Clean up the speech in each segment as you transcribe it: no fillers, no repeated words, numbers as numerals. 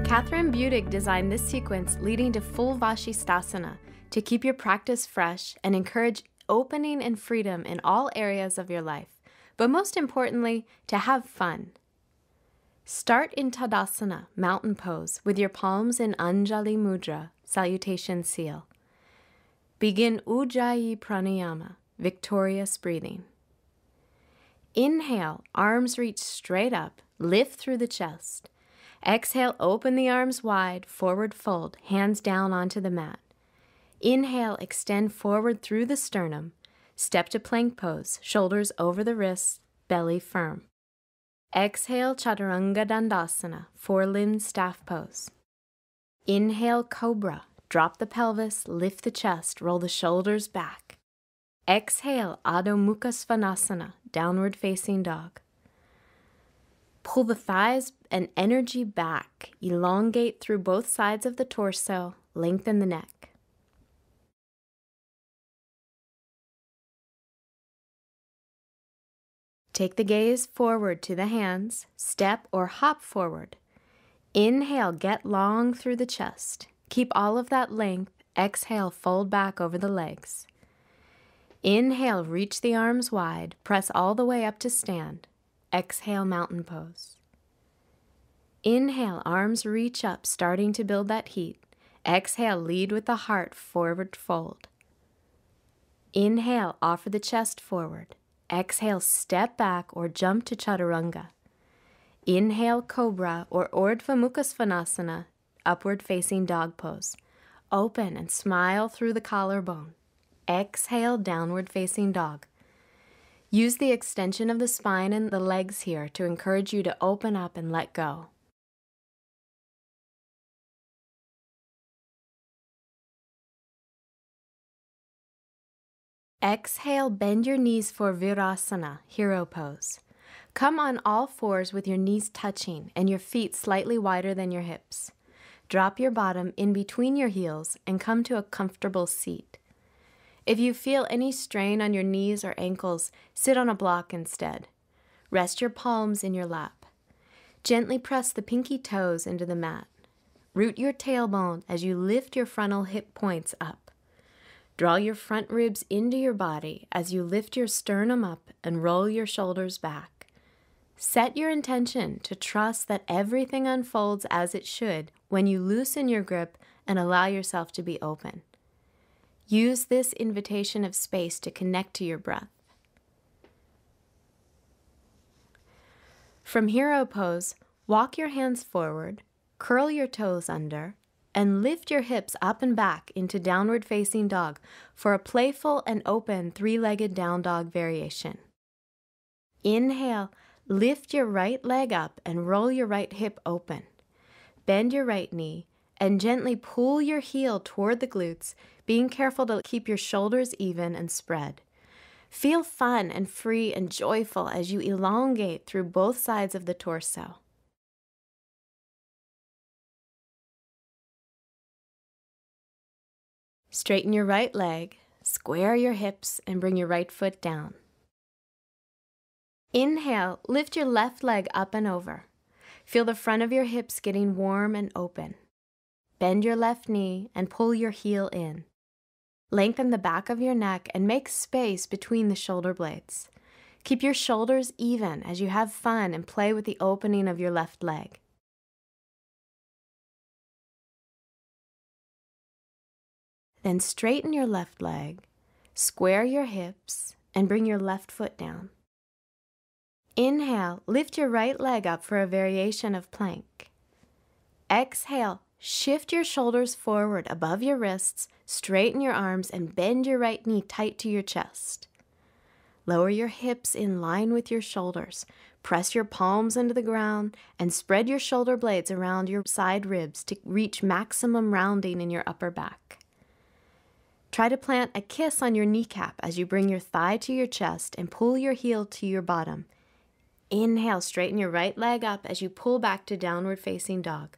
Catherine Budig designed this sequence leading to full Vashisthasana to keep your practice fresh and encourage opening and freedom in all areas of your life, but most importantly, to have fun. Start in Tadasana, mountain pose, with your palms in Anjali Mudra, salutation seal. Begin Ujjayi Pranayama, victorious breathing. Inhale, arms reach straight up, lift through the chest. Exhale, open the arms wide, forward fold, hands down onto the mat. Inhale, extend forward through the sternum. Step to plank pose, shoulders over the wrists, belly firm. Exhale, Chaturanga Dandasana, four-limbed staff pose. Inhale, Cobra. Drop the pelvis, lift the chest, roll the shoulders back. Exhale, Adho Mukha Svanasana, downward facing dog. Pull the thighs and energy back. Elongate through both sides of the torso, lengthen the neck. Take the gaze forward to the hands, step or hop forward. Inhale, get long through the chest. Keep all of that length. Exhale, fold back over the legs. Inhale, reach the arms wide. Press all the way up to stand. Exhale, mountain pose. Inhale, arms reach up, starting to build that heat. Exhale, lead with the heart, forward fold. Inhale, offer the chest forward. Exhale, step back or jump to Chaturanga. Inhale, Cobra or Urdhva Mukha Svanasana, upward facing dog pose. Open and smile through the collarbone. Exhale, downward facing dog. Use the extension of the spine and the legs here to encourage you to open up and let go. Exhale, bend your knees for Virasana, hero pose. Come on all fours with your knees touching and your feet slightly wider than your hips. Drop your bottom in between your heels and come to a comfortable seat. If you feel any strain on your knees or ankles, sit on a block instead. Rest your palms in your lap. Gently press the pinky toes into the mat. Root your tailbone as you lift your frontal hip points up. Draw your front ribs into your body as you lift your sternum up and roll your shoulders back. Set your intention to trust that everything unfolds as it should when you loosen your grip and allow yourself to be open. Use this invitation of space to connect to your breath. From hero pose, walk your hands forward, curl your toes under, and lift your hips up and back into downward facing dog for a playful and open three-legged down dog variation. Inhale, lift your right leg up and roll your right hip open. Bend your right knee and gently pull your heel toward the glutes, being careful to keep your shoulders even and spread. Feel fun and free and joyful as you elongate through both sides of the torso. Straighten your right leg, square your hips, and bring your right foot down. Inhale, lift your left leg up and over. Feel the front of your hips getting warm and open. Bend your left knee and pull your heel in. Lengthen the back of your neck and make space between the shoulder blades. Keep your shoulders even as you have fun and play with the opening of your left leg. Then straighten your left leg, square your hips, and bring your left foot down. Inhale, lift your right leg up for a variation of plank. Exhale, shift your shoulders forward above your wrists, straighten your arms, and bend your right knee tight to your chest. Lower your hips in line with your shoulders. Press your palms into the ground and spread your shoulder blades around your side ribs to reach maximum rounding in your upper back. Try to plant a kiss on your kneecap as you bring your thigh to your chest and pull your heel to your bottom. Inhale, straighten your right leg up as you pull back to downward facing dog.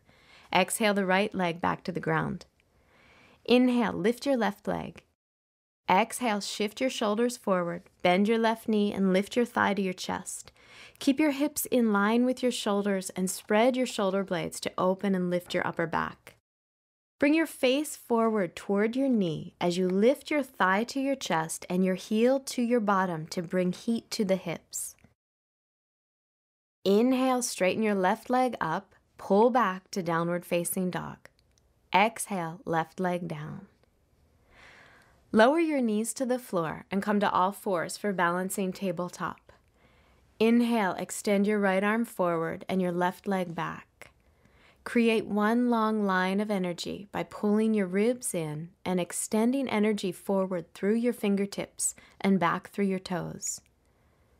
Exhale the right leg back to the ground. Inhale, lift your left leg. Exhale, shift your shoulders forward, bend your left knee, and lift your thigh to your chest. Keep your hips in line with your shoulders and spread your shoulder blades to open and lift your upper back. Bring your face forward toward your knee as you lift your thigh to your chest and your heel to your bottom to bring heat to the hips. Inhale, straighten your left leg up, pull back to downward facing dog. Exhale, left leg down. Lower your knees to the floor and come to all fours for balancing tabletop. Inhale, extend your right arm forward and your left leg back. Create one long line of energy by pulling your ribs in and extending energy forward through your fingertips and back through your toes.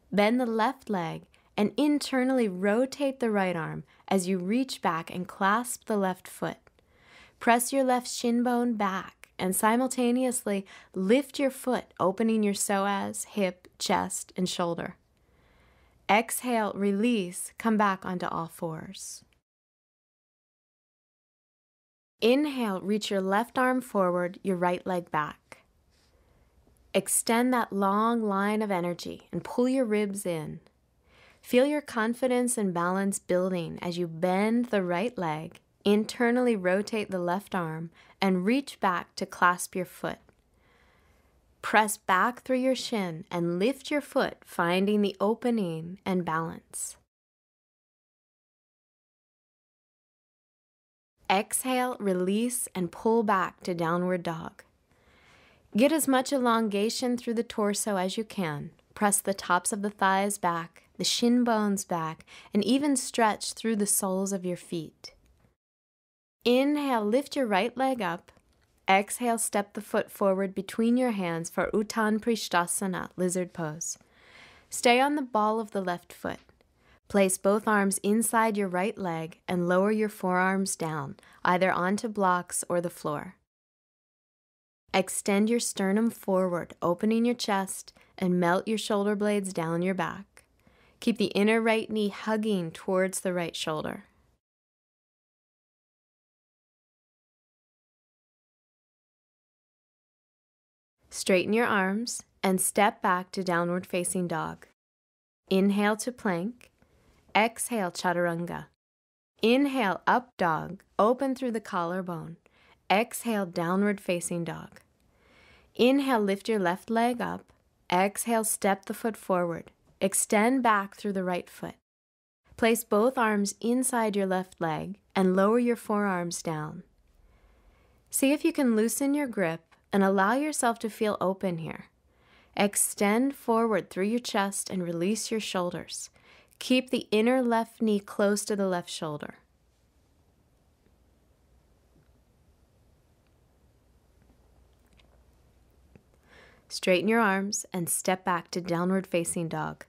Bend the left leg and internally rotate the right arm as you reach back and clasp the left foot. Press your left shin bone back and simultaneously lift your foot, opening your psoas, hip, chest, and shoulder. Exhale, release, come back onto all fours. Inhale, reach your left arm forward, your right leg back. Extend that long line of energy and pull your ribs in. Feel your confidence and balance building as you bend the right leg, internally rotate the left arm, and reach back to clasp your foot. Press back through your shin and lift your foot, finding the opening and balance. Exhale, release, and pull back to downward dog. Get as much elongation through the torso as you can. Press the tops of the thighs back, the shin bones back, and even stretch through the soles of your feet. Inhale, lift your right leg up. Exhale, step the foot forward between your hands for Uttan Prishtasana, lizard pose. Stay on the ball of the left foot. Place both arms inside your right leg and lower your forearms down, either onto blocks or the floor. Extend your sternum forward, opening your chest, and melt your shoulder blades down your back. Keep the inner right knee hugging towards the right shoulder. Straighten your arms and step back to downward facing dog. Inhale to plank. Exhale, chaturanga. Inhale, up dog, open through the collarbone. Exhale, downward facing dog. Inhale, lift your left leg up. Exhale, step the foot forward. Extend back through the right foot. Place both arms inside your left leg and lower your forearms down. See if you can loosen your grip and allow yourself to feel open here. Extend forward through your chest and release your shoulders. Keep the inner left knee close to the left shoulder. Straighten your arms and step back to downward facing dog.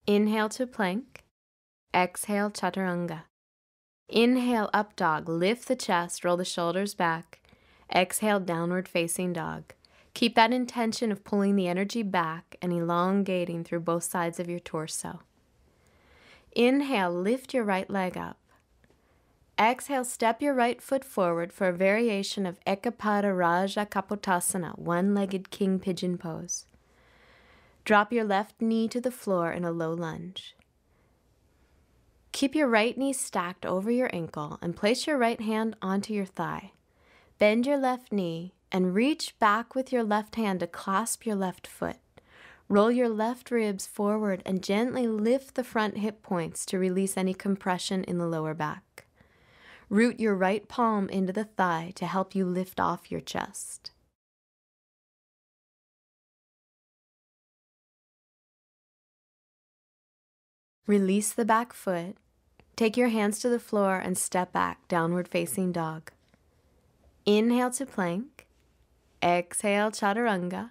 Inhale to plank. Exhale, chaturanga. Inhale, up dog. Lift the chest, roll the shoulders back. Exhale, downward facing dog. Keep that intention of pulling the energy back and elongating through both sides of your torso. Inhale, lift your right leg up. Exhale, step your right foot forward for a variation of Ekapada Raja Kapotasana, one-legged king pigeon pose. Drop your left knee to the floor in a low lunge. Keep your right knee stacked over your ankle and place your right hand onto your thigh. Bend your left knee and reach back with your left hand to clasp your left foot. Roll your left ribs forward and gently lift the front hip points to release any compression in the lower back. Root your right palm into the thigh to help you lift off your chest. Release the back foot. Take your hands to the floor and step back, downward facing dog. Inhale to plank. Exhale, chaturanga.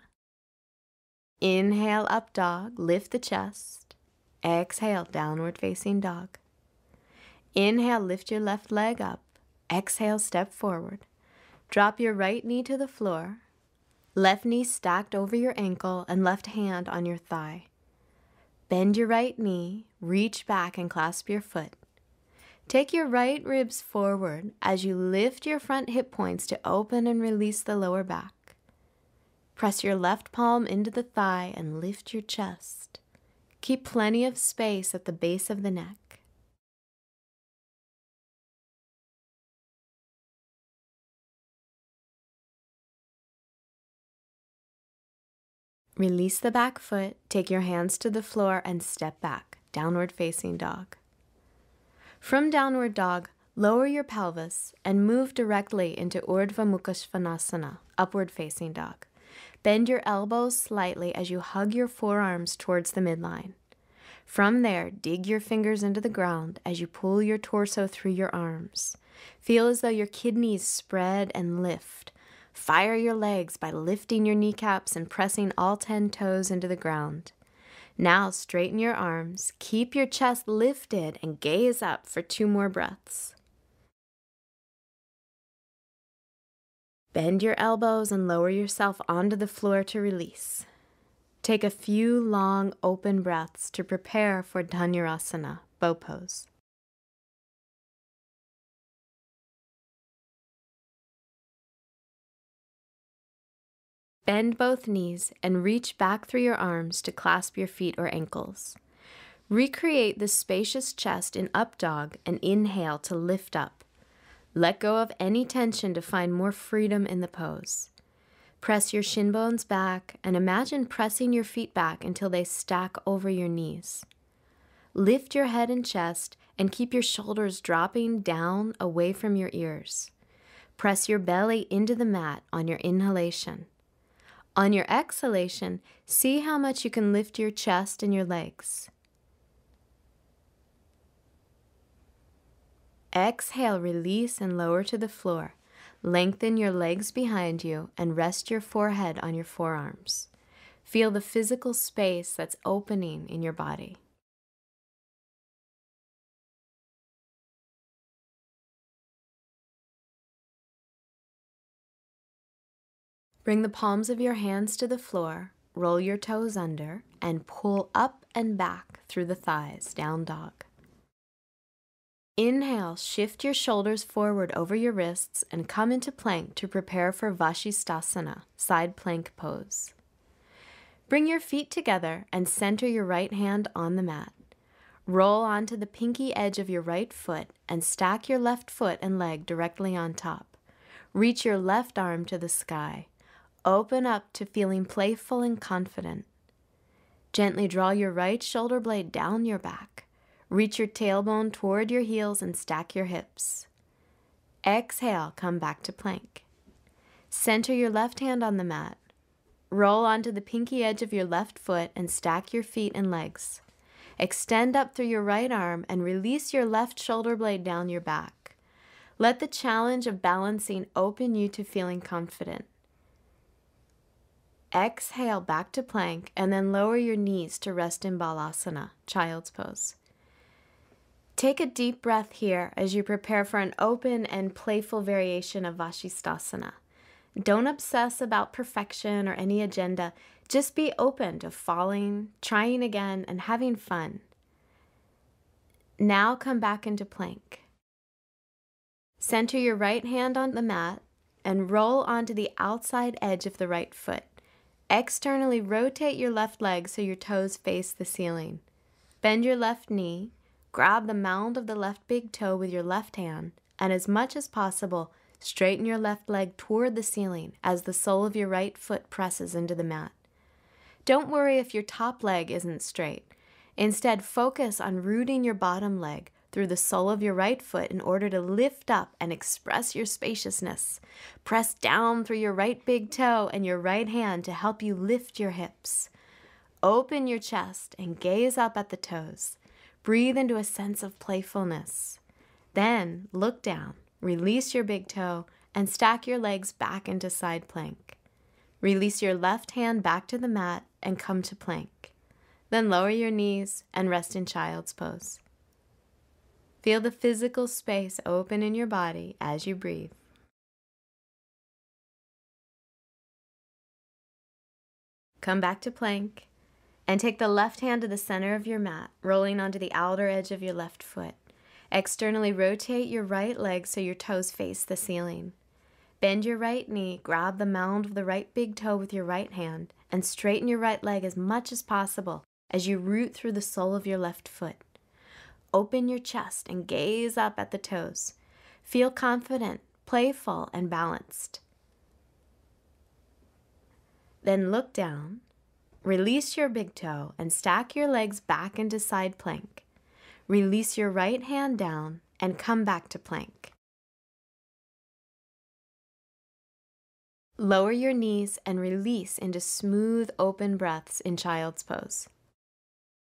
Inhale, up dog, lift the chest. Exhale, downward facing dog. Inhale, lift your left leg up. Exhale, step forward. Drop your right knee to the floor. Left knee stacked over your ankle and left hand on your thigh. Bend your right knee, reach back and clasp your foot. Take your right ribs forward as you lift your front hip points to open and release the lower back. Press your left palm into the thigh and lift your chest. Keep plenty of space at the base of the neck. Release the back foot, take your hands to the floor and step back, downward facing dog. From downward dog, lower your pelvis and move directly into Urdhva Mukha Svanasana, upward facing dog. Bend your elbows slightly as you hug your forearms towards the midline. From there, dig your fingers into the ground as you pull your torso through your arms. Feel as though your kidneys spread and lift. Fire your legs by lifting your kneecaps and pressing all 10 toes into the ground. Now straighten your arms, keep your chest lifted, and gaze up for 2 more breaths. Bend your elbows and lower yourself onto the floor to release. Take a few long open breaths to prepare for Dhanurasana, bow pose. Bend both knees and reach back through your arms to clasp your feet or ankles. Recreate the spacious chest in up dog and inhale to lift up. Let go of any tension to find more freedom in the pose. Press your shin bones back and imagine pressing your feet back until they stack over your knees. Lift your head and chest and keep your shoulders dropping down away from your ears. Press your belly into the mat on your inhalation. On your exhalation, see how much you can lift your chest and your legs. Exhale, release and lower to the floor. Lengthen your legs behind you and rest your forehead on your forearms. Feel the physical space that's opening in your body. Bring the palms of your hands to the floor, roll your toes under, and pull up and back through the thighs, down dog. Inhale, shift your shoulders forward over your wrists and come into plank to prepare for Vashisthasana, side plank pose. Bring your feet together and center your right hand on the mat. Roll onto the pinky edge of your right foot and stack your left foot and leg directly on top. Reach your left arm to the sky. Open up to feeling playful and confident. Gently draw your right shoulder blade down your back. Reach your tailbone toward your heels and stack your hips. Exhale, come back to plank. Center your left hand on the mat. Roll onto the pinky edge of your left foot and stack your feet and legs. Extend up through your right arm and release your left shoulder blade down your back. Let the challenge of balancing open you to feeling confident. Exhale back to plank and then lower your knees to rest in Balasana, child's pose. Take a deep breath here as you prepare for an open and playful variation of Vashisthasana. Don't obsess about perfection or any agenda. Just be open to falling, trying again, and having fun. Now come back into plank. Center your right hand on the mat and roll onto the outside edge of the right foot. Externally rotate your left leg so your toes face the ceiling. Bend your left knee, grab the mound of the left big toe with your left hand, and as much as possible, straighten your left leg toward the ceiling as the sole of your right foot presses into the mat. Don't worry if your top leg isn't straight. Instead, focus on rooting your bottom leg through the sole of your right foot in order to lift up and express your spaciousness. Press down through your right big toe and your right hand to help you lift your hips. Open your chest and gaze up at the toes. Breathe into a sense of playfulness. Then look down, release your big toe, and stack your legs back into side plank. Release your left hand back to the mat and come to plank. Then lower your knees and rest in child's pose. Feel the physical space open in your body as you breathe. Come back to plank and take the left hand to the center of your mat, rolling onto the outer edge of your left foot. Externally rotate your right leg so your toes face the ceiling. Bend your right knee, grab the mound of the right big toe with your right hand, and straighten your right leg as much as possible as you root through the sole of your left foot. Open your chest and gaze up at the toes. Feel confident, playful, and balanced. Then look down, release your big toe, and stack your legs back into side plank. Release your right hand down and come back to plank. Lower your knees and release into smooth, open breaths in child's pose.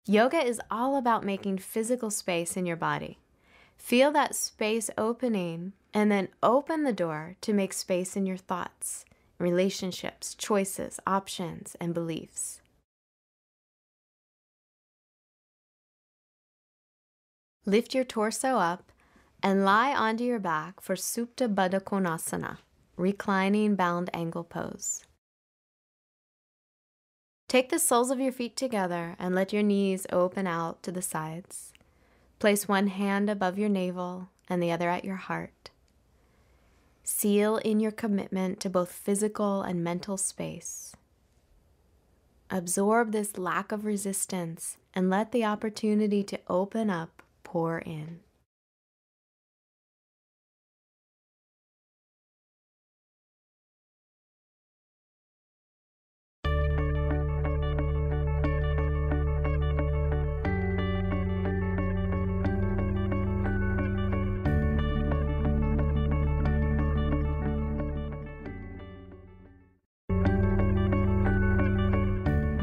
Yoga is all about making physical space in your body. Feel that space opening and then open the door to make space in your thoughts, relationships, choices, options, and beliefs. Lift your torso up and lie onto your back for Supta Baddha Konasana, reclining bound angle pose. Take the soles of your feet together and let your knees open out to the sides. Place one hand above your navel and the other at your heart. Seal in your commitment to both physical and mental space. Absorb this lack of resistance and let the opportunity to open up pour in.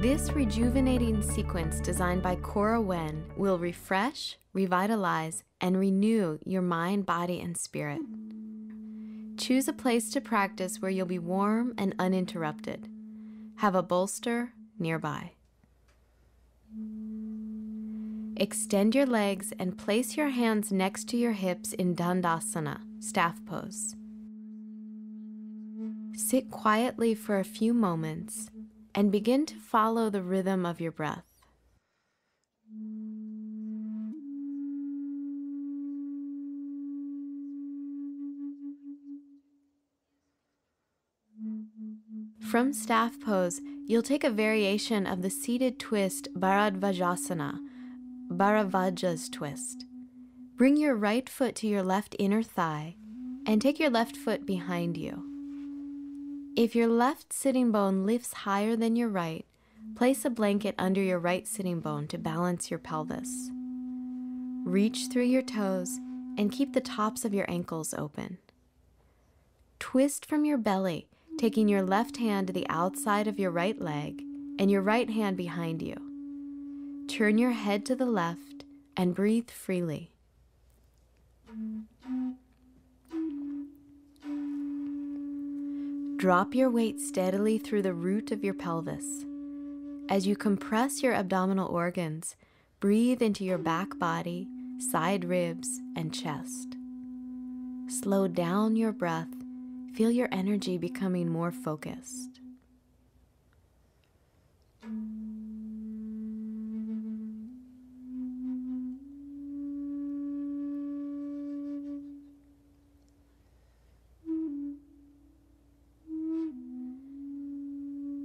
This rejuvenating sequence designed by Cora Wen will refresh, revitalize, and renew your mind, body, and spirit. Choose a place to practice where you'll be warm and uninterrupted. Have a bolster nearby. Extend your legs and place your hands next to your hips in Dandasana, staff pose. Sit quietly for a few moments and begin to follow the rhythm of your breath. From staff pose, you'll take a variation of the seated twist Bharadvajasana, Bharadvaja's twist. Bring your right foot to your left inner thigh and take your left foot behind you. If your left sitting bone lifts higher than your right, place a blanket under your right sitting bone to balance your pelvis. Reach through your toes and keep the tops of your ankles open. Twist from your belly, taking your left hand to the outside of your right leg and your right hand behind you. Turn your head to the left and breathe freely. Drop your weight steadily through the root of your pelvis. As you compress your abdominal organs, breathe into your back body, side ribs, and chest. Slow down your breath. Feel your energy becoming more focused.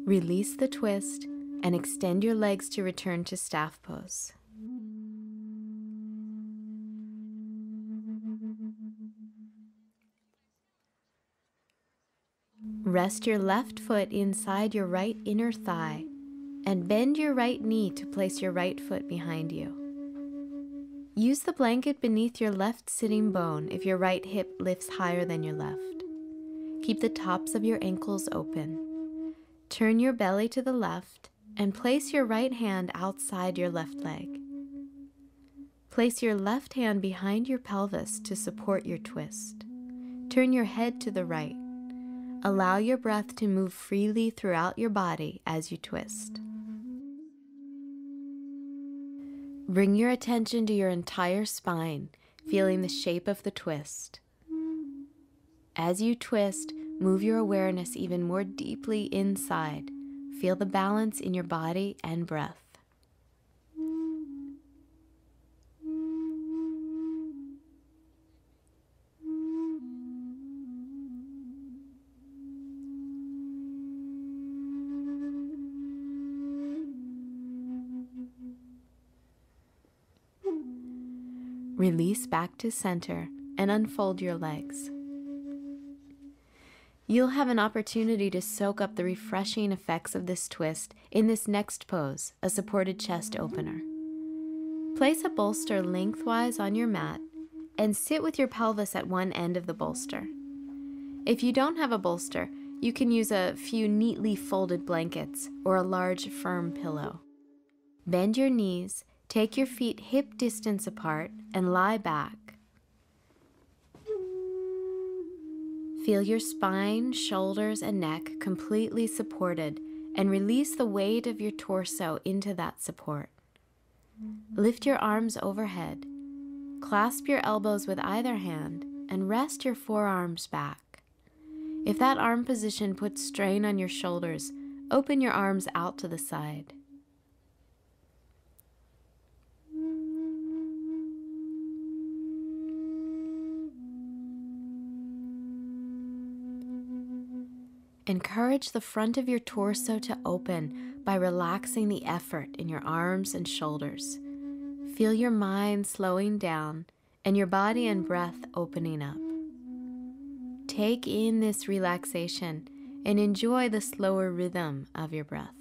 Release the twist and extend your legs to return to staff pose. Rest your left foot inside your right inner thigh and bend your right knee to place your right foot behind you. Use the blanket beneath your left sitting bone if your right hip lifts higher than your left. Keep the tops of your ankles open. Turn your belly to the left and place your right hand outside your left leg. Place your left hand behind your pelvis to support your twist. Turn your head to the right. Allow your breath to move freely throughout your body as you twist. Bring your attention to your entire spine, feeling the shape of the twist. As you twist, move your awareness even more deeply inside. Feel the balance in your body and breath. Release back to center and unfold your legs. You'll have an opportunity to soak up the refreshing effects of this twist in this next pose, a supported chest opener. Place a bolster lengthwise on your mat and sit with your pelvis at one end of the bolster. If you don't have a bolster, you can use a few neatly folded blankets or a large firm pillow. Bend your knees, take your feet hip distance apart, and lie back. Feel your spine, shoulders, and neck completely supported, and release the weight of your torso into that support. Lift your arms overhead. Clasp your elbows with either hand and rest your forearms back. If that arm position puts strain on your shoulders, open your arms out to the side. Encourage the front of your torso to open by relaxing the effort in your arms and shoulders. Feel your mind slowing down and your body and breath opening up. Take in this relaxation and enjoy the slower rhythm of your breath.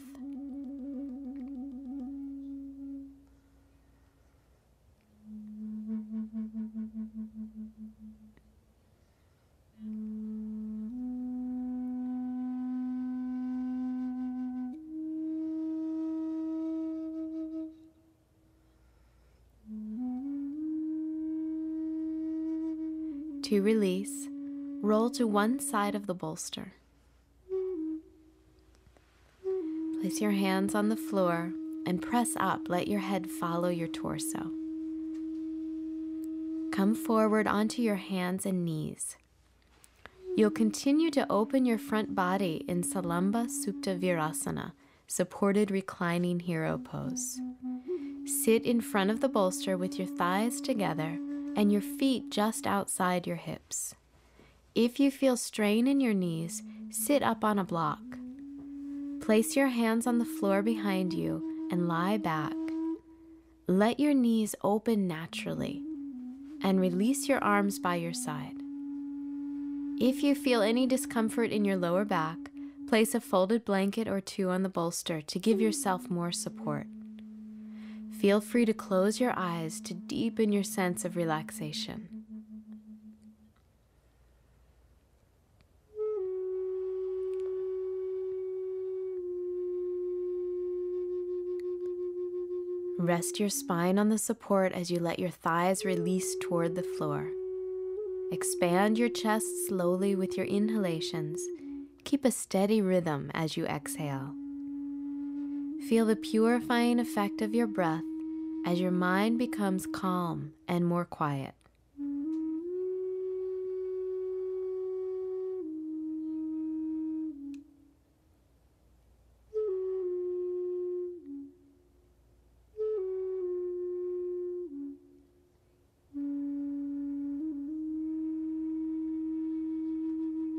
To release, roll to one side of the bolster. Place your hands on the floor and press up. Let your head follow your torso. Come forward onto your hands and knees. You'll continue to open your front body in Salamba Supta Virasana, supported reclining hero pose. Sit in front of the bolster with your thighs together and your feet just outside your hips. If you feel strain in your knees, sit up on a block. Place your hands on the floor behind you and lie back. Let your knees open naturally and release your arms by your side. If you feel any discomfort in your lower back, place a folded blanket or two on the bolster to give yourself more support. Feel free to close your eyes to deepen your sense of relaxation. Rest your spine on the support as you let your thighs release toward the floor. Expand your chest slowly with your inhalations. Keep a steady rhythm as you exhale. Feel the purifying effect of your breath as your mind becomes calm and more quiet.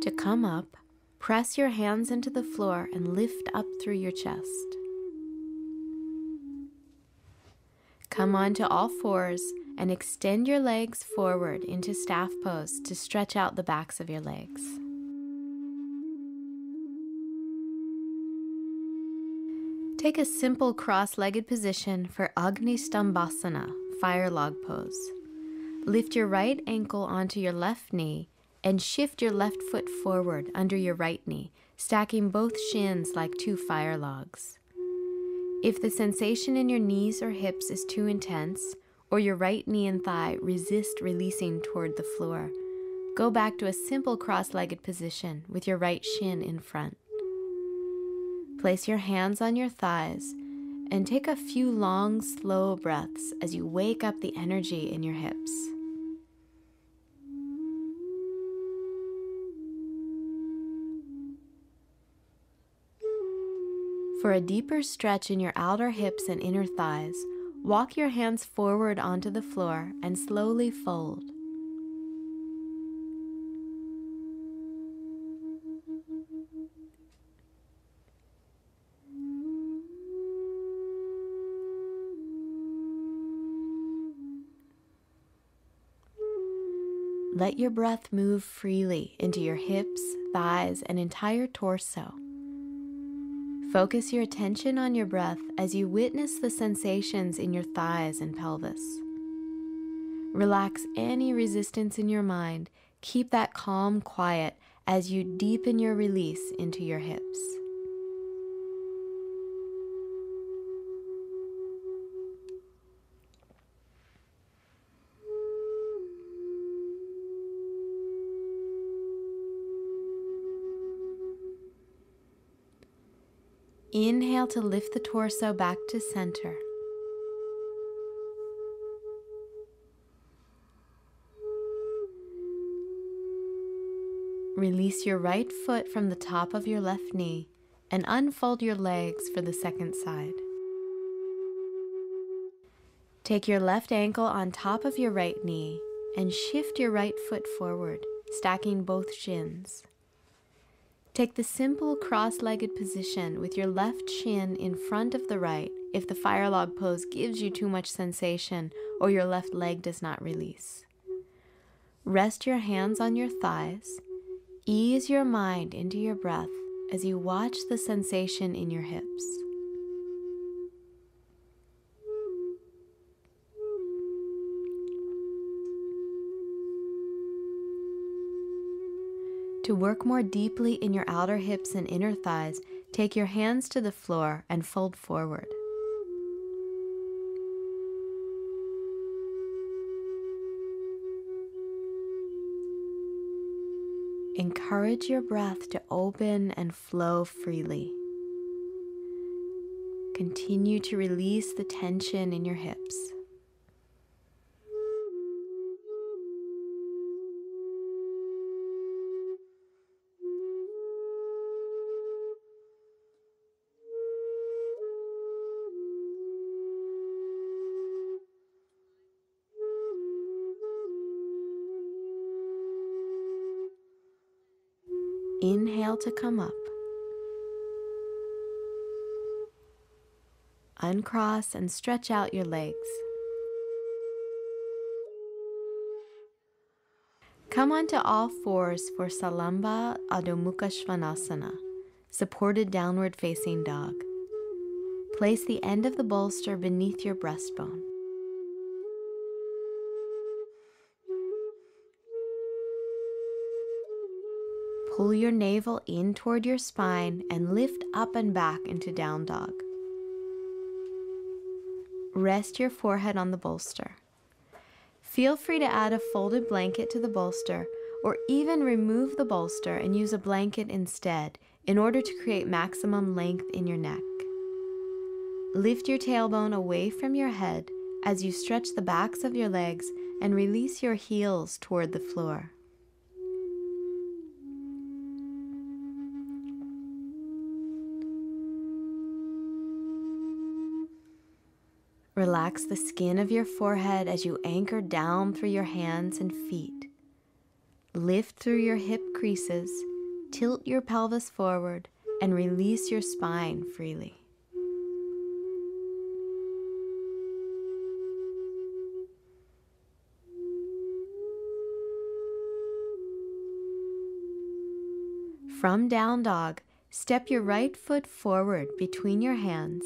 To come up, press your hands into the floor and lift up through your chest. Come onto all fours and extend your legs forward into staff pose to stretch out the backs of your legs. Take a simple cross-legged position for Agni Stambhasana, fire log pose. Lift your right ankle onto your left knee and shift your left foot forward under your right knee, stacking both shins like two fire logs. If the sensation in your knees or hips is too intense, or your right knee and thigh resist releasing toward the floor, go back to a simple cross-legged position with your right shin in front. Place your hands on your thighs and take a few long, slow breaths as you wake up the energy in your hips. For a deeper stretch in your outer hips and inner thighs, walk your hands forward onto the floor and slowly fold. Let your breath move freely into your hips, thighs, and entire torso. Focus your attention on your breath as you witness the sensations in your thighs and pelvis. Relax any resistance in your mind. Keep that calm quiet as you deepen your release into your hips. Inhale to lift the torso back to center. Release your right foot from the top of your left knee and unfold your legs for the second side. Take your left ankle on top of your right knee and shift your right foot forward, stacking both shins. Take the simple cross-legged position with your left shin in front of the right if the fire log pose gives you too much sensation or your left leg does not release. Rest your hands on your thighs. Ease your mind into your breath as you watch the sensation in your hips. To work more deeply in your outer hips and inner thighs, take your hands to the floor and fold forward. Encourage your breath to open and flow freely. Continue to release the tension in your hips. Inhale to come up. Uncross and stretch out your legs. Come onto all fours for Salamba Adho Mukha Svanasana, supported downward facing dog. Place the end of the bolster beneath your breastbone. Pull your navel in toward your spine and lift up and back into down dog. Rest your forehead on the bolster. Feel free to add a folded blanket to the bolster or even remove the bolster and use a blanket instead in order to create maximum length in your neck. Lift your tailbone away from your head as you stretch the backs of your legs and release your heels toward the floor. Relax the skin of your forehead as you anchor down through your hands and feet. Lift through your hip creases, tilt your pelvis forward, and release your spine freely. From down dog, step your right foot forward between your hands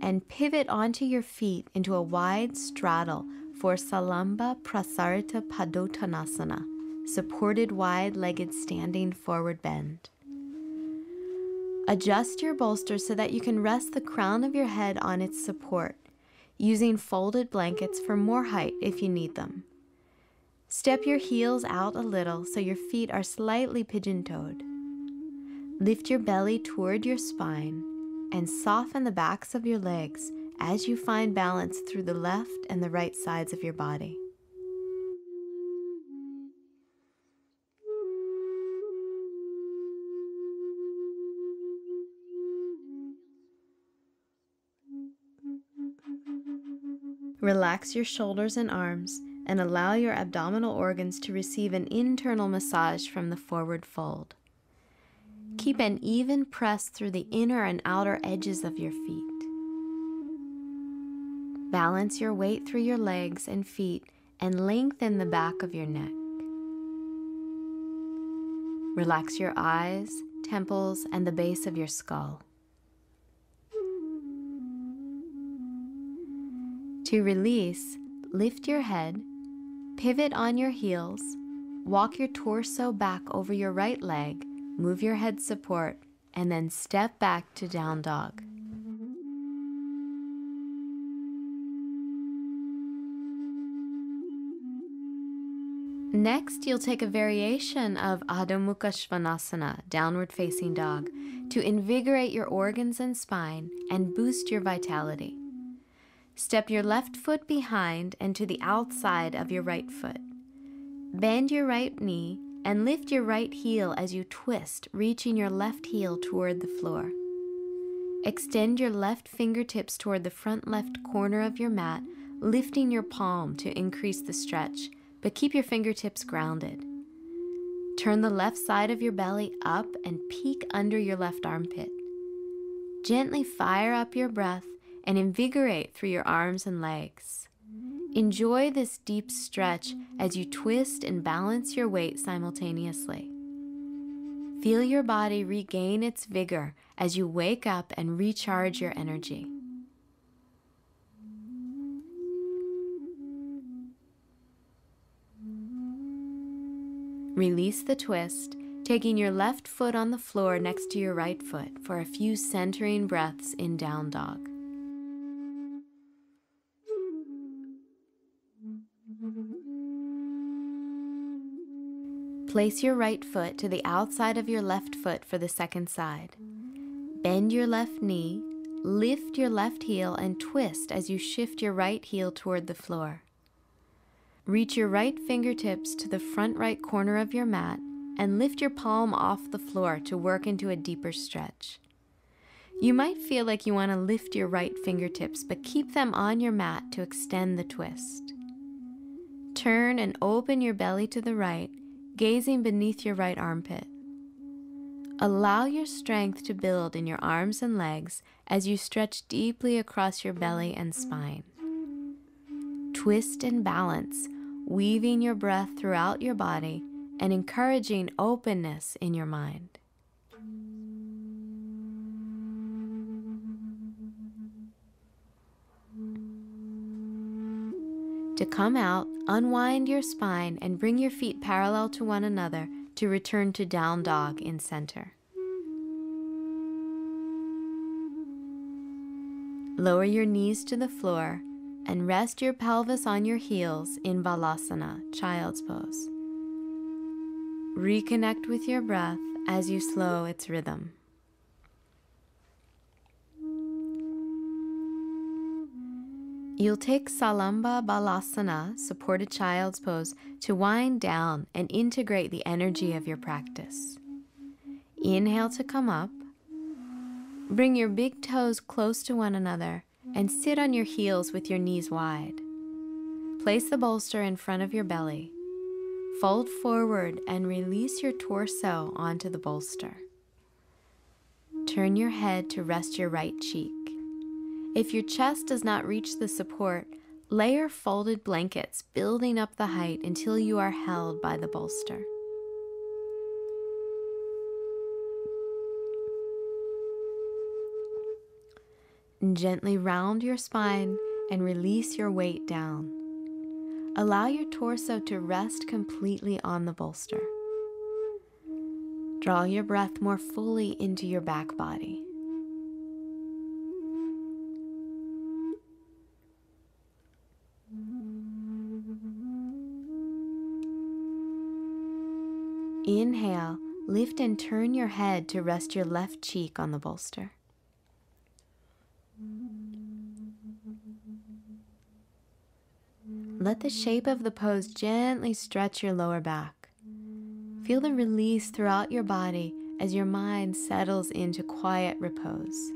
and pivot onto your feet into a wide straddle for Salamba Prasarita Padottanasana, supported wide-legged standing forward bend. Adjust your bolster so that you can rest the crown of your head on its support, using folded blankets for more height if you need them. Step your heels out a little so your feet are slightly pigeon-toed. Lift your belly toward your spine and soften the backs of your legs as you find balance through the left and the right sides of your body. Relax your shoulders and arms and allow your abdominal organs to receive an internal massage from the forward fold. Keep an even press through the inner and outer edges of your feet. Balance your weight through your legs and feet and lengthen the back of your neck. Relax your eyes, temples, and the base of your skull. To release, lift your head, pivot on your heels, walk your torso back over your right leg, move your head support, and then step back to down dog. Next, you'll take a variation of Adho Mukha Svanasana, downward facing dog, to invigorate your organs and spine and boost your vitality. Step your left foot behind and to the outside of your right foot. Bend your right knee and lift your right heel as you twist, reaching your left heel toward the floor. Extend your left fingertips toward the front left corner of your mat, lifting your palm to increase the stretch, but keep your fingertips grounded. Turn the left side of your belly up and peek under your left armpit. Gently fire up your breath and invigorate through your arms and legs. Enjoy this deep stretch as you twist and balance your weight simultaneously. Feel your body regain its vigor as you wake up and recharge your energy. Release the twist, taking your left foot on the floor next to your right foot for a few centering breaths in down dog. Place your right foot to the outside of your left foot for the second side. Bend your left knee, lift your left heel, and twist as you shift your right heel toward the floor. Reach your right fingertips to the front right corner of your mat and lift your palm off the floor to work into a deeper stretch. You might feel like you want to lift your right fingertips, but keep them on your mat to extend the twist. Turn and open your belly to the right, gazing beneath your right armpit. Allow your strength to build in your arms and legs as you stretch deeply across your belly and spine. Twist and balance, weaving your breath throughout your body and encouraging openness in your mind. To come out, unwind your spine and bring your feet parallel to one another to return to down dog in center. Lower your knees to the floor and rest your pelvis on your heels in Balasana, child's pose. Reconnect with your breath as you slow its rhythm. You'll take Salamba Balasana, supported child's pose, to wind down and integrate the energy of your practice. Inhale to come up. Bring your big toes close to one another and sit on your heels with your knees wide. Place the bolster in front of your belly. Fold forward and release your torso onto the bolster. Turn your head to rest your right cheek. If your chest does not reach the support, layer folded blankets, building up the height until you are held by the bolster. Gently round your spine and release your weight down. Allow your torso to rest completely on the bolster. Draw your breath more fully into your back body. Inhale, lift and turn your head to rest your left cheek on the bolster. Let the shape of the pose gently stretch your lower back. Feel the release throughout your body as your mind settles into quiet repose.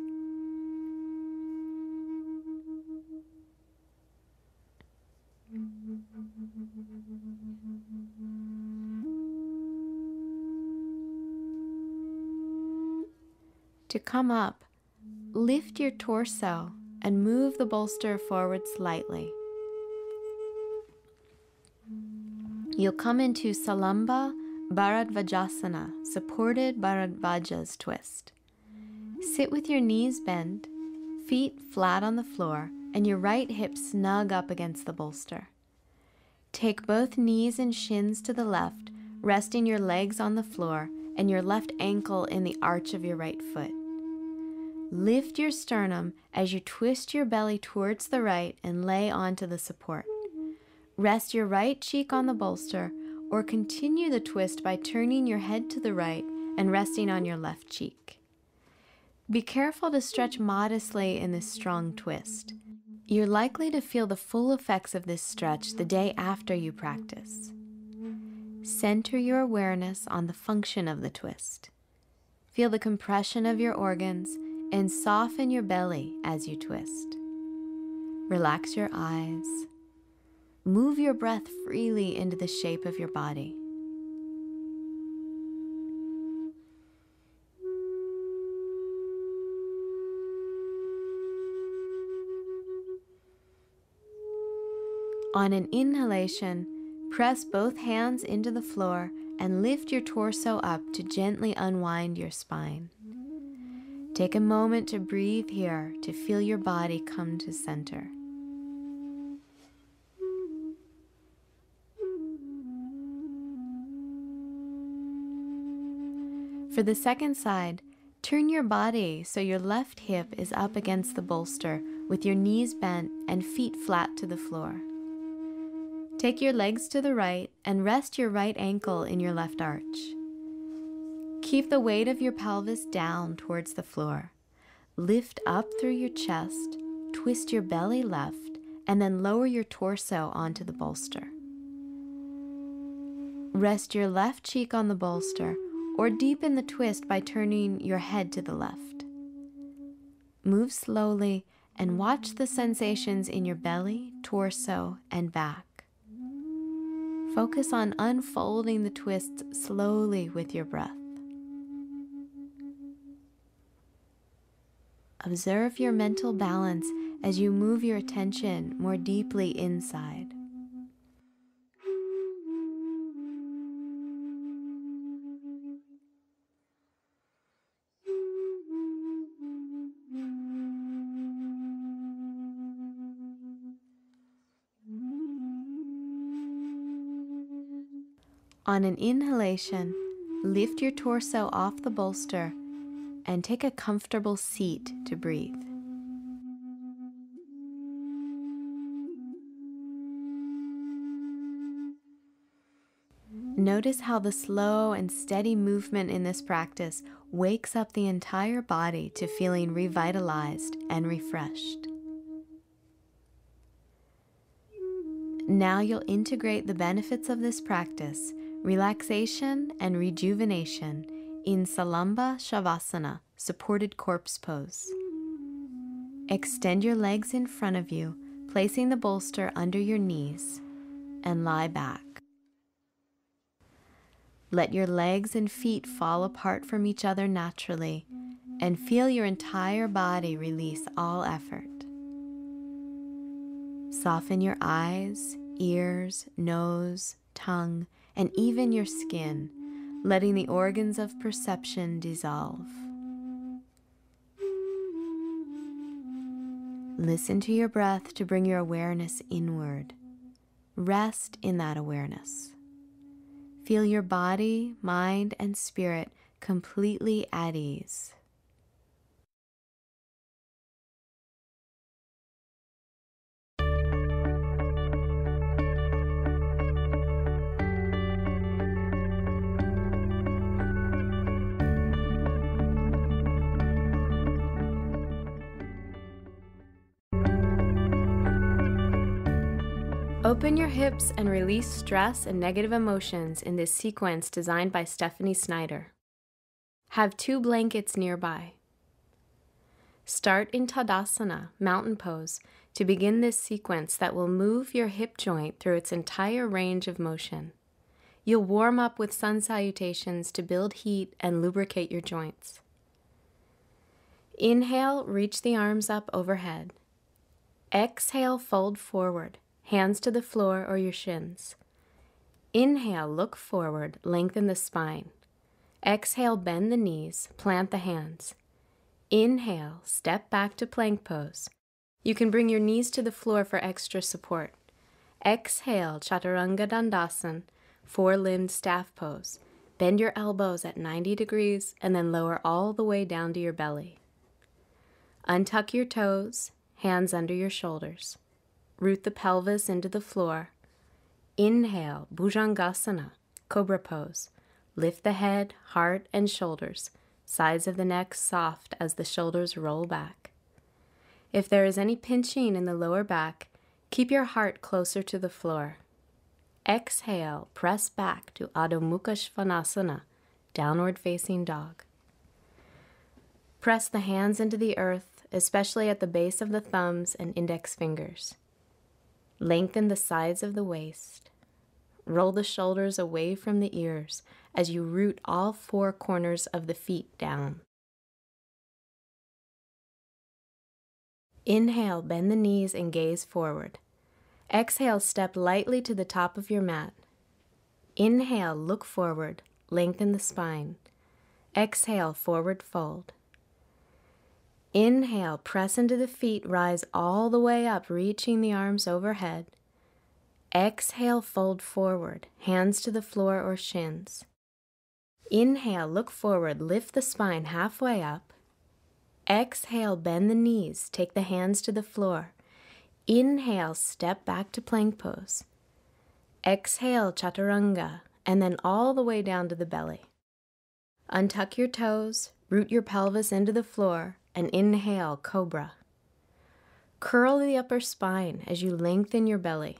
To come up, lift your torso and move the bolster forward slightly. You'll come into Salamba Bharadvajasana, supported Bharadvaja's twist. Sit with your knees bent, feet flat on the floor, and your right hip snug up against the bolster. Take both knees and shins to the left, resting your legs on the floor and your left ankle in the arch of your right foot. Lift your sternum as you twist your belly towards the right and lay onto the support. Rest your right cheek on the bolster or continue the twist by turning your head to the right and resting on your left cheek. Be careful to stretch modestly in this strong twist. You're likely to feel the full effects of this stretch the day after you practice. Center your awareness on the function of the twist. Feel the compression of your organs and soften your belly as you twist. Relax your eyes. Move your breath freely into the shape of your body. On an inhalation, press both hands into the floor and lift your torso up to gently unwind your spine. Take a moment to breathe here to feel your body come to center. For the second side, turn your body so your left hip is up against the bolster with your knees bent and feet flat to the floor. Take your legs to the right and rest your right ankle in your left arch. Keep the weight of your pelvis down towards the floor. Lift up through your chest, twist your belly left, and then lower your torso onto the bolster. Rest your left cheek on the bolster or deepen the twist by turning your head to the left. Move slowly and watch the sensations in your belly, torso, and back. Focus on unfolding the twist slowly with your breath. Observe your mental balance as you move your attention more deeply inside. On an inhalation, lift your torso off the bolster and take a comfortable seat to breathe. Notice how the slow and steady movement in this practice wakes up the entire body to feeling revitalized and refreshed. Now you'll integrate the benefits of this practice, relaxation and rejuvenation, in Salamba Shavasana, supported corpse pose. Extend your legs in front of you, placing the bolster under your knees, and lie back. Let your legs and feet fall apart from each other naturally, and feel your entire body release all effort. Soften your eyes, ears, nose, tongue, and even your skin, letting the organs of perception dissolve. Listen to your breath to bring your awareness inward. Rest in that awareness. Feel your body, mind, and spirit completely at ease. Open your hips and release stress and negative emotions in this sequence designed by Stephanie Snyder. Have 2 blankets nearby. Start in Tadasana, mountain pose, to begin this sequence that will move your hip joint through its entire range of motion. You'll warm up with sun salutations to build heat and lubricate your joints. Inhale, reach the arms up overhead. Exhale, fold forward. Hands to the floor or your shins. Inhale, look forward, lengthen the spine. Exhale, bend the knees, plant the hands. Inhale, step back to plank pose. You can bring your knees to the floor for extra support. Exhale, Chaturanga Dandasana, four-limbed staff pose. Bend your elbows at 90 degrees and then lower all the way down to your belly. Untuck your toes, hands under your shoulders. Root the pelvis into the floor. Inhale, Bhujangasana, cobra pose. Lift the head, heart, and shoulders. Sides of the neck soft as the shoulders roll back. If there is any pinching in the lower back, keep your heart closer to the floor. Exhale, press back to Adho Mukha Svanasana, downward facing dog. Press the hands into the earth, especially at the base of the thumbs and index fingers. Lengthen the sides of the waist. Roll the shoulders away from the ears as you root all four corners of the feet down. Inhale, bend the knees and gaze forward. Exhale, step lightly to the top of your mat. Inhale, look forward, lengthen the spine. Exhale, forward fold. Inhale, press into the feet, rise all the way up, reaching the arms overhead. Exhale, fold forward, hands to the floor or shins. Inhale, look forward, lift the spine halfway up. Exhale, bend the knees, take the hands to the floor. Inhale, step back to plank pose. Exhale, Chaturanga, and then all the way down to the belly. Untuck your toes, root your pelvis into the floor, and inhale, cobra. Curl the upper spine as you lengthen your belly.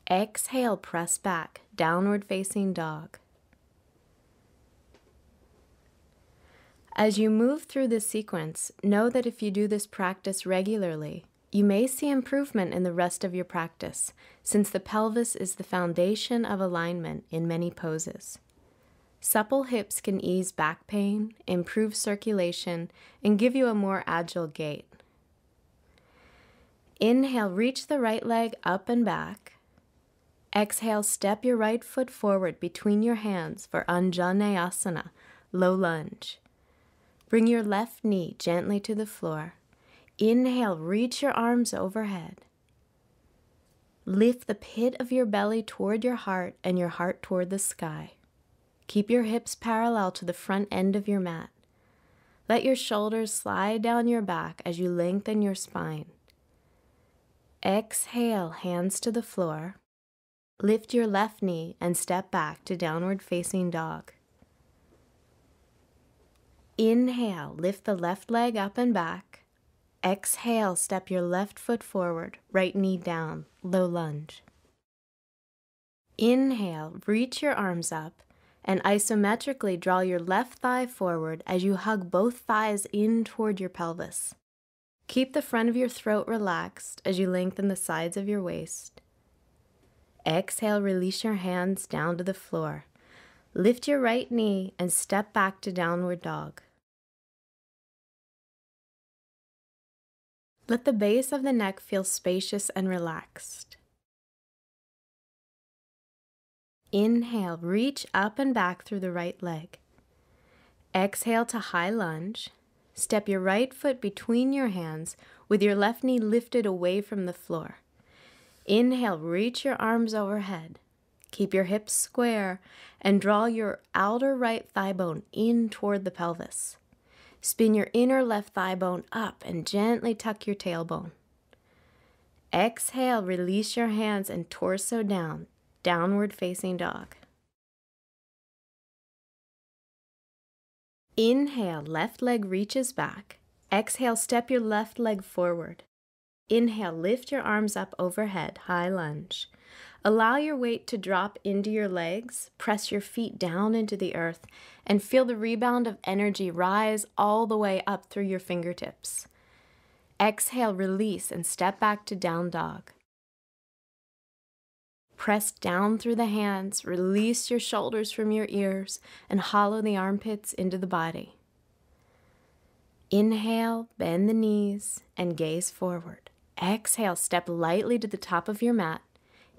Exhale, press back, downward facing dog. As you move through this sequence, know that if you do this practice regularly, you may see improvement in the rest of your practice, since the pelvis is the foundation of alignment in many poses. Supple hips can ease back pain, improve circulation, and give you a more agile gait. Inhale, reach the right leg up and back. Exhale, step your right foot forward between your hands for Anjaneyasana, low lunge. Bring your left knee gently to the floor. Inhale, reach your arms overhead. Lift the pit of your belly toward your heart and your heart toward the sky. Keep your hips parallel to the front end of your mat. Let your shoulders slide down your back as you lengthen your spine. Exhale, hands to the floor. Lift your left knee and step back to downward facing dog. Inhale, lift the left leg up and back. Exhale, step your left foot forward, right knee down, low lunge. Inhale, reach your arms up and isometrically draw your left thigh forward as you hug both thighs in toward your pelvis. Keep the front of your throat relaxed as you lengthen the sides of your waist. Exhale, release your hands down to the floor. Lift your right knee and step back to downward dog. Let the base of the neck feel spacious and relaxed. Inhale, reach up and back through the right leg. Exhale to high lunge. Step your right foot between your hands with your left knee lifted away from the floor. Inhale, reach your arms overhead. Keep your hips square and draw your outer right thigh bone in toward the pelvis. Spin your inner left thigh bone up and gently tuck your tailbone. Exhale, release your hands and torso down, downward facing dog. Inhale, left leg reaches back. Exhale, step your left leg forward. Inhale, lift your arms up overhead, high lunge. Allow your weight to drop into your legs, press your feet down into the earth, and feel the rebound of energy rise all the way up through your fingertips. Exhale, release, and step back to down dog. Press down through the hands, release your shoulders from your ears, and hollow the armpits into the body. Inhale, bend the knees, and gaze forward. Exhale, step lightly to the top of your mat.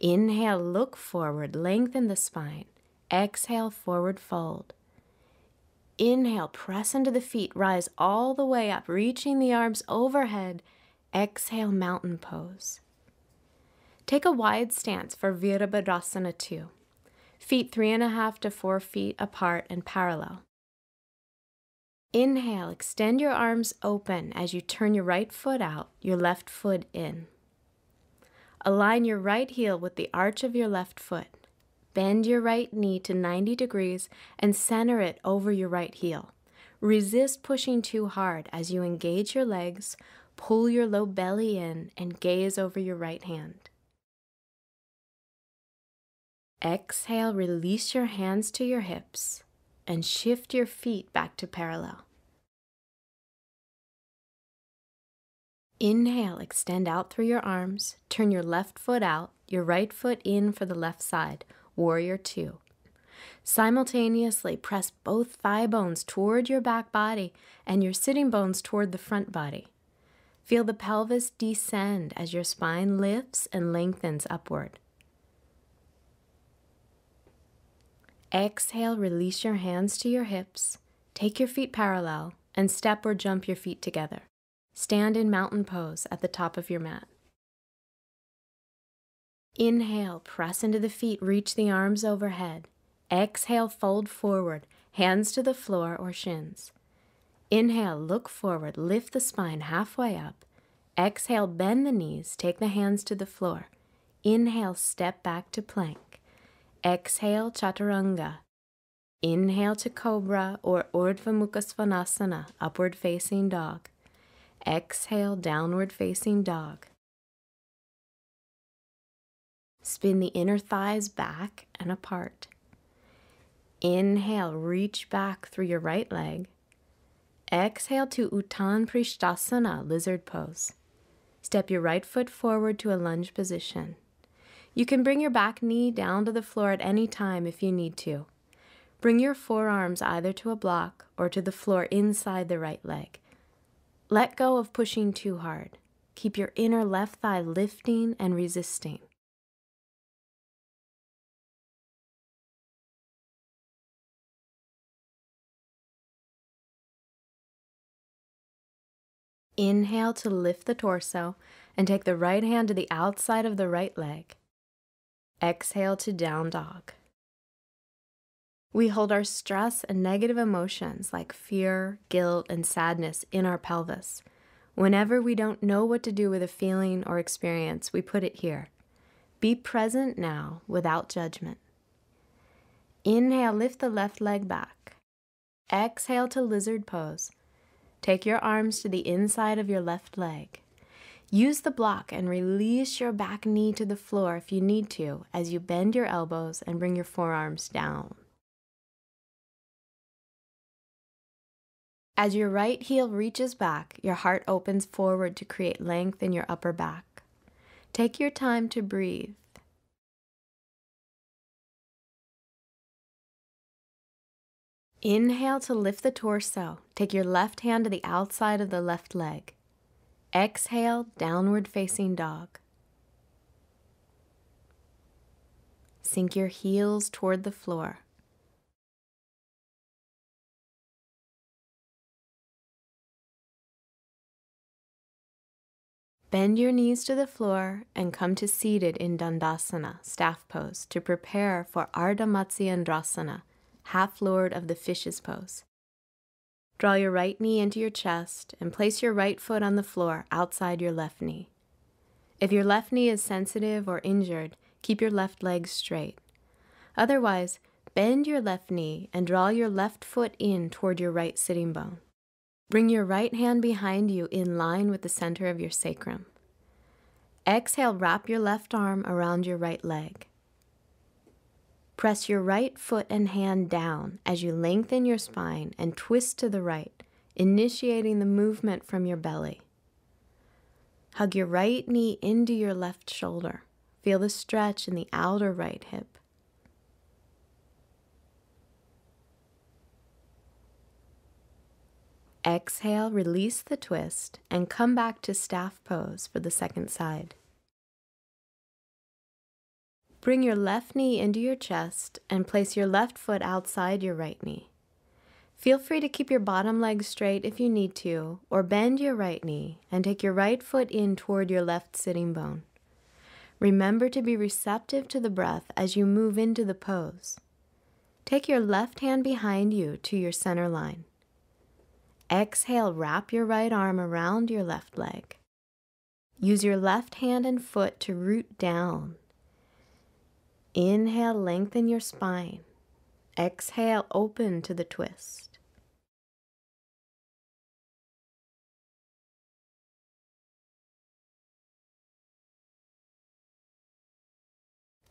Inhale, look forward, lengthen the spine. Exhale, forward fold. Inhale, press into the feet, rise all the way up, reaching the arms overhead. Exhale, mountain pose. Take a wide stance for Virabhadrasana 2. Feet 3.5 to 4 feet apart and parallel. Inhale, extend your arms open as you turn your right foot out, your left foot in. Align your right heel with the arch of your left foot. Bend your right knee to 90 degrees and center it over your right heel. Resist pushing too hard as you engage your legs, pull your low belly in, and gaze over your right hand. Exhale, release your hands to your hips and shift your feet back to parallel. Inhale, extend out through your arms, turn your left foot out, your right foot in for the left side, Warrior 2. Simultaneously press both thigh bones toward your back body and your sitting bones toward the front body. Feel the pelvis descend as your spine lifts and lengthens upward. Exhale, release your hands to your hips, take your feet parallel, and step or jump your feet together. Stand in mountain pose at the top of your mat. Inhale, press into the feet, reach the arms overhead. Exhale, fold forward, hands to the floor or shins. Inhale, look forward, lift the spine halfway up. Exhale, bend the knees, take the hands to the floor. Inhale, step back to plank. Exhale, Chaturanga. Inhale to Cobra or Urdhva Mukha Svanasana, upward facing dog. Exhale, downward facing dog. Spin the inner thighs back and apart. Inhale, reach back through your right leg. Exhale to Uttan Prishthasana, lizard pose. Step your right foot forward to a lunge position. You can bring your back knee down to the floor at any time if you need to. Bring your forearms either to a block or to the floor inside the right leg. Let go of pushing too hard. Keep your inner left thigh lifting and resisting. Inhale to lift the torso and take the right hand to the outside of the right leg. Exhale to down dog. We hold our stress and negative emotions like fear, guilt, and sadness in our pelvis. Whenever we don't know what to do with a feeling or experience, we put it here. Be present now without judgment. Inhale, lift the left leg back. Exhale to lizard pose. Take your arms to the inside of your left leg. Use the block and release your back knee to the floor if you need to as you bend your elbows and bring your forearms down. As your right heel reaches back, your heart opens forward to create length in your upper back. Take your time to breathe. Inhale to lift the torso. Take your left hand to the outside of the left leg. Exhale, downward facing dog. Sink your heels toward the floor. Bend your knees to the floor and come to seated in Dandasana, staff pose, to prepare for Ardha Matsyendrasana, half-lord of the fishes pose. Draw your right knee into your chest and place your right foot on the floor outside your left knee. If your left knee is sensitive or injured, keep your left leg straight. Otherwise, bend your left knee and draw your left foot in toward your right sitting bone. Bring your right hand behind you in line with the center of your sacrum. Exhale, wrap your left arm around your right leg. Press your right foot and hand down as you lengthen your spine and twist to the right, initiating the movement from your belly. Hug your right knee into your left shoulder. Feel the stretch in the outer right hip. Exhale, release the twist, and come back to staff pose for the second side. Bring your left knee into your chest and place your left foot outside your right knee. Feel free to keep your bottom leg straight if you need to, or bend your right knee and take your right foot in toward your left sitting bone. Remember to be receptive to the breath as you move into the pose. Take your left hand behind you to your center line. Exhale, wrap your right arm around your left leg. Use your left hand and foot to root down. Inhale, lengthen your spine. Exhale, open to the twist.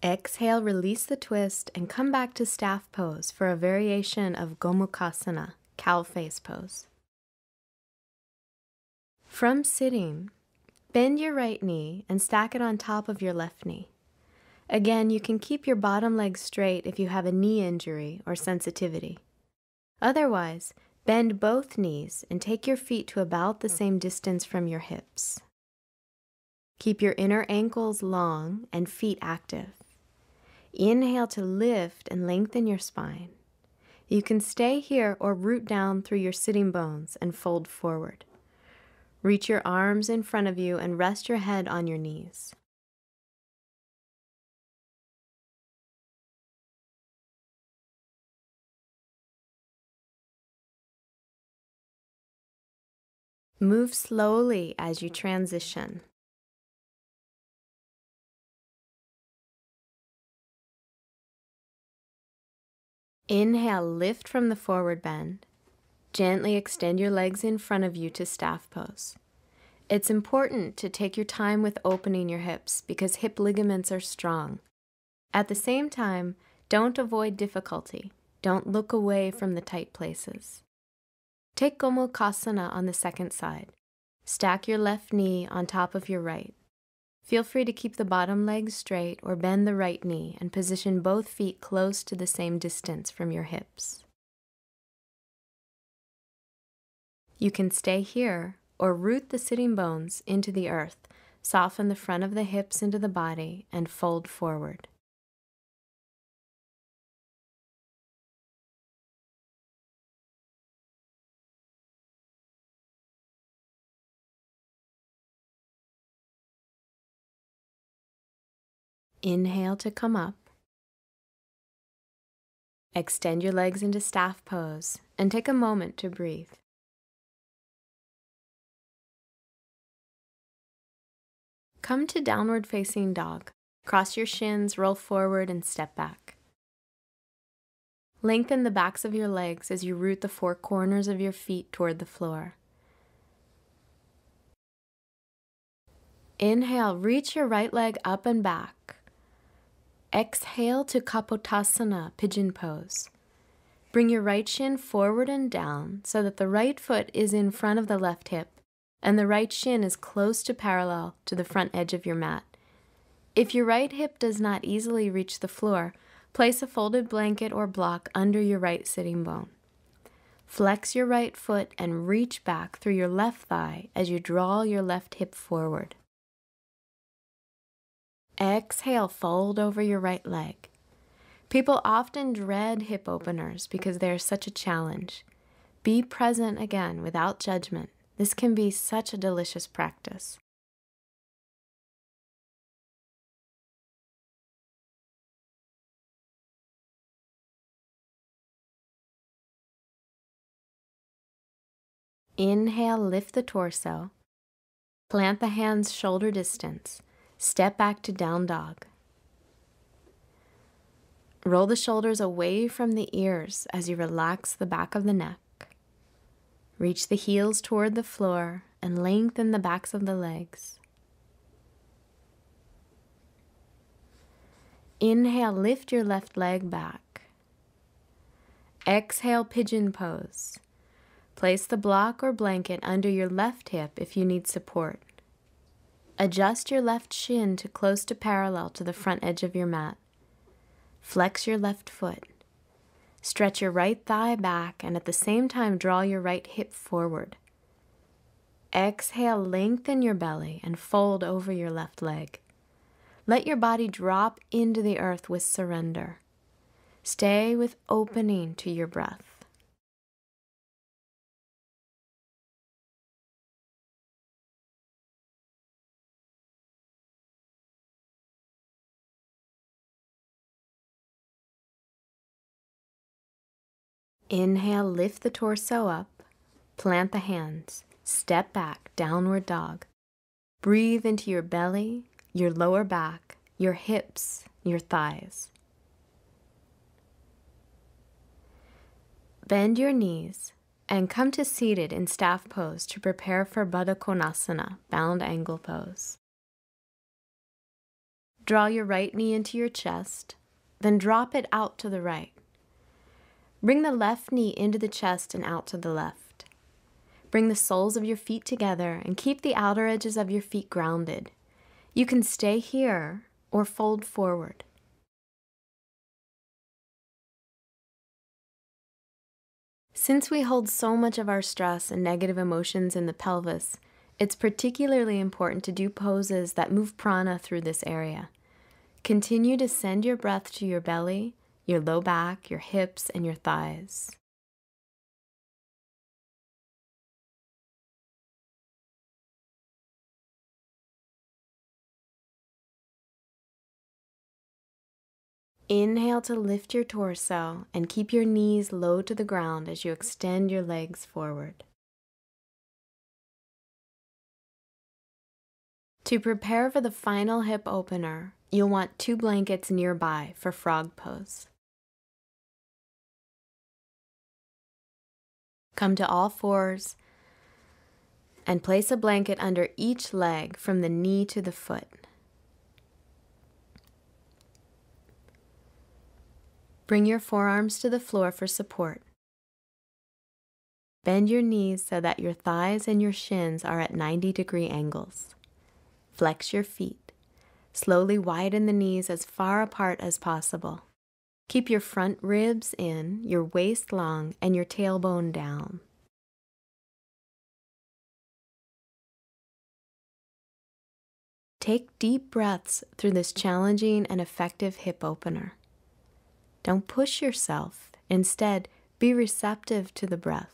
Exhale, release the twist, and come back to staff pose for a variation of Gomukhasana, cow face pose. From sitting, bend your right knee and stack it on top of your left knee. Again, you can keep your bottom leg straight if you have a knee injury or sensitivity. Otherwise, bend both knees and take your feet to about the same distance from your hips. Keep your inner ankles long and feet active. Inhale to lift and lengthen your spine. You can stay here or root down through your sitting bones and fold forward. Reach your arms in front of you and rest your head on your knees. Move slowly as you transition. Inhale, lift from the forward bend. Gently extend your legs in front of you to staff pose. It's important to take your time with opening your hips because hip ligaments are strong. At the same time, don't avoid difficulty. Don't look away from the tight places. Take Gomukhasana on the second side. Stack your left knee on top of your right. Feel free to keep the bottom leg straight or bend the right knee and position both feet close to the same distance from your hips. You can stay here or root the sitting bones into the earth, soften the front of the hips into the body, and fold forward. Inhale to come up. Extend your legs into staff pose and take a moment to breathe. Come to downward facing dog. Cross your shins, roll forward, and step back. Lengthen the backs of your legs as you root the four corners of your feet toward the floor. Inhale, reach your right leg up and back. Exhale to Kapotasana, pigeon pose. Bring your right shin forward and down so that the right foot is in front of the left hip and the right shin is close to parallel to the front edge of your mat. If your right hip does not easily reach the floor, place a folded blanket or block under your right sitting bone. Flex your right foot and reach back through your left thigh as you draw your left hip forward. Exhale, fold over your right leg. People often dread hip openers because they are such a challenge. Be present again without judgment. This can be such a delicious practice. Inhale, lift the torso. Plant the hands shoulder distance. Step back to down dog. Roll the shoulders away from the ears as you relax the back of the neck. Reach the heels toward the floor and lengthen the backs of the legs. Inhale, lift your left leg back. Exhale, pigeon pose. Place the block or blanket under your left hip if you need support. Adjust your left shin to close to parallel to the front edge of your mat. Flex your left foot. Stretch your right thigh back and at the same time draw your right hip forward. Exhale, lengthen your belly and fold over your left leg. Let your body drop into the earth with surrender. Stay with opening to your breath. Inhale, lift the torso up, plant the hands, step back, downward dog. Breathe into your belly, your lower back, your hips, your thighs. Bend your knees and come to seated in staff pose to prepare for Baddha Konasana, bound angle pose. Draw your right knee into your chest, then drop it out to the right. Bring the left knee into the chest and out to the left. Bring the soles of your feet together and keep the outer edges of your feet grounded. You can stay here or fold forward. Since we hold so much of our stress and negative emotions in the pelvis, it's particularly important to do poses that move prana through this area. Continue to send your breath to your belly, your low back, your hips, and your thighs. Inhale to lift your torso and keep your knees low to the ground as you extend your legs forward. To prepare for the final hip opener, you'll want 2 blankets nearby for frog pose. Come to all fours and place a blanket under each leg from the knee to the foot. Bring your forearms to the floor for support. Bend your knees so that your thighs and your shins are at 90-degree angles. Flex your feet. Slowly widen the knees as far apart as possible. Keep your front ribs in, your waist long, and your tailbone down. Take deep breaths through this challenging and effective hip opener. Don't push yourself. Instead, be receptive to the breath.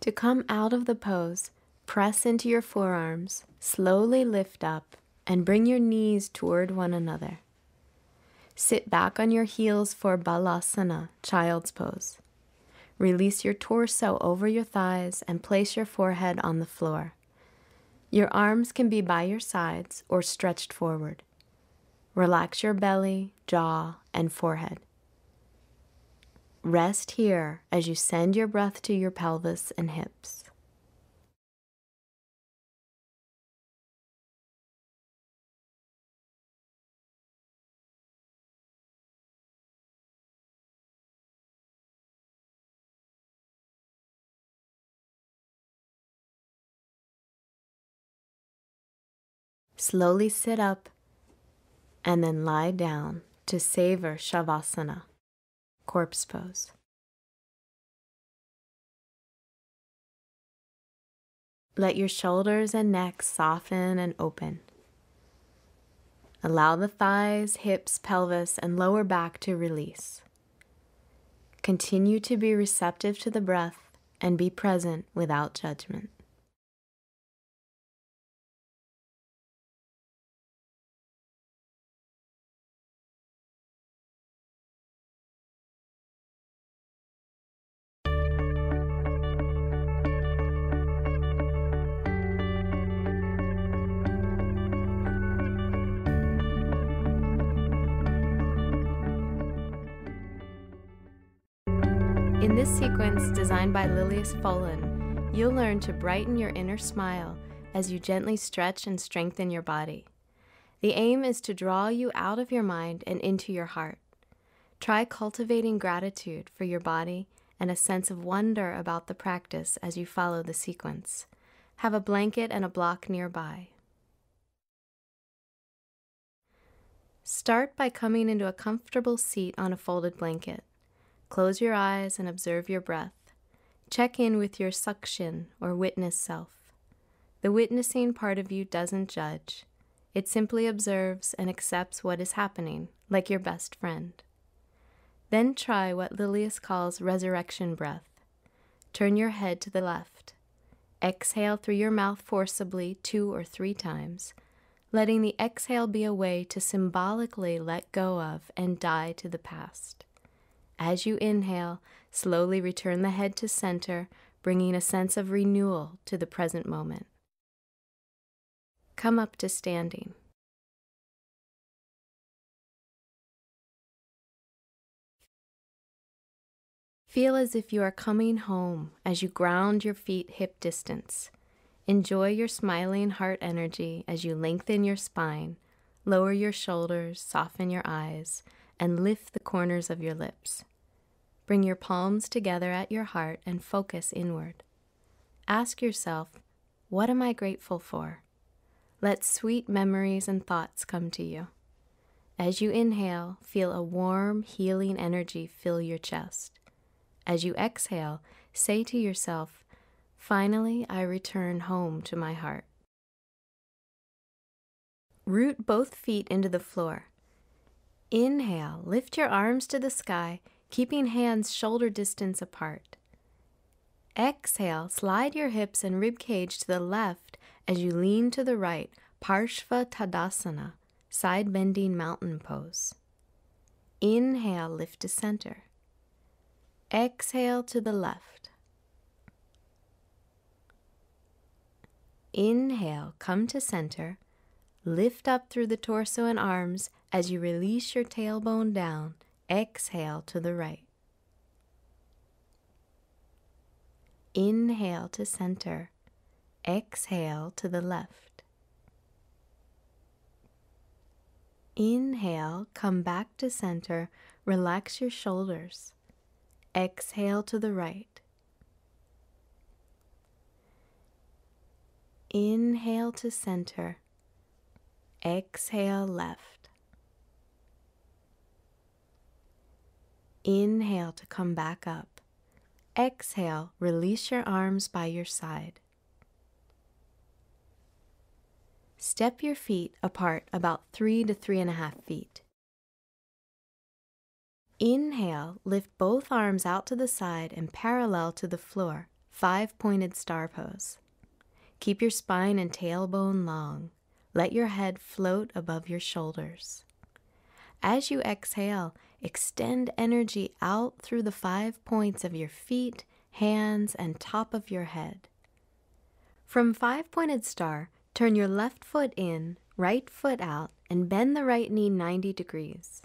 To come out of the pose, press into your forearms, slowly lift up, and bring your knees toward one another. Sit back on your heels for Balasana, child's pose. Release your torso over your thighs and place your forehead on the floor. Your arms can be by your sides or stretched forward. Relax your belly, jaw, and forehead. Rest here as you send your breath to your pelvis and hips. Slowly sit up and then lie down to savor Shavasana, corpse pose. Let your shoulders and neck soften and open. Allow the thighs, hips, pelvis, and lower back to release. Continue to be receptive to the breath and be present without judgment. In this sequence designed by Lilius Folan, you'll learn to brighten your inner smile as you gently stretch and strengthen your body. The aim is to draw you out of your mind and into your heart. Try cultivating gratitude for your body and a sense of wonder about the practice as you follow the sequence. Have a blanket and a block nearby. Start by coming into a comfortable seat on a folded blanket. Close your eyes and observe your breath. Check in with your sukshin or witness self. The witnessing part of you doesn't judge. It simply observes and accepts what is happening, like your best friend. Then try what Lilius calls resurrection breath. Turn your head to the left. Exhale through your mouth forcibly 2 or 3 times, letting the exhale be a way to symbolically let go of and die to the past. As you inhale, slowly return the head to center, bringing a sense of renewal to the present moment. Come up to standing. Feel as if you are coming home as you ground your feet hip distance. Enjoy your smiling heart energy as you lengthen your spine, lower your shoulders, soften your eyes, and lift the corners of your lips. Bring your palms together at your heart and focus inward. Ask yourself, what am I grateful for? Let sweet memories and thoughts come to you. As you inhale, feel a warm, healing energy fill your chest. As you exhale, say to yourself, finally, I return home to my heart. Root both feet into the floor. Inhale, lift your arms to the sky, keeping hands shoulder distance apart. Exhale, slide your hips and rib cage to the left as you lean to the right, Parshva Tadasana, side bending mountain pose. Inhale, lift to center. Exhale to the left. Inhale, come to center. Lift up through the torso and arms as you release your tailbone down. Exhale to the right. Inhale to center. Exhale to the left. Inhale, come back to center. Relax your shoulders. Exhale to the right. Inhale to center. Exhale left. Inhale to come back up. Exhale, release your arms by your side. Step your feet apart about 3 to 3.5 feet. Inhale, lift both arms out to the side and parallel to the floor, 5-pointed star pose. Keep your spine and tailbone long. Let your head float above your shoulders. As you exhale, extend energy out through the 5 points of your feet, hands, and top of your head. From 5-pointed star, turn your left foot in, right foot out, and bend the right knee 90 degrees.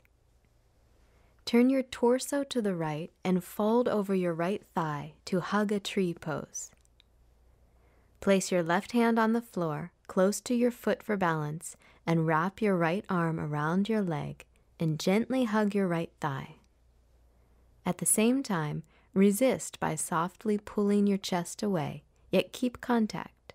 Turn your torso to the right and fold over your right thigh to hug a tree pose. Place your left hand on the floor, close to your foot for balance, and wrap your right arm around your leg and gently hug your right thigh. At the same time, resist by softly pulling your chest away, yet keep contact.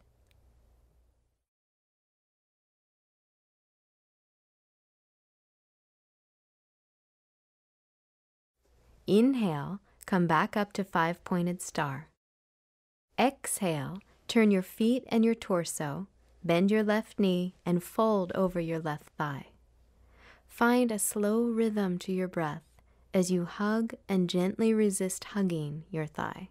Inhale, come back up to 5-pointed star. Exhale, turn your feet and your torso, bend your left knee, and fold over your left thigh. Find a slow rhythm to your breath as you hug and gently resist hugging your thigh.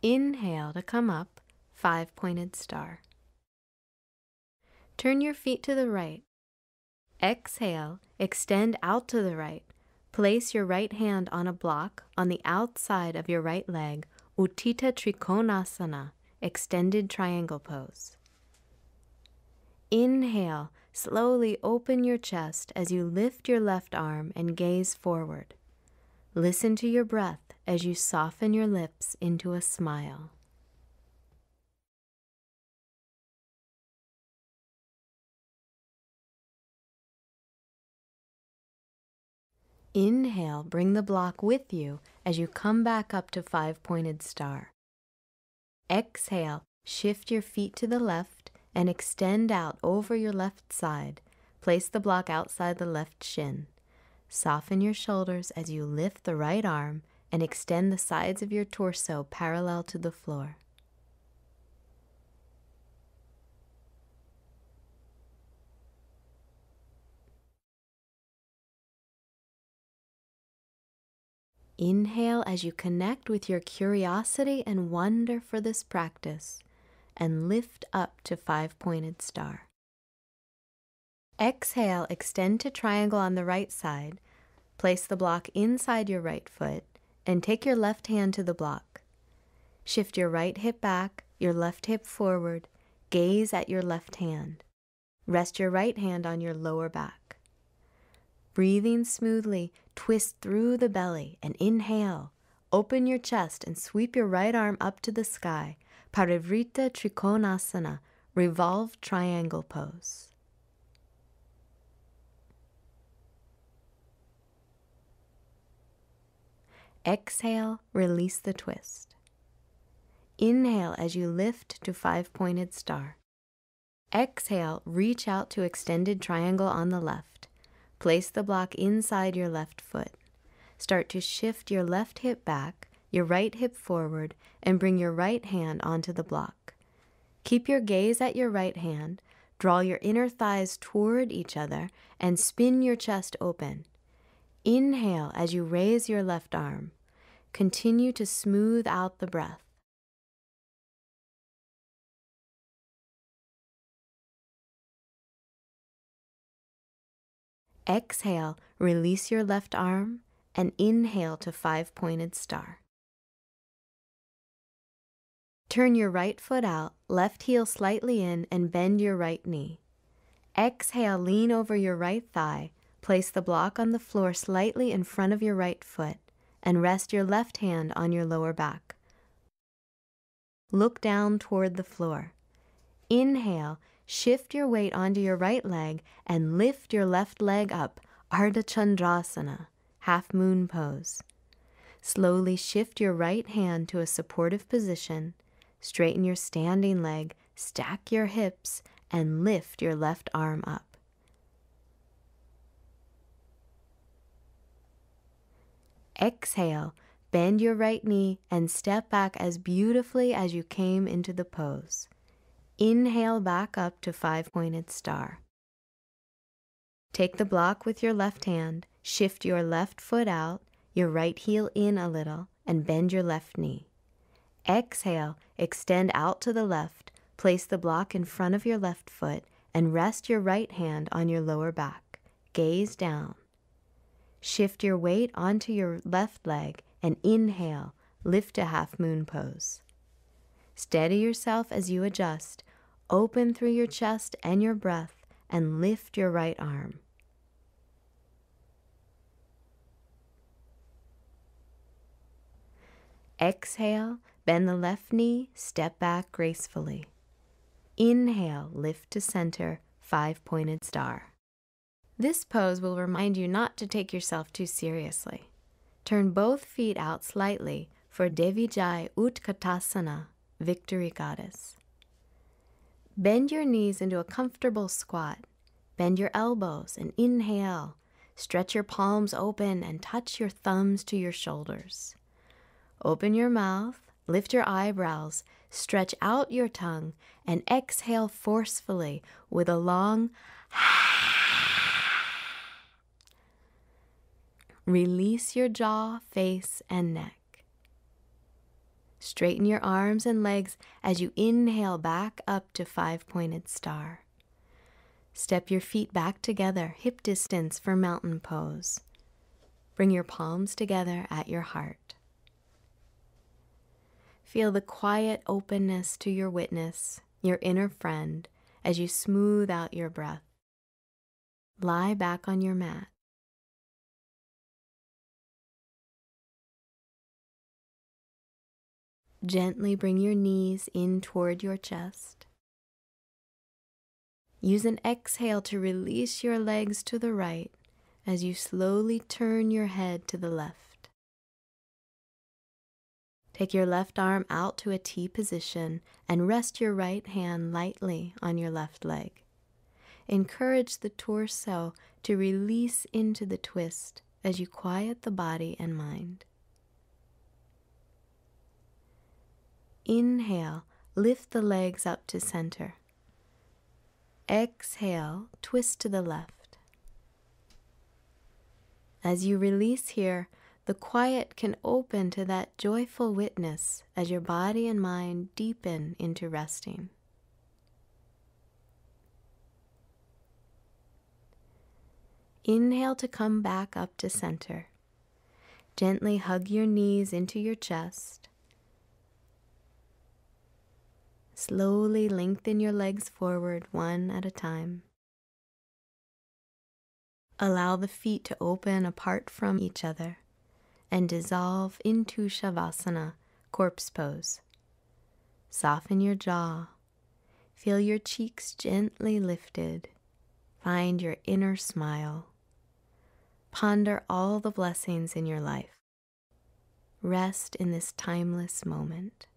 Inhale to come up, 5-pointed star. Turn your feet to the right. Exhale, extend out to the right. Place your right hand on a block on the outside of your right leg, Utthita Trikonasana, extended triangle pose. Inhale, slowly open your chest as you lift your left arm and gaze forward. Listen to your breath as you soften your lips into a smile. Inhale, bring the block with you as you come back up to five-pointed star. Exhale, shift your feet to the left and extend out over your left side. Place the block outside the left shin. Soften your shoulders as you lift the right arm and extend the sides of your torso parallel to the floor. Inhale as you connect with your curiosity and wonder for this practice, and lift up to five-pointed star. Exhale, extend to triangle on the right side, place the block inside your right foot, and take your left hand to the block. Shift your right hip back, your left hip forward, gaze at your left hand. Rest your right hand on your lower back. Breathing smoothly, twist through the belly and inhale. Open your chest and sweep your right arm up to the sky. Parivrtta Trikonasana, revolved triangle pose. Exhale, release the twist. Inhale as you lift to five-pointed star. Exhale, reach out to extended triangle on the left. Place the block inside your left foot. Start to shift your left hip back, your right hip forward, and bring your right hand onto the block. Keep your gaze at your right hand, draw your inner thighs toward each other, and spin your chest open. Inhale as you raise your left arm. Continue to smooth out the breath. Exhale, release your left arm, and inhale to five-pointed star. Turn your right foot out, left heel slightly in, and bend your right knee. Exhale, lean over your right thigh, place the block on the floor slightly in front of your right foot, and rest your left hand on your lower back. Look down toward the floor. Inhale, shift your weight onto your right leg and lift your left leg up, Ardha Chandrasana, half moon pose. Slowly shift your right hand to a supportive position, straighten your standing leg, stack your hips, and lift your left arm up. Exhale, bend your right knee and step back as beautifully as you came into the pose. Inhale back up to five-pointed star. Take the block with your left hand, shift your left foot out, your right heel in a little, and bend your left knee. Exhale, extend out to the left, place the block in front of your left foot, and rest your right hand on your lower back. Gaze down. Shift your weight onto your left leg and inhale, lift to half moon pose. Steady yourself as you adjust, open through your chest and your breath, and lift your right arm. Exhale, bend the left knee, step back gracefully. Inhale, lift to center, five-pointed star. This pose will remind you not to take yourself too seriously. Turn both feet out slightly for Devijaya Utkatasana, Victory Goddess. Bend your knees into a comfortable squat. Bend your elbows and inhale. Stretch your palms open and touch your thumbs to your shoulders. Open your mouth, lift your eyebrows, stretch out your tongue, and exhale forcefully with a long Release your jaw, face, and neck. Straighten your arms and legs as you inhale back up to five-pointed star. Step your feet back together, hip distance for mountain pose. Bring your palms together at your heart. Feel the quiet openness to your witness, your inner friend, as you smooth out your breath. Lie back on your mat. Gently bring your knees in toward your chest. Use an exhale to release your legs to the right as you slowly turn your head to the left. Take your left arm out to a T position and rest your right hand lightly on your left leg. Encourage the torso to release into the twist as you quiet the body and mind. Inhale, lift the legs up to center. Exhale, twist to the left. As you release here, the quiet can open to that joyful witness as your body and mind deepen into resting. Inhale to come back up to center. Gently hug your knees into your chest. Slowly lengthen your legs forward one at a time. Allow the feet to open apart from each other and dissolve into Shavasana, corpse pose. Soften your jaw. Feel your cheeks gently lifted. Find your inner smile. Ponder all the blessings in your life. Rest in this timeless moment.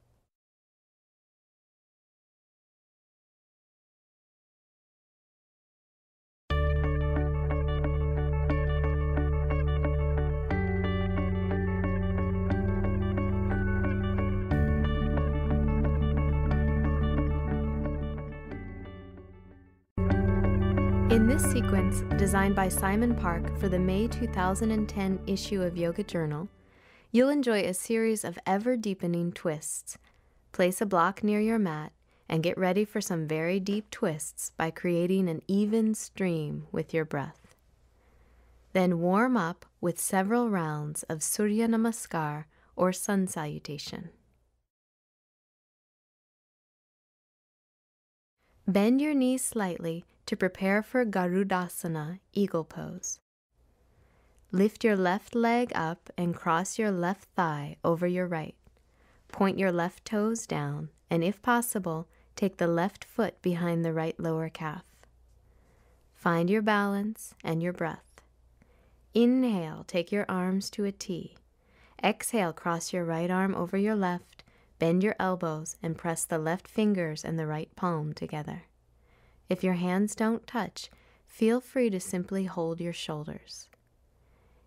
In this sequence, designed by Simon Park for the May 2010 issue of Yoga Journal, you'll enjoy a series of ever-deepening twists. Place a block near your mat and get ready for some very deep twists by creating an even stream with your breath. Then warm up with several rounds of Surya Namaskar or sun salutation. Bend your knees slightly to prepare for Garudasana, eagle pose. Lift your left leg up and cross your left thigh over your right. Point your left toes down, and if possible, take the left foot behind the right lower calf. Find your balance and your breath. Inhale, take your arms to a T. Exhale, cross your right arm over your left, bend your elbows, and press the left fingers and the right palm together. If your hands don't touch, feel free to simply hold your shoulders.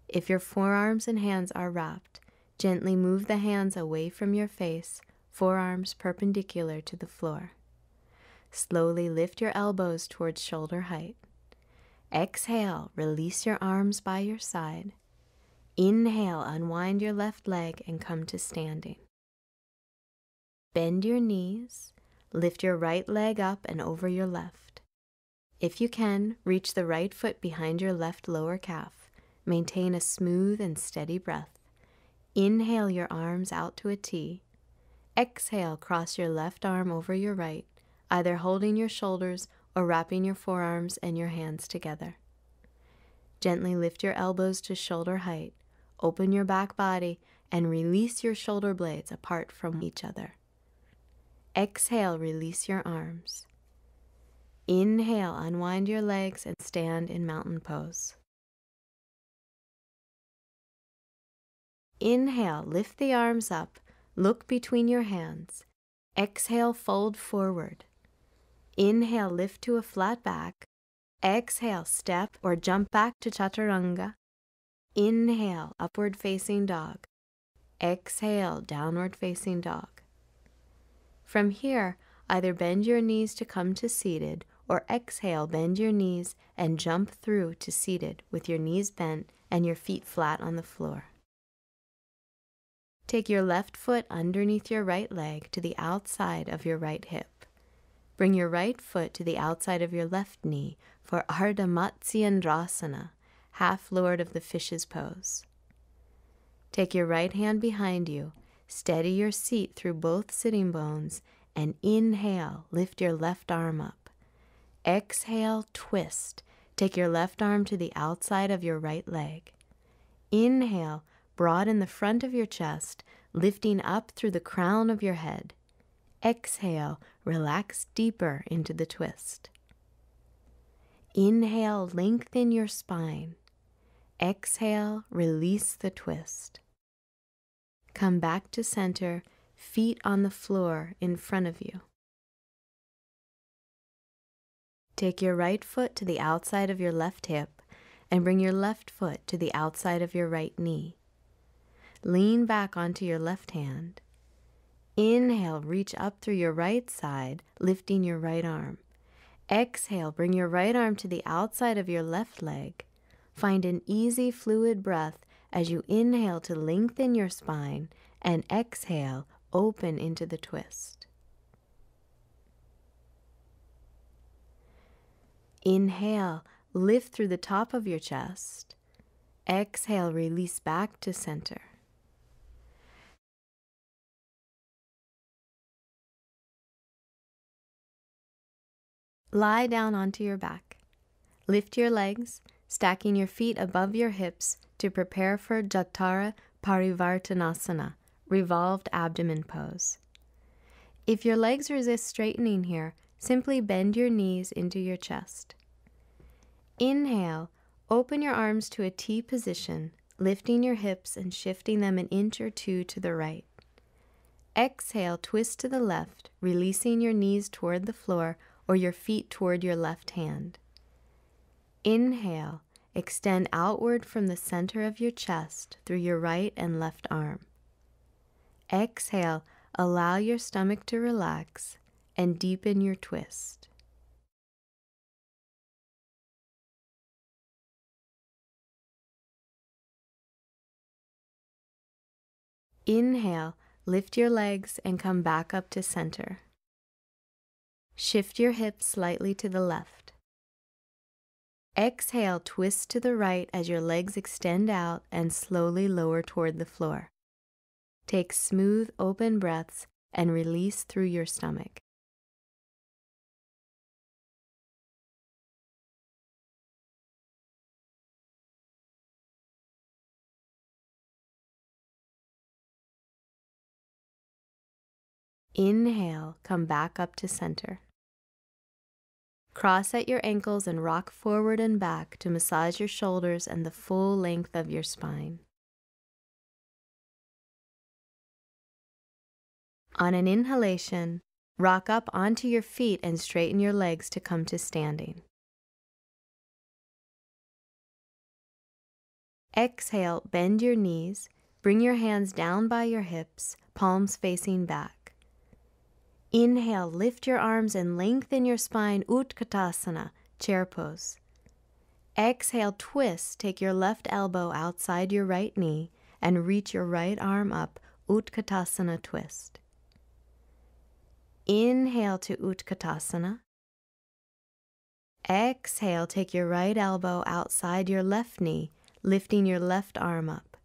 If your forearms and hands are wrapped, gently move the hands away from your face, forearms perpendicular to the floor. Slowly lift your elbows towards shoulder height. Exhale, release your arms by your side. Inhale, unwind your left leg and come to standing. Bend your knees, lift your right leg up and over your left. If you can, reach the right foot behind your left lower calf. Maintain a smooth and steady breath. Inhale your arms out to a T. Exhale, cross your left arm over your right, either holding your shoulders or wrapping your forearms and your hands together. Gently lift your elbows to shoulder height, open your back body, and release your shoulder blades apart from each other. Exhale, release your arms. Inhale, unwind your legs and stand in mountain pose. Inhale, lift the arms up, look between your hands. Exhale, fold forward. Inhale, lift to a flat back. Exhale, step or jump back to Chaturanga. Inhale, upward facing dog. Exhale, downward facing dog. From here, either bend your knees to come to seated or exhale, bend your knees and jump through to seated with your knees bent and your feet flat on the floor. Take your left foot underneath your right leg to the outside of your right hip. Bring your right foot to the outside of your left knee for Ardha Matsyendrasana, half Lord of the Fishes pose. Take your right hand behind you, steady your seat through both sitting bones, and inhale, lift your left arm up. Exhale, twist. Take your left arm to the outside of your right leg. Inhale, broaden the front of your chest, lifting up through the crown of your head. Exhale, relax deeper into the twist. Inhale, lengthen your spine. Exhale, release the twist. Come back to center, feet on the floor in front of you. Take your right foot to the outside of your left hip and bring your left foot to the outside of your right knee. Lean back onto your left hand. Inhale, reach up through your right side, lifting your right arm. Exhale, bring your right arm to the outside of your left leg. Find an easy, fluid breath as you inhale to lengthen your spine and exhale, open into the twist. Inhale, lift through the top of your chest. Exhale, release back to center. Lie down onto your back. Lift your legs, stacking your feet above your hips to prepare for Jatara Parivartanasana, revolved abdomen pose. If your legs resist straightening here, simply bend your knees into your chest. Inhale, open your arms to a T position, lifting your hips and shifting them an inch or two to the right. Exhale, twist to the left, releasing your knees toward the floor or your feet toward your left hand. Inhale, extend outward from the center of your chest through your right and left arm. Exhale, allow your stomach to relax and deepen your twist. Inhale, lift your legs and come back up to center. Shift your hips slightly to the left. Exhale, twist to the right as your legs extend out and slowly lower toward the floor. Take smooth, open breaths and release through your stomach. Inhale, come back up to center. Cross at your ankles and rock forward and back to massage your shoulders and the full length of your spine. On an inhalation, rock up onto your feet and straighten your legs to come to standing. Exhale, bend your knees, bring your hands down by your hips, palms facing back. Inhale, lift your arms and lengthen your spine, Utkatasana, chair pose. Exhale, twist, take your left elbow outside your right knee and reach your right arm up, Utkatasana twist. Inhale to Utkatasana. Exhale, take your right elbow outside your left knee, lifting your left arm up.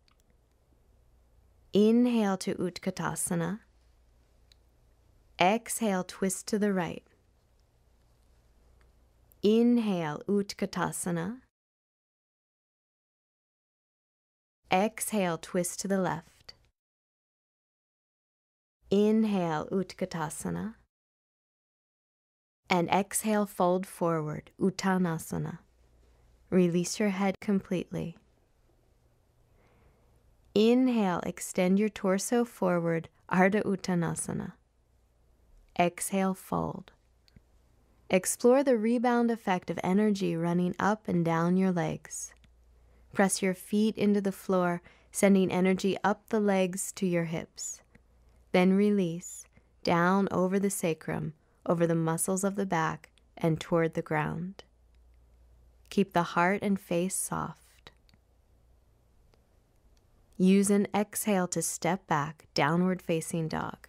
Inhale to Utkatasana. Exhale, twist to the right. Inhale, Utkatasana. Exhale, twist to the left. Inhale, Utkatasana. And exhale, fold forward, Uttanasana. Release your head completely. Inhale, extend your torso forward, Ardha Uttanasana. Exhale, fold. Explore the rebound effect of energy running up and down your legs. Press your feet into the floor, sending energy up the legs to your hips. Then release, down over the sacrum, over the muscles of the back, and toward the ground. Keep the heart and face soft. Use an exhale to step back, downward facing dog.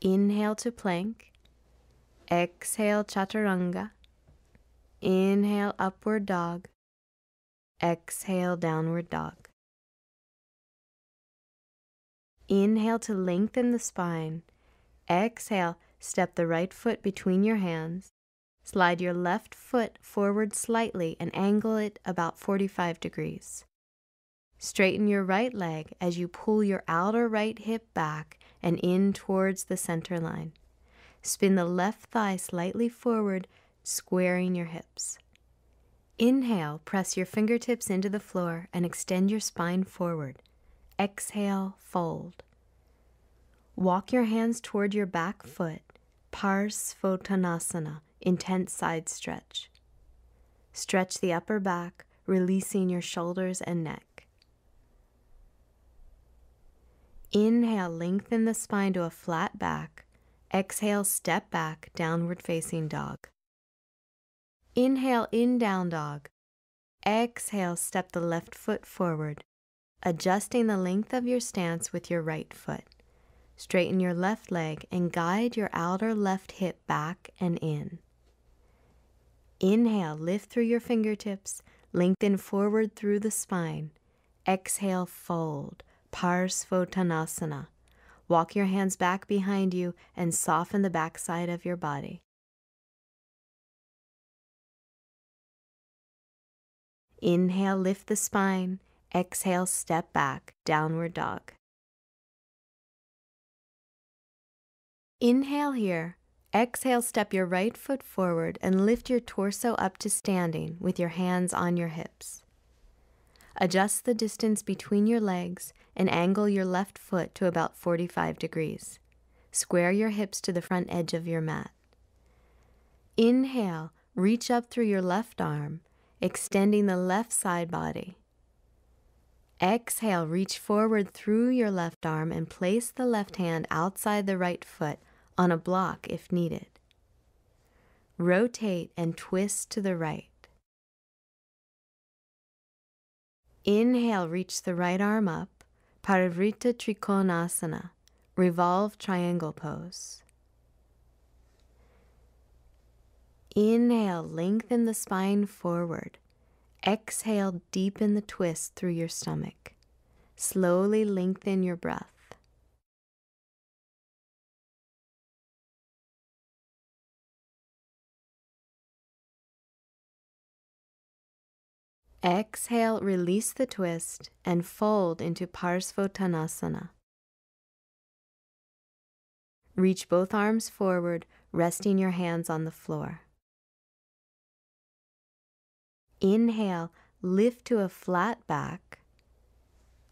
Inhale to plank. Exhale, chaturanga. Inhale, upward dog. Exhale, downward dog. Inhale to lengthen the spine. Exhale, step the right foot between your hands. Slide your left foot forward slightly and angle it about 45 degrees. Straighten your right leg as you pull your outer right hip back and in towards the center line. Spin the left thigh slightly forward, squaring your hips. Inhale, press your fingertips into the floor and extend your spine forward. Exhale, fold. Walk your hands toward your back foot, Parsvottanasana, intense side stretch. Stretch the upper back, releasing your shoulders and neck. Inhale, lengthen the spine to a flat back. Exhale, step back, downward facing dog. Inhale, in down dog. Exhale, step the left foot forward, adjusting the length of your stance with your right foot. Straighten your left leg and guide your outer left hip back and in. Inhale, lift through your fingertips, lengthen forward through the spine. Exhale, fold, Parsvottanasana. Walk your hands back behind you and soften the backside of your body. Inhale, lift the spine. Exhale, step back, downward dog. Inhale here. Exhale, step your right foot forward and lift your torso up to standing with your hands on your hips. Adjust the distance between your legs and angle your left foot to about 45 degrees. Square your hips to the front edge of your mat. Inhale, reach up through your left arm, extending the left side body. Exhale, reach forward through your left arm and place the left hand outside the right foot on a block if needed. Rotate and twist to the right. Inhale, reach the right arm up, Parivrtta Trikonasana, revolve triangle pose. Inhale, lengthen the spine forward. Exhale, deepen the twist through your stomach. Slowly lengthen your breath. Exhale, release the twist and fold into Parsvottanasana. Reach both arms forward, resting your hands on the floor. Inhale, lift to a flat back.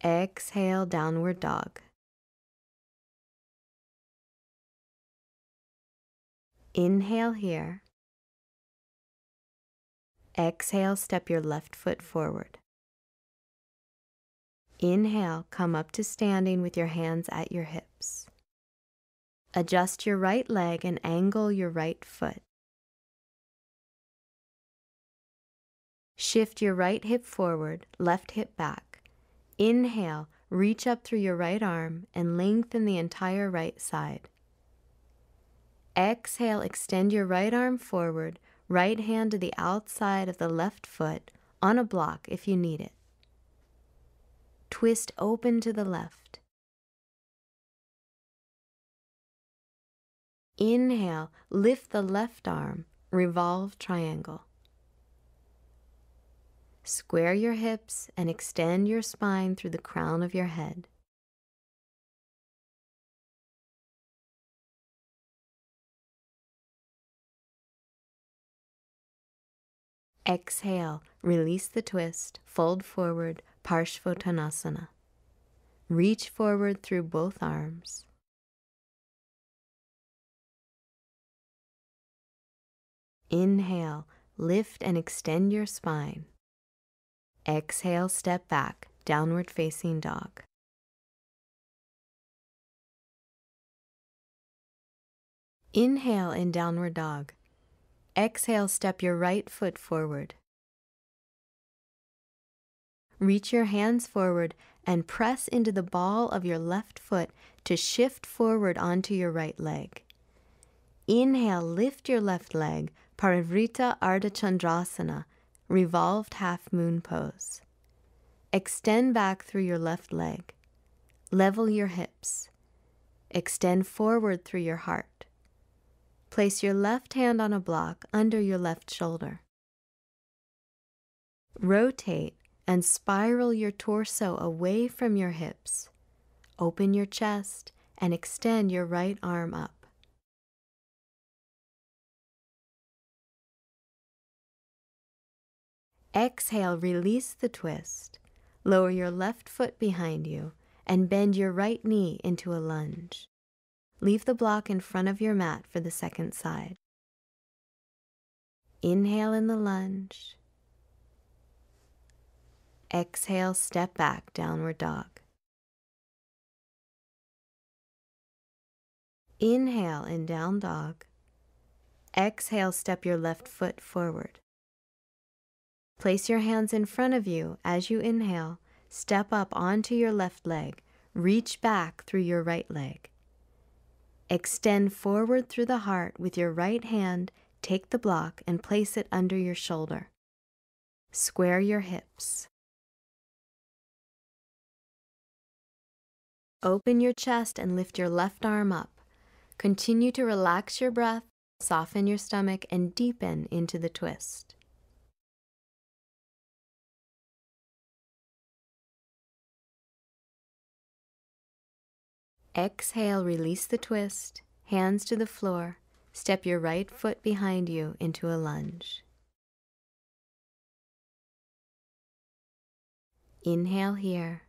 Exhale, downward dog. Inhale here. Exhale, step your left foot forward. Inhale, come up to standing with your hands at your hips. Adjust your right leg and angle your right foot. Shift your right hip forward, left hip back. Inhale, reach up through your right arm and lengthen the entire right side. Exhale, extend your right arm forward, right hand to the outside of the left foot on a block if you need it. Twist open to the left. Inhale, lift the left arm, revolve triangle. Square your hips and extend your spine through the crown of your head. Exhale, release the twist, fold forward, Parsvottanasana. Reach forward through both arms. Inhale, lift and extend your spine. Exhale, step back, downward facing dog. Inhale in downward dog. Exhale, step your right foot forward. Reach your hands forward and press into the ball of your left foot to shift forward onto your right leg. Inhale, lift your left leg, Parivrtta Ardhachandrasana, revolved half moon pose. Extend back through your left leg. Level your hips. Extend forward through your heart. Place your left hand on a block under your left shoulder. Rotate and spiral your torso away from your hips. Open your chest and extend your right arm up. Exhale, release the twist. Lower your left foot behind you and bend your right knee into a lunge. Leave the block in front of your mat for the second side. Inhale in the lunge. Exhale, step back, downward dog. Inhale in down dog. Exhale, step your left foot forward. Place your hands in front of you as you inhale. Step up onto your left leg. Reach back through your right leg. Extend forward through the heart with your right hand. Take the block and place it under your shoulder. Square your hips. Open your chest and lift your left arm up. Continue to relax your breath, soften your stomach, and deepen into the twist. Exhale, release the twist, hands to the floor. Step your right foot behind you into a lunge. Inhale here.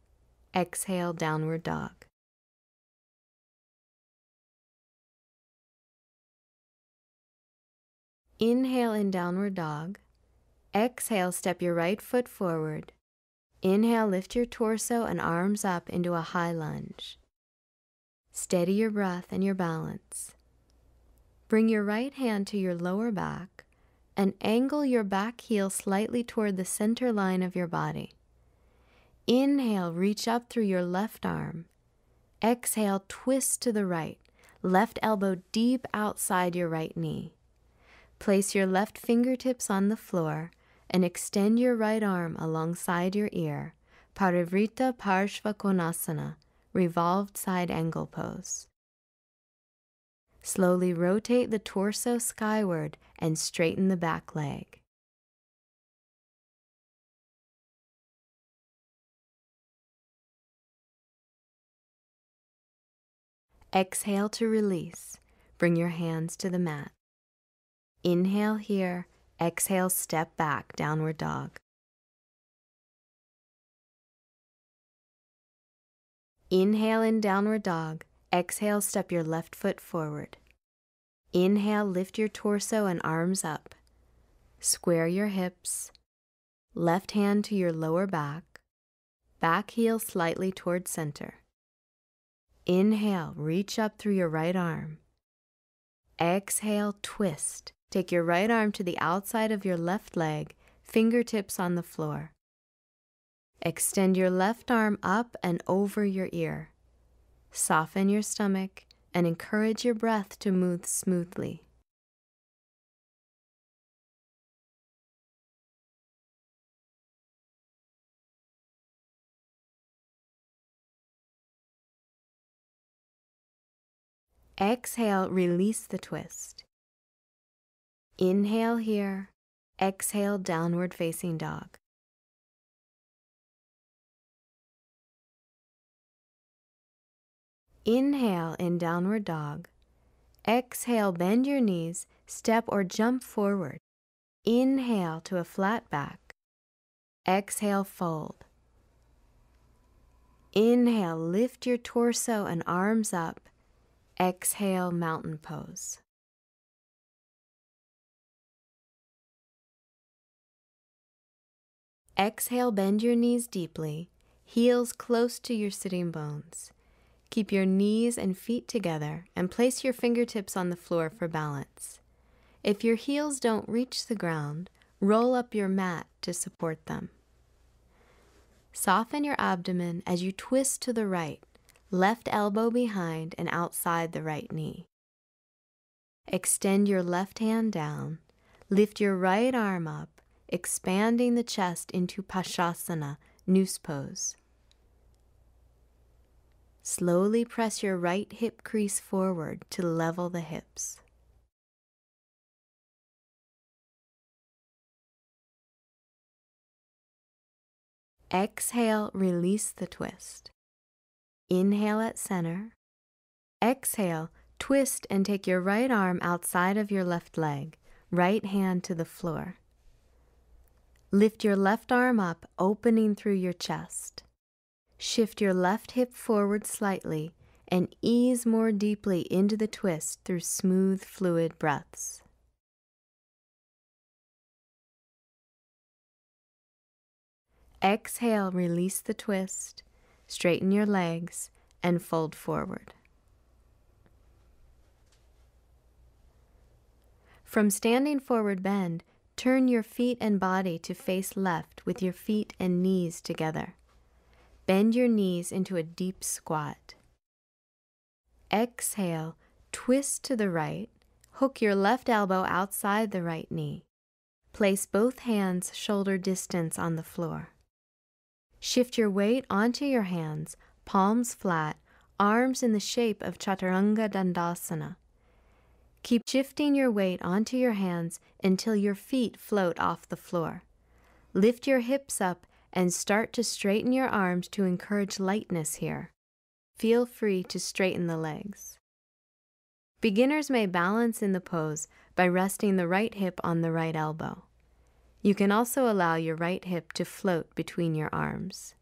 Exhale, downward dog. Inhale in downward dog. Exhale, step your right foot forward. Inhale, lift your torso and arms up into a high lunge. Steady your breath and your balance. Bring your right hand to your lower back and angle your back heel slightly toward the center line of your body. Inhale, reach up through your left arm. Exhale, twist to the right, left elbow deep outside your right knee. Place your left fingertips on the floor and extend your right arm alongside your ear, Parivrtta Parshva Konasana, revolved side angle pose. Slowly rotate the torso skyward and straighten the back leg. Exhale to release. Bring your hands to the mat. Inhale here. Exhale, step back, downward dog. Inhale in downward dog. Exhale, step your left foot forward. Inhale, lift your torso and arms up. Square your hips. Left hand to your lower back. Back heel slightly toward center. Inhale, reach up through your right arm. Exhale, twist. Take your right arm to the outside of your left leg, fingertips on the floor. Extend your left arm up and over your ear. Soften your stomach and encourage your breath to move smoothly. Exhale, release the twist. Inhale here. Exhale, downward facing dog. Inhale in downward dog. Exhale, bend your knees, step or jump forward. Inhale to a flat back. Exhale, fold. Inhale, lift your torso and arms up. Exhale, mountain pose. Exhale, bend your knees deeply, heels close to your sitting bones. Keep your knees and feet together and place your fingertips on the floor for balance. If your heels don't reach the ground, roll up your mat to support them. Soften your abdomen as you twist to the right, left elbow behind and outside the right knee. Extend your left hand down, lift your right arm up, expanding the chest into Pashasana, noose pose. Slowly press your right hip crease forward to level the hips. Exhale, release the twist. Inhale at center. Exhale, twist and take your right arm outside of your left leg, right hand to the floor. Lift your left arm up, opening through your chest. Shift your left hip forward slightly and ease more deeply into the twist through smooth, fluid breaths. Exhale, release the twist, straighten your legs, and fold forward. From standing forward bend, turn your feet and body to face left with your feet and knees together. Bend your knees into a deep squat. Exhale, twist to the right, hook your left elbow outside the right knee. Place both hands shoulder distance on the floor. Shift your weight onto your hands, palms flat, arms in the shape of Chaturanga Dandasana. Keep shifting your weight onto your hands until your feet float off the floor. Lift your hips up and start to straighten your arms to encourage lightness here. Feel free to straighten the legs. Beginners may balance in the pose by resting the right hip on the right elbow. You can also allow your right hip to float between your arms.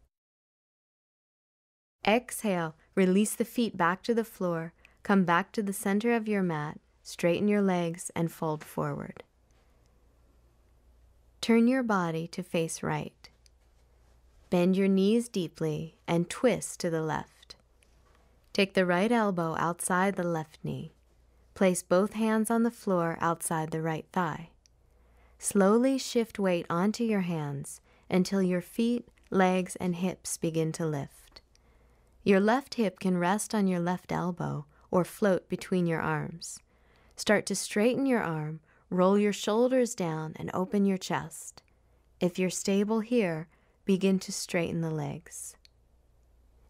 Exhale, release the feet back to the floor, come back to the center of your mat, straighten your legs, and fold forward. Turn your body to face right. Bend your knees deeply and twist to the left. Take the right elbow outside the left knee. Place both hands on the floor outside the right thigh. Slowly shift weight onto your hands until your feet, legs, and hips begin to lift. Your left hip can rest on your left elbow or float between your arms. Start to straighten your arm, roll your shoulders down, and open your chest. If you're stable here, begin to straighten the legs.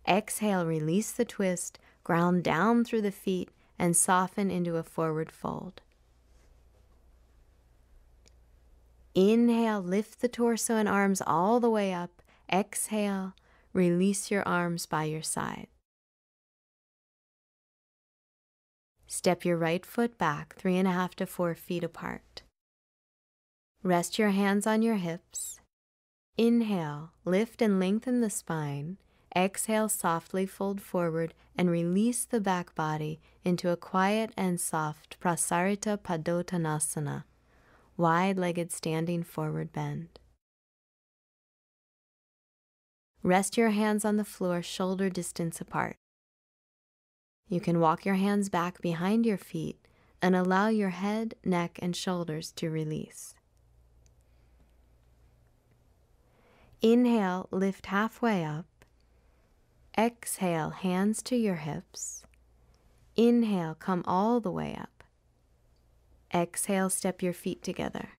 Exhale, release the twist, ground down through the feet, and soften into a forward fold. Inhale, lift the torso and arms all the way up. Exhale, release your arms by your side. Step your right foot back 3.5 to 4 feet apart. Rest your hands on your hips. Inhale, lift and lengthen the spine. Exhale, softly fold forward and release the back body into a quiet and soft Prasarita Padottanasana, wide-legged standing forward bend. Rest your hands on the floor shoulder distance apart. You can walk your hands back behind your feet and allow your head, neck, and shoulders to release. Inhale, lift halfway up. Exhale, hands to your hips. Inhale, come all the way up. Exhale, step your feet together.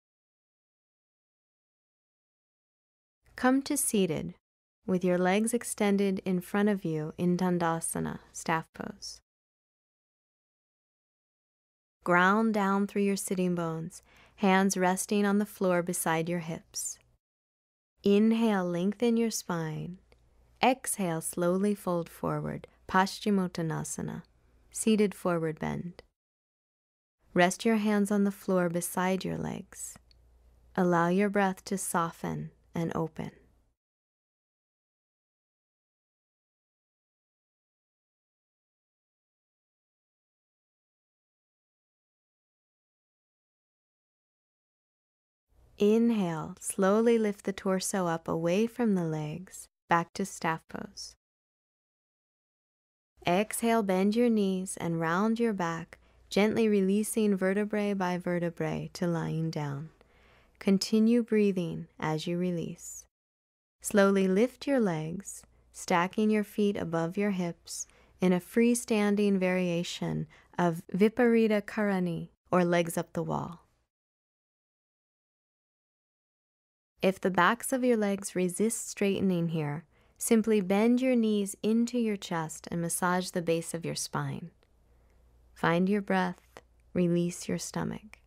Come to seated with your legs extended in front of you in Dandasana, staff pose. Ground down through your sitting bones, hands resting on the floor beside your hips. Inhale, lengthen your spine. Exhale, slowly fold forward, Paschimottanasana, seated forward bend. Rest your hands on the floor beside your legs. Allow your breath to soften and open. Inhale, slowly lift the torso up away from the legs, back to staff pose. Exhale, bend your knees and round your back, gently releasing vertebrae by vertebrae to lying down. Continue breathing as you release. Slowly lift your legs, stacking your feet above your hips in a freestanding variation of Viparita Karani, or legs up the wall. If the backs of your legs resist straightening here, Simply bend your knees into your chest and massage the base of your spine. Find your breath, release your stomach.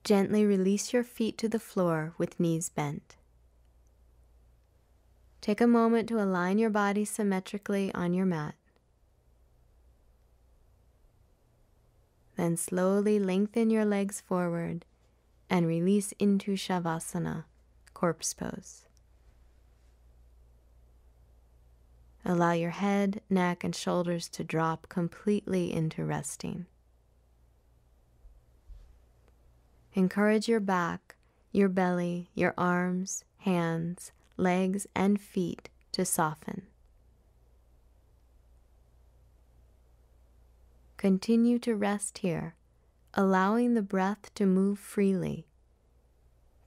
Gently release your feet to the floor with knees bent. Take a moment to align your body symmetrically on your mat. Then slowly lengthen your legs forward and release into Shavasana, corpse pose. Allow your head, neck, and shoulders to drop completely into resting. Encourage your back, your belly, your arms, hands, legs, and feet to soften. Continue to rest here, allowing the breath to move freely,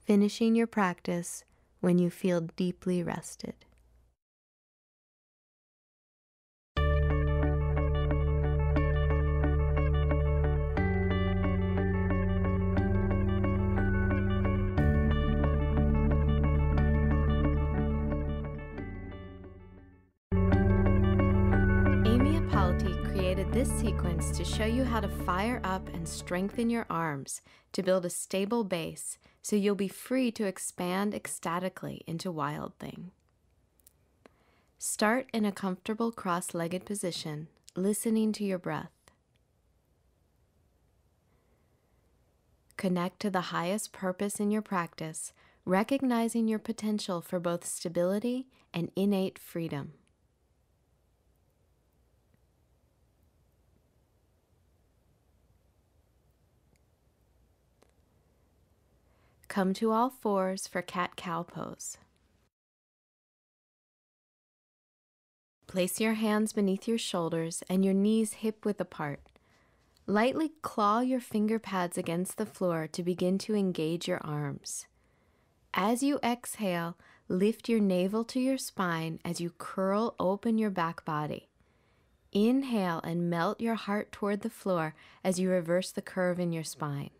finishing your practice when you feel deeply rested. Amy Apalti created this sequence to show you how to fire up and strengthen your arms to build a stable base so you'll be free to expand ecstatically into Wild Thing. Start in a comfortable cross-legged position, listening to your breath. Connect to the highest purpose in your practice, recognizing your potential for both stability and innate freedom. Come to all fours for cat-cow pose. Place your hands beneath your shoulders and your knees hip-width apart. Lightly claw your finger pads against the floor to begin to engage your arms. As you exhale, lift your navel to your spine as you curl open your back body. Inhale and melt your heart toward the floor as you reverse the curve in your spine.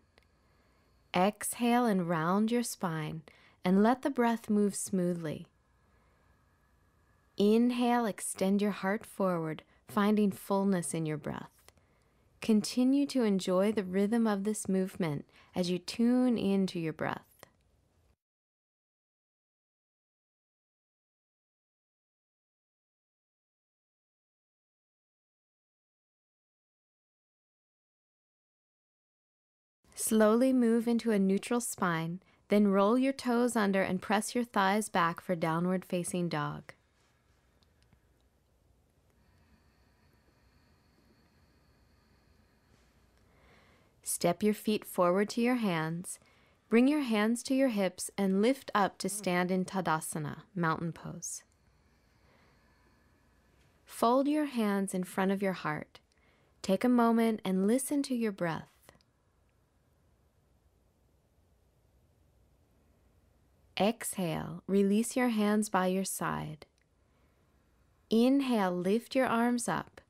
Exhale and round your spine and let the breath move smoothly. Inhale, extend your heart forward, finding fullness in your breath. Continue to enjoy the rhythm of this movement as you tune into your breath. Slowly move into a neutral spine, then roll your toes under and press your thighs back for downward facing dog. Step your feet forward to your hands, bring your hands to your hips and lift up to stand in Tadasana, mountain pose. Fold your hands in front of your heart. Take a moment and listen to your breath. Exhale, release your hands by your side. Inhale, lift your arms up.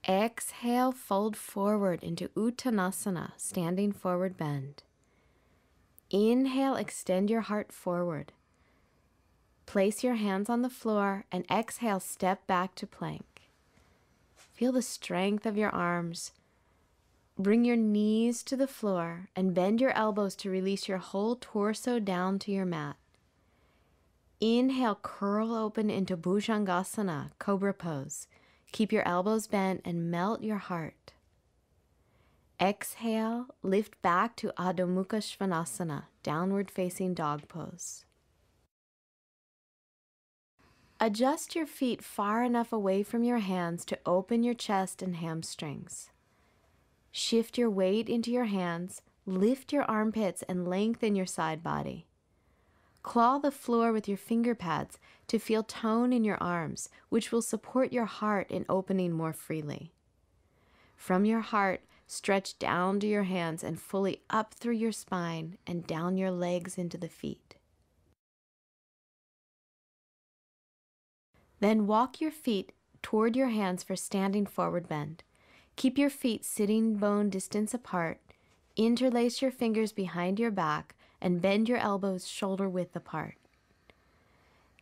Exhale, fold forward into Uttanasana, standing forward bend. Inhale, extend your heart forward. Place your hands on the floor and exhale, step back to plank. Feel the strength of your arms. Bring your knees to the floor and bend your elbows to release your whole torso down to your mat. Inhale, curl open into Bhujangasana, cobra pose. Keep your elbows bent and melt your heart. Exhale, lift back to Adho Mukha Svanasana, downward facing dog pose. Adjust your feet far enough away from your hands to open your chest and hamstrings. Shift your weight into your hands, lift your armpits, and lengthen your side body. Claw the floor with your finger pads to feel tone in your arms, which will support your heart in opening more freely. From your heart, stretch down to your hands and fully up through your spine and down your legs into the feet. Then walk your feet toward your hands for standing forward bend. Keep your feet sitting bone distance apart. Interlace your fingers behind your back and bend your elbows shoulder width apart.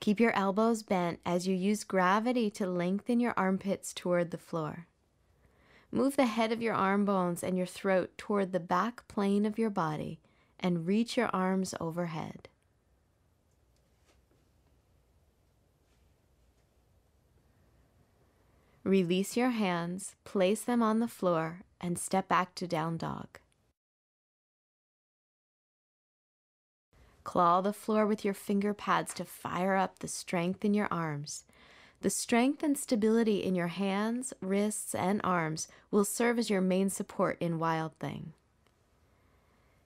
Keep your elbows bent as you use gravity to lengthen your armpits toward the floor. Move the head of your arm bones and your throat toward the back plane of your body and reach your arms overhead. Release your hands, place them on the floor, and step back to down dog. Claw the floor with your finger pads to fire up the strength in your arms. The strength and stability in your hands, wrists, and arms will serve as your main support in Wild Thing.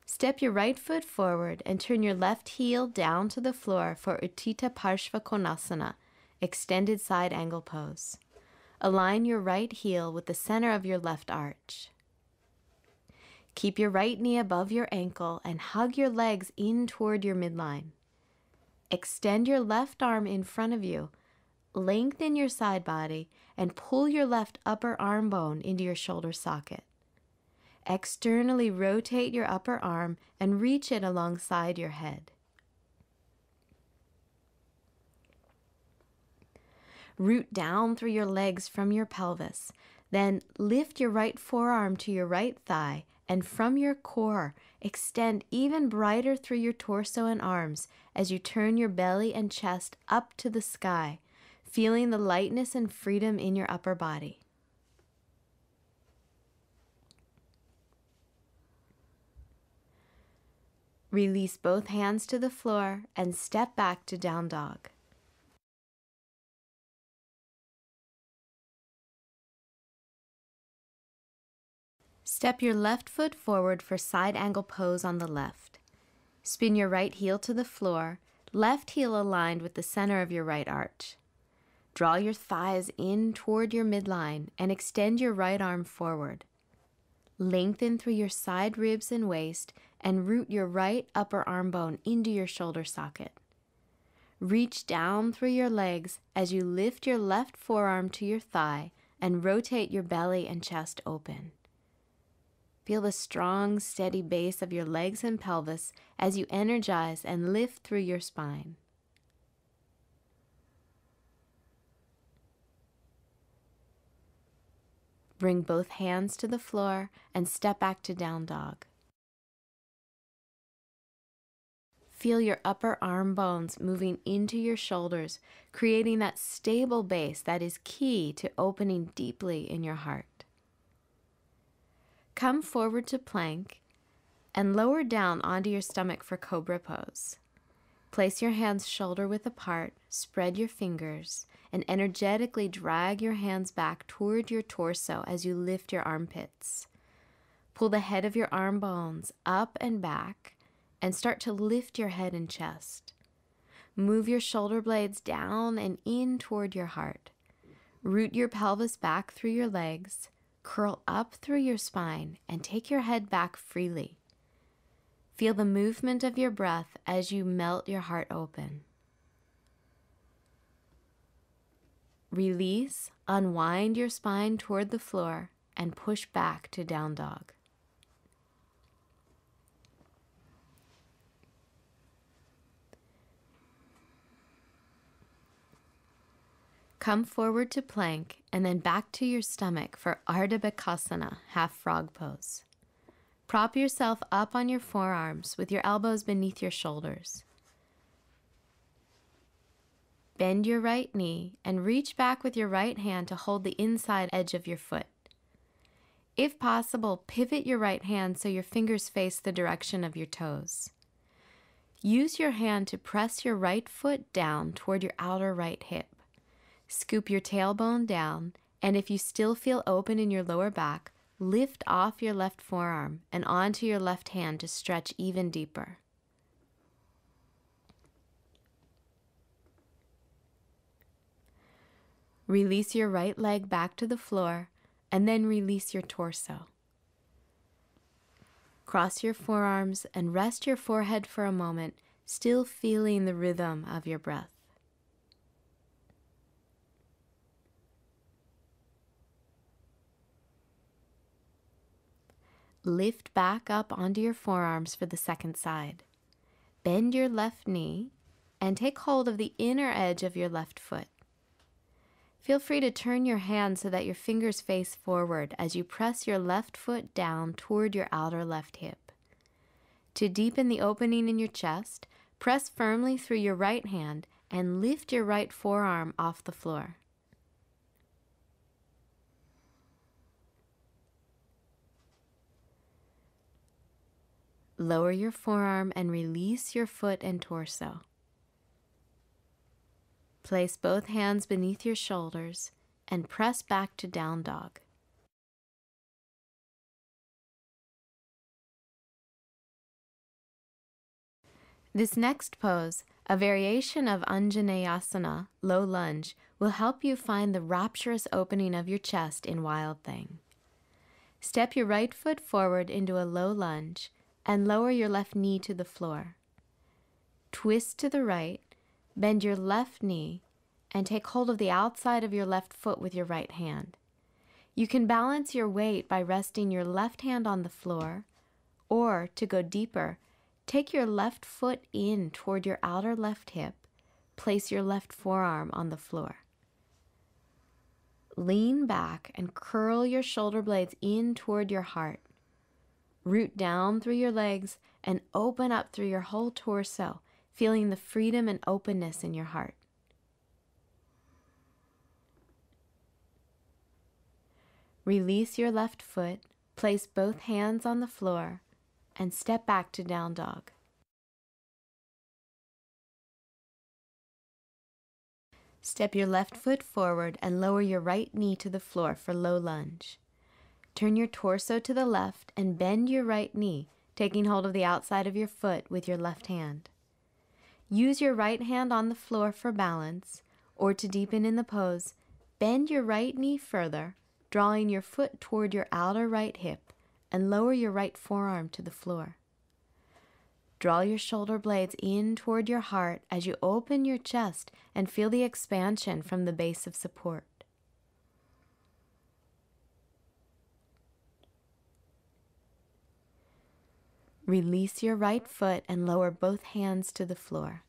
Step your right foot forward and turn your left heel down to the floor for Utthita Parshva Konasana, extended side angle pose. Align your right heel with the center of your left arch. Keep your right knee above your ankle and hug your legs in toward your midline. Extend your left arm in front of you, lengthen your side body, and pull your left upper arm bone into your shoulder socket. Externally rotate your upper arm and reach it alongside your head. Root down through your legs from your pelvis. Then lift your right forearm to your right thigh, and from your core, extend even brighter through your torso and arms as you turn your belly and chest up to the sky, feeling the lightness and freedom in your upper body. Release both hands to the floor and step back to down dog. Step your left foot forward for side angle pose on the left. Spin your right heel to the floor, left heel aligned with the center of your right arch. Draw your thighs in toward your midline and extend your right arm forward. Lengthen through your side ribs and waist and root your right upper arm bone into your shoulder socket. Reach down through your legs as you lift your left forearm to your thigh and rotate your belly and chest open. Feel the strong, steady base of your legs and pelvis as you energize and lift through your spine. Bring both hands to the floor and step back to down dog. Feel your upper arm bones moving into your shoulders, creating that stable base that is key to opening deeply in your heart. Come forward to plank and lower down onto your stomach for cobra pose. Place your hands shoulder width apart, spread your fingers, and energetically drag your hands back toward your torso as you lift your armpits. Pull the head of your arm bones up and back and start to lift your head and chest. Move your shoulder blades down and in toward your heart. Root your pelvis back through your legs. Curl up through your spine and take your head back freely. Feel the movement of your breath as you melt your heart open. Release, unwind your spine toward the floor, and push back to down dog. Come forward to plank and then back to your stomach for Ardha Bhakasana, half frog pose. Prop yourself up on your forearms with your elbows beneath your shoulders. Bend your right knee and reach back with your right hand to hold the inside edge of your foot. If possible, pivot your right hand so your fingers face the direction of your toes. Use your hand to press your right foot down toward your outer right hip. Scoop your tailbone down, and if you still feel open in your lower back, lift off your left forearm and onto your left hand to stretch even deeper. Release your right leg back to the floor, and then release your torso. Cross your forearms and rest your forehead for a moment, still feeling the rhythm of your breath. Lift back up onto your forearms for the second side. Bend your left knee and take hold of the inner edge of your left foot. Feel free to turn your hand so that your fingers face forward as you press your left foot down toward your outer left hip. To deepen the opening in your chest, press firmly through your right hand and lift your right forearm off the floor. Lower your forearm and release your foot and torso. Place both hands beneath your shoulders and press back to down dog. This next pose, a variation of Anjaneyasana, low lunge, will help you find the rapturous opening of your chest in Wild Thing. Step your right foot forward into a low lunge and lower your left knee to the floor. Twist to the right, bend your left knee, and take hold of the outside of your left foot with your right hand. You can balance your weight by resting your left hand on the floor, or, to go deeper, take your left foot in toward your outer left hip, place your left forearm on the floor. Lean back and curl your shoulder blades in toward your heart. Root down through your legs and open up through your whole torso, feeling the freedom and openness in your heart. Release your left foot, place both hands on the floor, and step back to down dog. Step your left foot forward and lower your right knee to the floor for low lunge. Turn your torso to the left and bend your right knee, taking hold of the outside of your foot with your left hand. Use your right hand on the floor for balance, or to deepen in the pose, bend your right knee further, drawing your foot toward your outer right hip, and lower your right forearm to the floor. Draw your shoulder blades in toward your heart as you open your chest and feel the expansion from the base of support. Release your right foot and lower both hands to the floor.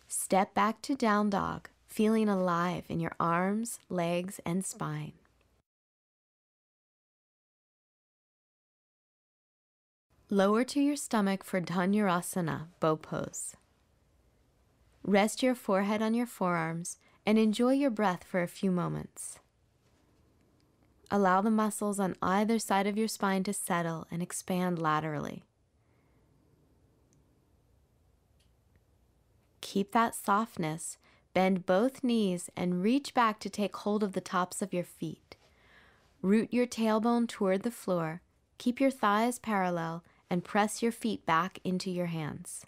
Step back to down dog, feeling alive in your arms, legs, and spine. Lower to your stomach for Dhanurasana, bow pose. Rest your forehead on your forearms and enjoy your breath for a few moments. Allow the muscles on either side of your spine to settle and expand laterally. Keep that softness, bend both knees, and reach back to take hold of the tops of your feet. Root your tailbone toward the floor, keep your thighs parallel, and press your feet back into your hands.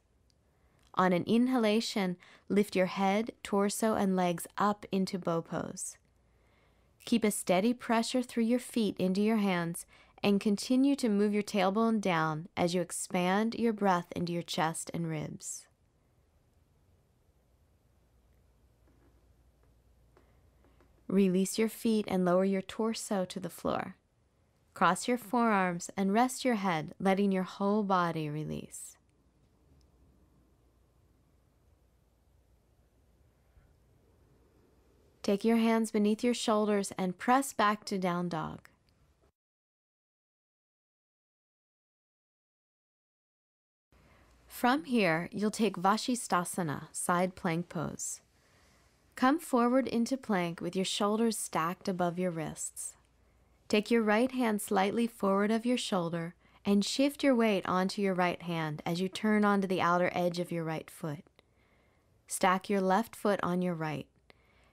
On an inhalation, lift your head, torso, and legs up into bow pose. Keep a steady pressure through your feet into your hands and continue to move your tailbone down as you expand your breath into your chest and ribs. Release your feet and lower your torso to the floor. Cross your forearms and rest your head, letting your whole body release. Take your hands beneath your shoulders and press back to down dog. From here, you'll take Vashisthasana, side plank pose. Come forward into plank with your shoulders stacked above your wrists. Take your right hand slightly forward of your shoulder and shift your weight onto your right hand as you turn onto the outer edge of your right foot. Stack your left foot on your right.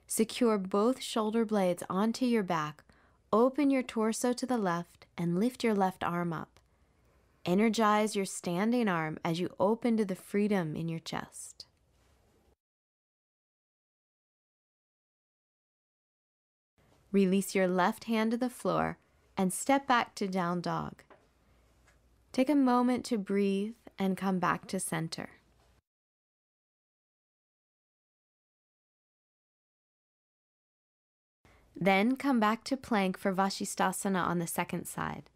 Secure both shoulder blades onto your back, open your torso to the left, and lift your left arm up. Energize your standing arm as you open to the freedom in your chest. Release your left hand to the floor and step back to down dog. Take a moment to breathe and come back to center. Then come back to plank for Vashisthasana on the second side.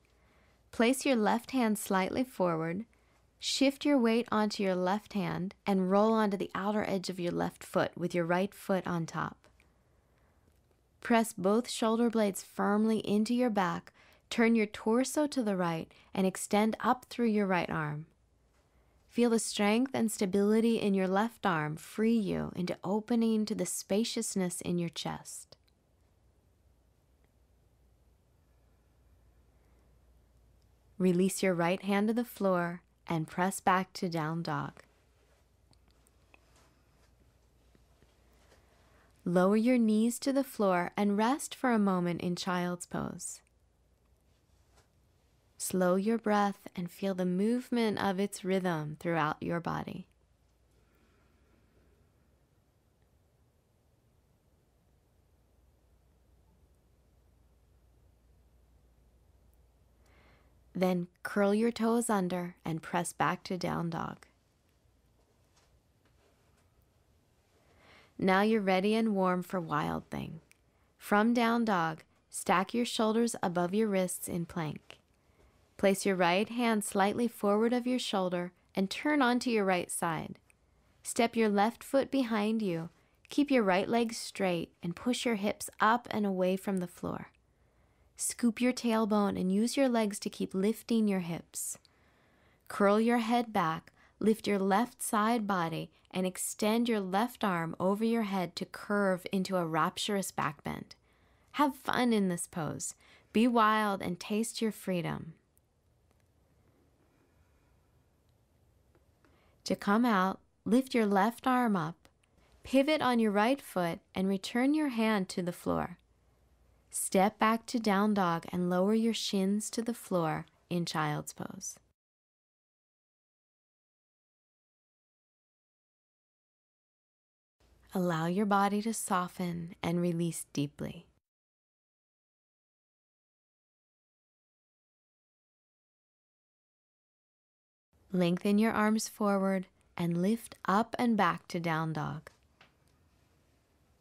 Place your left hand slightly forward, shift your weight onto your left hand, and roll onto the outer edge of your left foot with your right foot on top. Press both shoulder blades firmly into your back, turn your torso to the right, and extend up through your right arm. Feel the strength and stability in your left arm free you into opening to the spaciousness in your chest. Release your right hand to the floor and press back to down dog. Lower your knees to the floor and rest for a moment in child's pose. Slow your breath and feel the movement of its rhythm throughout your body. Then curl your toes under and press back to down dog. Now you're ready and warm for Wild Thing. From down dog, stack your shoulders above your wrists in plank. Place your right hand slightly forward of your shoulder and turn onto your right side. Step your left foot behind you. Keep your right leg straight and push your hips up and away from the floor. Scoop your tailbone and use your legs to keep lifting your hips. Curl your head back, lift your left side body, and extend your left arm over your head to curve into a rapturous back bend. Have fun in this pose. Be wild and taste your freedom. To come out, lift your left arm up, pivot on your right foot, and return your hand to the floor. Step back to down dog and lower your shins to the floor in child's pose. Allow your body to soften and release deeply. Lengthen your arms forward and lift up and back to down dog.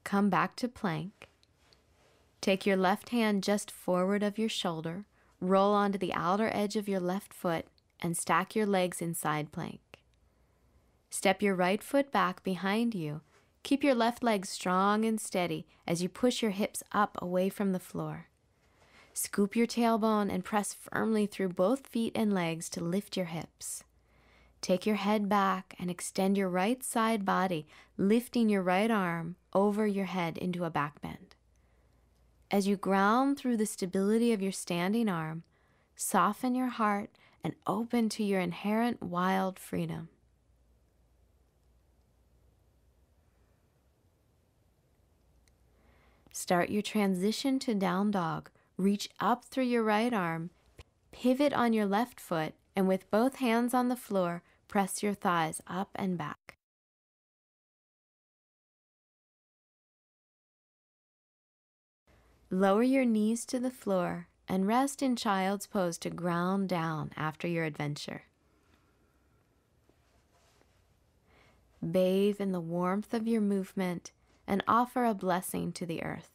Come back to plank. Take your left hand just forward of your shoulder, roll onto the outer edge of your left foot, and stack your legs in side plank. Step your right foot back behind you. Keep your left leg strong and steady as you push your hips up away from the floor. Scoop your tailbone and press firmly through both feet and legs to lift your hips. Take your head back and extend your right side body, lifting your right arm over your head into a back bend. As you ground through the stability of your standing arm, soften your heart and open to your inherent wild freedom. Start your transition to down dog. Reach up through your right arm, pivot on your left foot, and with both hands on the floor, press your thighs up and back. Lower your knees to the floor and rest in child's pose to ground down after your adventure. Bathe in the warmth of your movement and offer a blessing to the earth.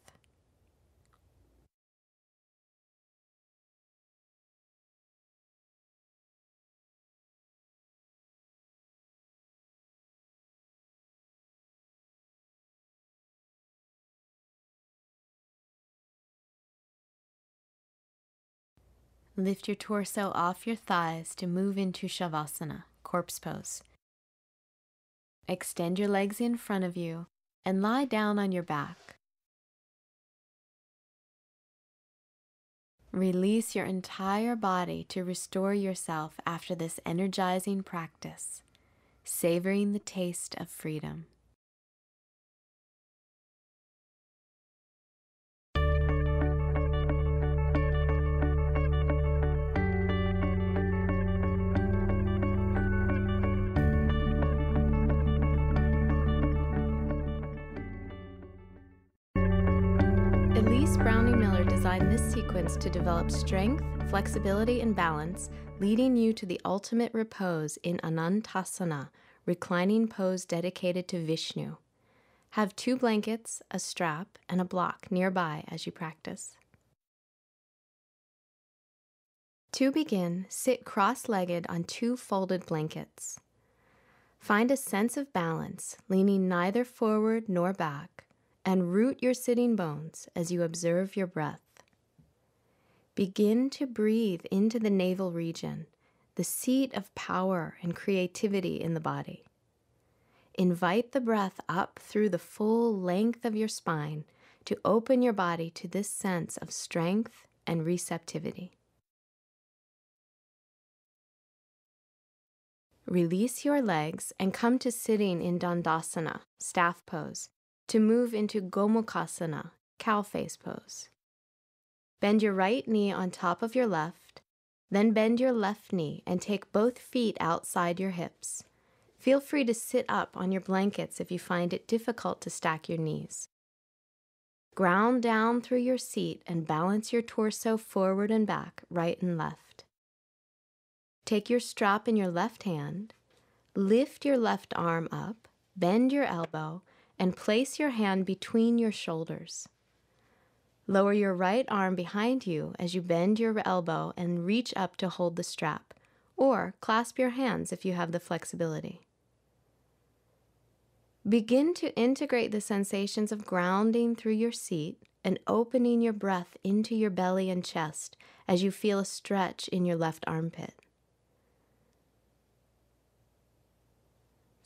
Lift your torso off your thighs to move into Shavasana, corpse pose. Extend your legs in front of you and lie down on your back. Release your entire body to restore yourself after this energizing practice, savoring the taste of freedom. Elise Browning Miller designed this sequence to develop strength, flexibility, and balance, leading you to the ultimate repose in Anantasana, reclining pose dedicated to Vishnu. Have 2 blankets, a strap, and a block nearby as you practice. To begin, sit cross-legged on 2 folded blankets. Find a sense of balance, leaning neither forward nor back, and root your sitting bones as you observe your breath. Begin to breathe into the navel region, the seat of power and creativity in the body. Invite the breath up through the full length of your spine to open your body to this sense of strength and receptivity. Release your legs and come to sitting in Dandasana, staff pose, to move into Gomukhasana, cow face pose. Bend your right knee on top of your left, then bend your left knee and take both feet outside your hips. Feel free to sit up on your blankets if you find it difficult to stack your knees. Ground down through your seat and balance your torso forward and back, right and left. Take your strap in your left hand, lift your left arm up, bend your elbow, and place your hand between your shoulders. Lower your right arm behind you as you bend your elbow and reach up to hold the strap, or clasp your hands if you have the flexibility. Begin to integrate the sensations of grounding through your seat and opening your breath into your belly and chest as you feel a stretch in your left armpit.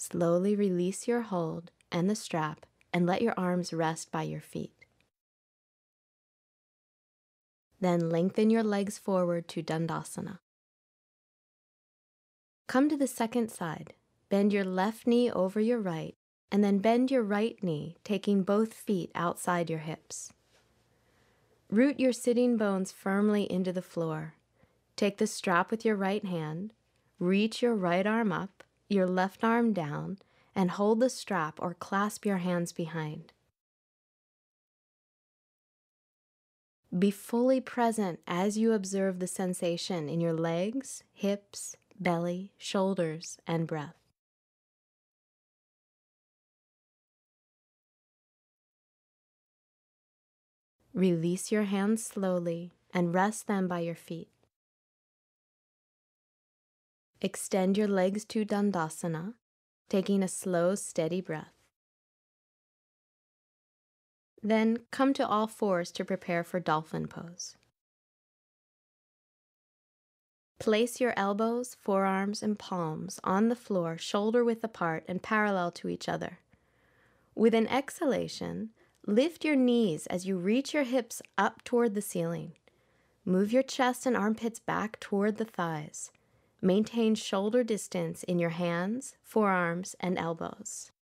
Slowly release your hold and the strap and let your arms rest by your feet. Then lengthen your legs forward to Dandasana. Come to the second side. Bend your left knee over your right, and then bend your right knee, taking both feet outside your hips. Root your sitting bones firmly into the floor. Take the strap with your right hand, reach your right arm up, your left arm down, and hold the strap or clasp your hands behind. Be fully present as you observe the sensation in your legs, hips, belly, shoulders, and breath. Release your hands slowly and rest them by your feet. Extend your legs to Dandasana, taking a slow, steady breath. Then come to all fours to prepare for dolphin pose. Place your elbows, forearms, and palms on the floor, shoulder width apart and parallel to each other. With an exhalation, lift your knees as you reach your hips up toward the ceiling. Move your chest and armpits back toward the thighs. Maintain shoulder distance in your hands, forearms, and elbows.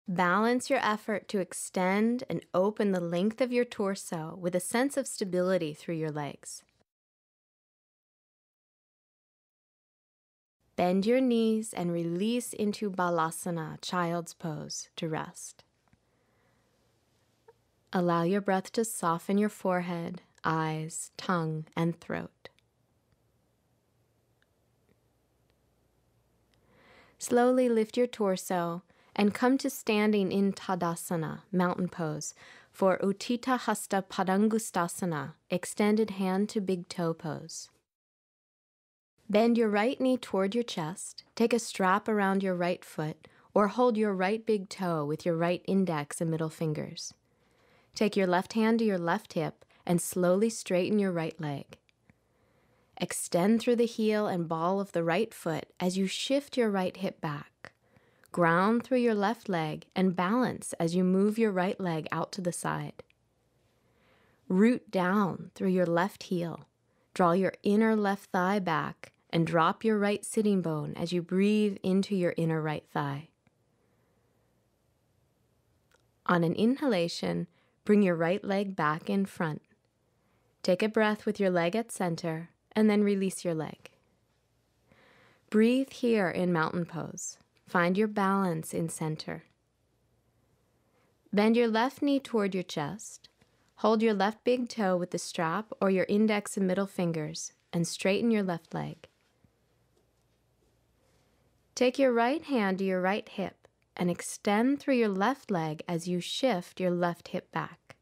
Balance your effort to extend and open the length of your torso with a sense of stability through your legs. Bend your knees and release into Balasana, child's pose, to rest. Allow your breath to soften your forehead, eyes, tongue, and throat. Slowly lift your torso and come to standing in Tadasana, mountain pose, for Utthita Hasta Padangustasana, extended hand to big toe pose. Bend your right knee toward your chest, take a strap around your right foot, or hold your right big toe with your right index and middle fingers. Take your left hand to your left hip and slowly straighten your right leg. Extend through the heel and ball of the right foot as you shift your right hip back. Ground through your left leg and balance as you move your right leg out to the side. Root down through your left heel. Draw your inner left thigh back and drop your right sitting bone as you breathe into your inner right thigh. On an inhalation, bring your right leg back in front. Take a breath with your leg at center and then release your leg. Breathe here in mountain pose. Find your balance in center. Bend your left knee toward your chest. Hold your left big toe with the strap or your index and middle fingers and straighten your left leg. Take your right hand to your right hip and extend through your left leg as you shift your left hip back.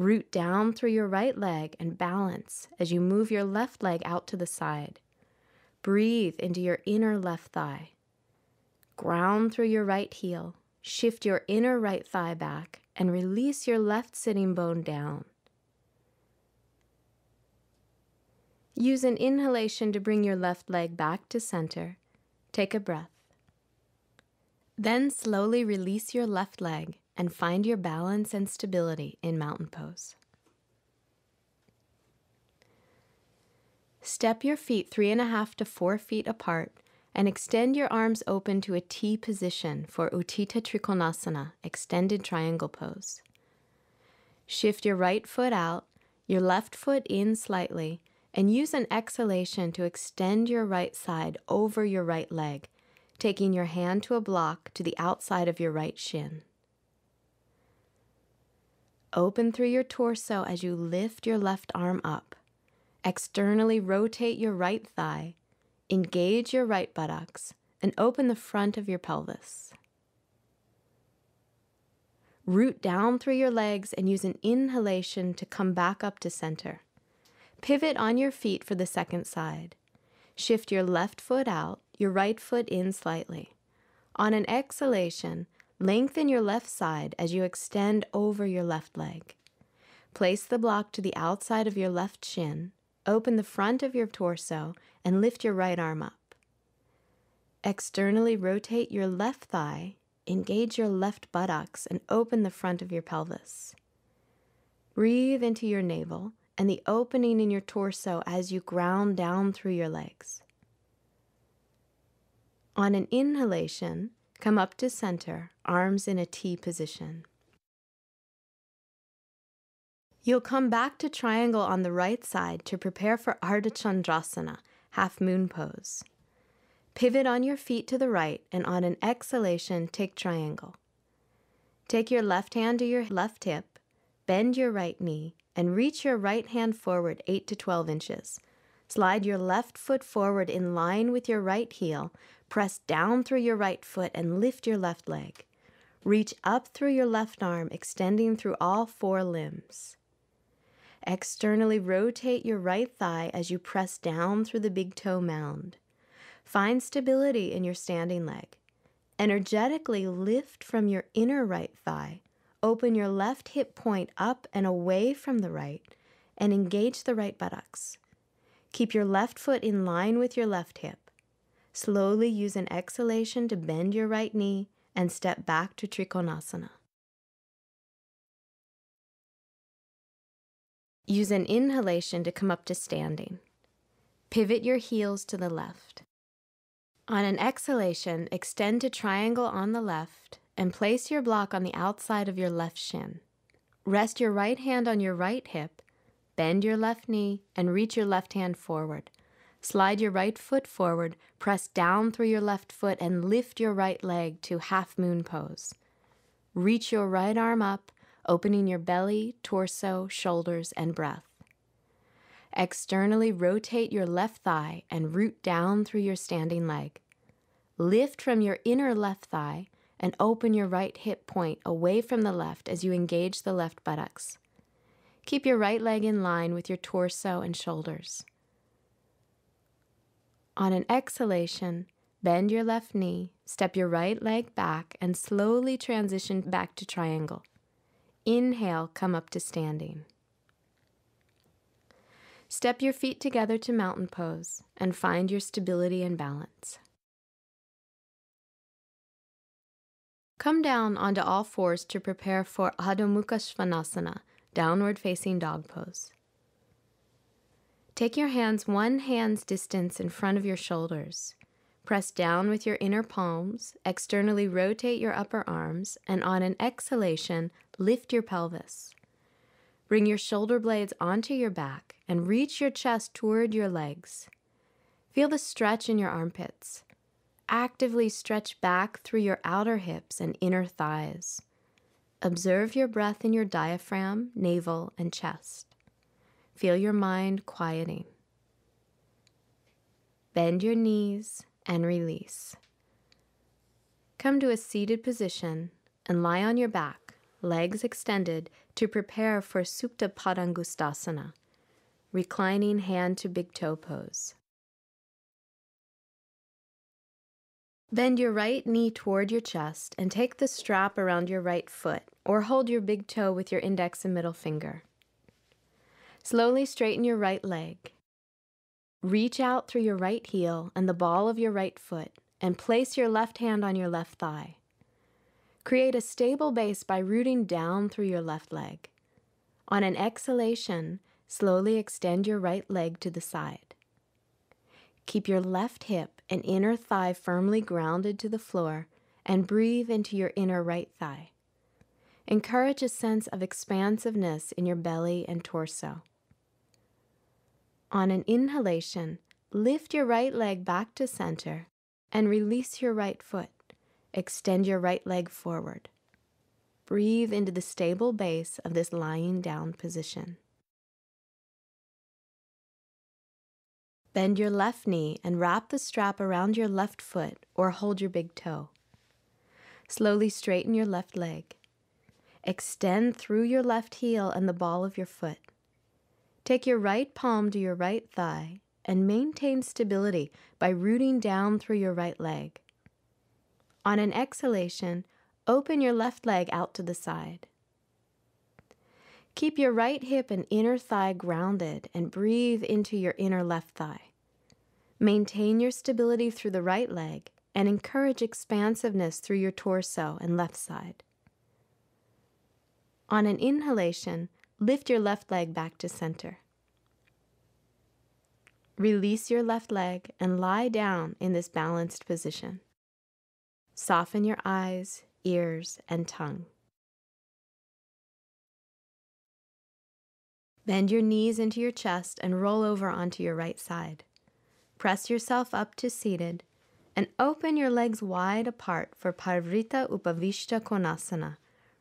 Root down through your right leg and balance as you move your left leg out to the side. Breathe into your inner left thigh. Ground through your right heel. Shift your inner right thigh back and release your left sitting bone down. Use an inhalation to bring your left leg back to center. Take a breath. Then slowly release your left leg and find your balance and stability in mountain pose. Step your feet 3.5 to 4 feet apart and extend your arms open to a T position for Utthita Trikonasana, extended triangle pose. Shift your right foot out, your left foot in slightly, and use an exhalation to extend your right side over your right leg, taking your hand to a block to the outside of your right shin. Open through your torso as you lift your left arm up. Externally rotate your right thigh, engage your right buttocks, and open the front of your pelvis. Root down through your legs and use an inhalation to come back up to center. Pivot on your feet for the second side. Shift your left foot out, your right foot in slightly. On an exhalation, lengthen your left side as you extend over your left leg. Place the block to the outside of your left shin, open the front of your torso, and lift your right arm up. Externally rotate your left thigh, engage your left buttocks, and open the front of your pelvis. Breathe into your navel and the opening in your torso as you ground down through your legs. On an inhalation, come up to center, arms in a T position. You'll come back to triangle on the right side to prepare for Ardha Chandrasana, half moon pose. Pivot on your feet to the right and on an exhalation, take triangle. Take your left hand to your left hip, bend your right knee, and reach your right hand forward 8 to 12 inches. Slide your left foot forward in line with your right heel, press down through your right foot and lift your left leg. Reach up through your left arm, extending through all 4 limbs. Externally rotate your right thigh as you press down through the big toe mound. Find stability in your standing leg. Energetically lift from your inner right thigh. Open your left hip point up and away from the right, and engage the right buttocks. Keep your left foot in line with your left hip. Slowly use an exhalation to bend your right knee and step back to Trikonasana. Use an inhalation to come up to standing. Pivot your heels to the left. On an exhalation, extend to triangle on the left and place your block on the outside of your left shin. Rest your right hand on your right hip, bend your left knee, and reach your left hand forward. Slide your right foot forward, press down through your left foot, and lift your right leg to half moon pose. Reach your right arm up, opening your belly, torso, shoulders, and breath. Externally rotate your left thigh and root down through your standing leg. Lift from your inner left thigh and open your right hip point away from the left as you engage the left buttocks. Keep your right leg in line with your torso and shoulders. On an exhalation, bend your left knee, step your right leg back, and slowly transition back to triangle. Inhale, come up to standing. Step your feet together to mountain pose and find your stability and balance. Come down onto all fours to prepare for Adho Mukha Svanasana, downward facing dog pose. Take your hands 1 hand's distance in front of your shoulders. Press down with your inner palms, externally rotate your upper arms, and on an exhalation, lift your pelvis. Bring your shoulder blades onto your back and reach your chest toward your legs. Feel the stretch in your armpits. Actively stretch back through your outer hips and inner thighs. Observe your breath in your diaphragm, navel, and chest. Feel your mind quieting. Bend your knees and release. Come to a seated position and lie on your back, legs extended, to prepare for Supta Padangustasana, reclining hand to big toe pose. Bend your right knee toward your chest and take the strap around your right foot, or hold your big toe with your index and middle finger. Slowly straighten your right leg. Reach out through your right heel and the ball of your right foot, and place your left hand on your left thigh. Create a stable base by rooting down through your left leg. On an exhalation, slowly extend your right leg to the side. Keep your left hip and inner thigh firmly grounded to the floor, and breathe into your inner right thigh. Encourage a sense of expansiveness in your belly and torso. On an inhalation, lift your right leg back to center and release your right foot. Extend your right leg forward. Breathe into the stable base of this lying down position. Bend your left knee and wrap the strap around your left foot, or hold your big toe. Slowly straighten your left leg. Extend through your left heel and the ball of your foot. Take your right palm to your right thigh and maintain stability by rooting down through your right leg. On an exhalation, open your left leg out to the side. Keep your right hip and inner thigh grounded and breathe into your inner left thigh. Maintain your stability through the right leg and encourage expansiveness through your torso and left side. On an inhalation, lift your left leg back to center. Release your left leg and lie down in this balanced position. Soften your eyes, ears, and tongue. Bend your knees into your chest and roll over onto your right side. Press yourself up to seated and open your legs wide apart for Parivrtta Upavishta Konasana,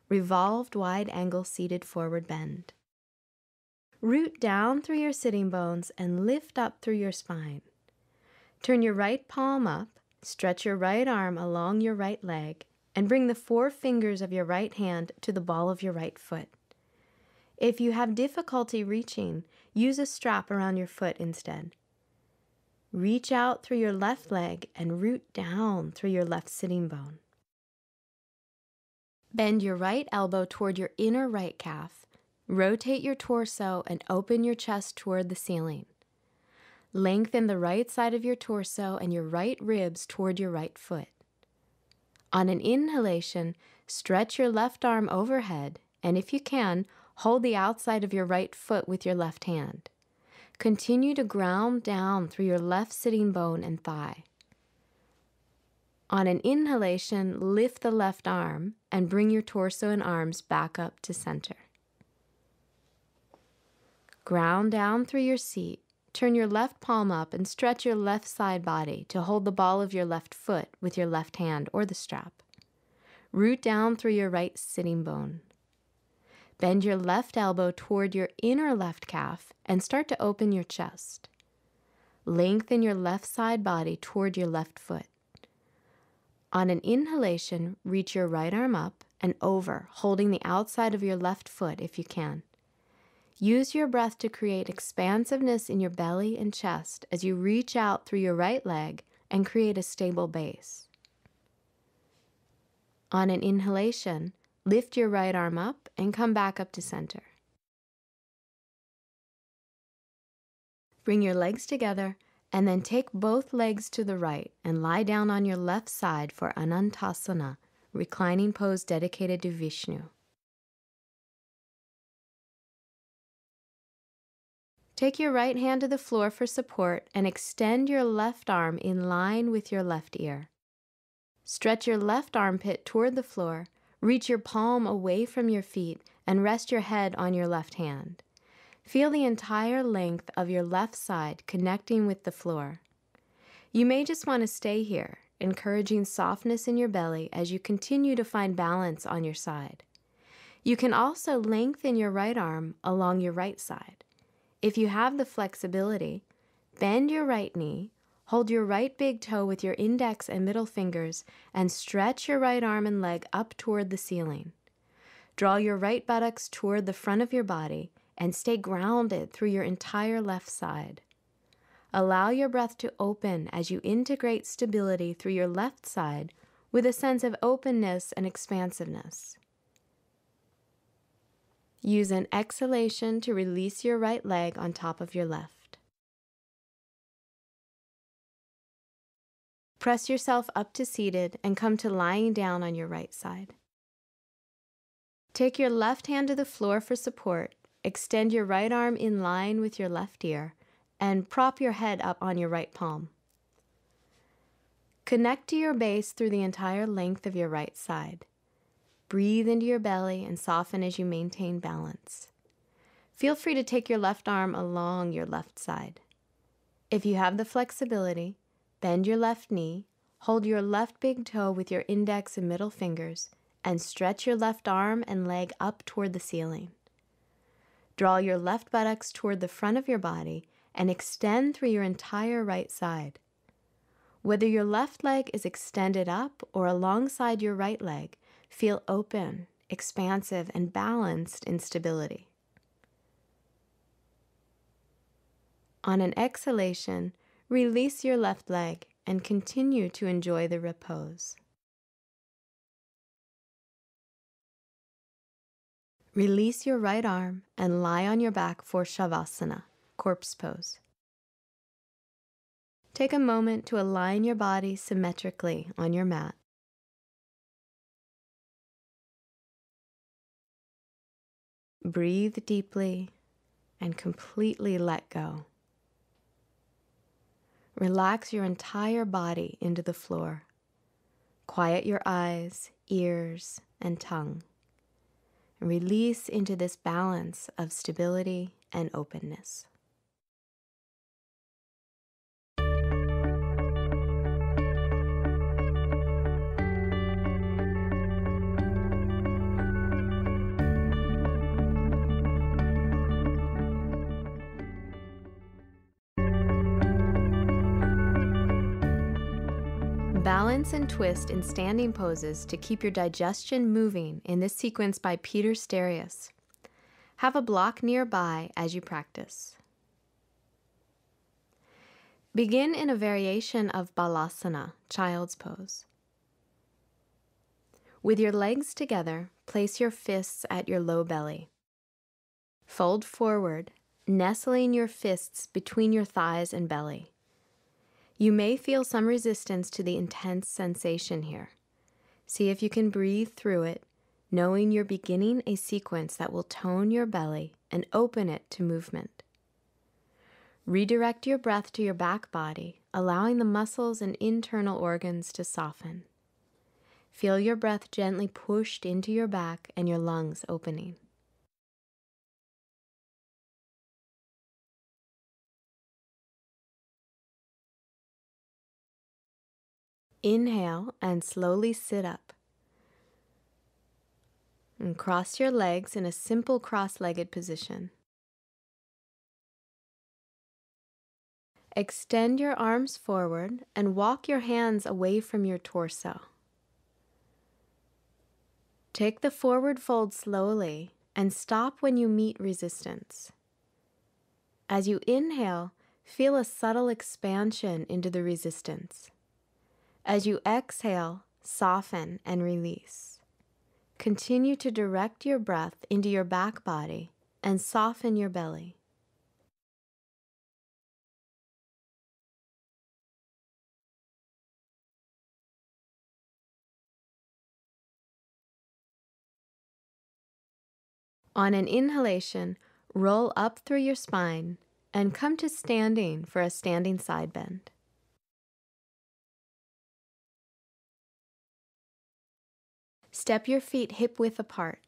revolved wide angle seated forward bend. Root down through your sitting bones and lift up through your spine. Turn your right palm up, stretch your right arm along your right leg, and bring the 4 fingers of your right hand to the ball of your right foot. If you have difficulty reaching, use a strap around your foot instead. Reach out through your left leg and root down through your left sitting bone. Bend your right elbow toward your inner right calf. Rotate your torso and open your chest toward the ceiling. Lengthen the right side of your torso and your right ribs toward your right foot. On an inhalation, stretch your left arm overhead, and if you can, hold the outside of your right foot with your left hand. Continue to ground down through your left sitting bone and thigh. On an inhalation, lift the left arm and bring your torso and arms back up to center. Ground down through your seat. Turn your left palm up and stretch your left side body to hold the ball of your left foot with your left hand or the strap. Root down through your right sitting bone. Bend your left elbow toward your inner left calf and start to open your chest. Lengthen your left side body toward your left foot. On an inhalation, reach your right arm up and over, holding the outside of your left foot if you can. Use your breath to create expansiveness in your belly and chest as you reach out through your right leg and create a stable base. On an inhalation, lift your right arm up and come back up to center. Bring your legs together and then take both legs to the right and lie down on your left side for Anantasana, reclining pose dedicated to Vishnu. Take your right hand to the floor for support and extend your left arm in line with your left ear. Stretch your left armpit toward the floor, reach your palm away from your feet, and rest your head on your left hand. Feel the entire length of your left side connecting with the floor. You may just want to stay here, encouraging softness in your belly as you continue to find balance on your side. You can also lengthen your right arm along your right side. If you have the flexibility, bend your right knee, hold your right big toe with your index and middle fingers, and stretch your right arm and leg up toward the ceiling. Draw your right buttocks toward the front of your body and stay grounded through your entire left side. Allow your breath to open as you integrate stability through your left side with a sense of openness and expansiveness. Use an exhalation to release your right leg on top of your left. Press yourself up to seated and come to lying down on your right side. Take your left hand to the floor for support, extend your right arm in line with your left ear, and prop your head up on your right palm. Connect to your base through the entire length of your right side. Breathe into your belly and soften as you maintain balance. Feel free to take your left arm along your left side. If you have the flexibility, bend your left knee, hold your left big toe with your index and middle fingers, and stretch your left arm and leg up toward the ceiling. Draw your left buttocks toward the front of your body and extend through your entire right side. Whether your left leg is extended up or alongside your right leg, feel open, expansive, and balanced in stability. On an exhalation, release your left leg and continue to enjoy the repose. Release your right arm and lie on your back for Shavasana, corpse pose. Take a moment to align your body symmetrically on your mat. Breathe deeply and completely let go. Relax your entire body into the floor. Quiet your eyes, ears, and tongue. And release into this balance of stability and openness. Balance and twist in standing poses to keep your digestion moving in this sequence by Peter Sterius. Have a block nearby as you practice. Begin in a variation of Balasana, child's pose. With your legs together, place your fists at your low belly. Fold forward, nestling your fists between your thighs and belly. You may feel some resistance to the intense sensation here. See if you can breathe through it, knowing you're beginning a sequence that will tone your belly and open it to movement. Redirect your breath to your back body, allowing the muscles and internal organs to soften. Feel your breath gently pushed into your back and your lungs opening. Inhale and slowly sit up. And cross your legs in a simple cross-legged position. Extend your arms forward and walk your hands away from your torso. Take the forward fold slowly and stop when you meet resistance. As you inhale, feel a subtle expansion into the resistance. As you exhale, soften and release. Continue to direct your breath into your back body and soften your belly. On an inhalation, roll up through your spine and come to standing for a standing side bend. Step your feet hip-width apart.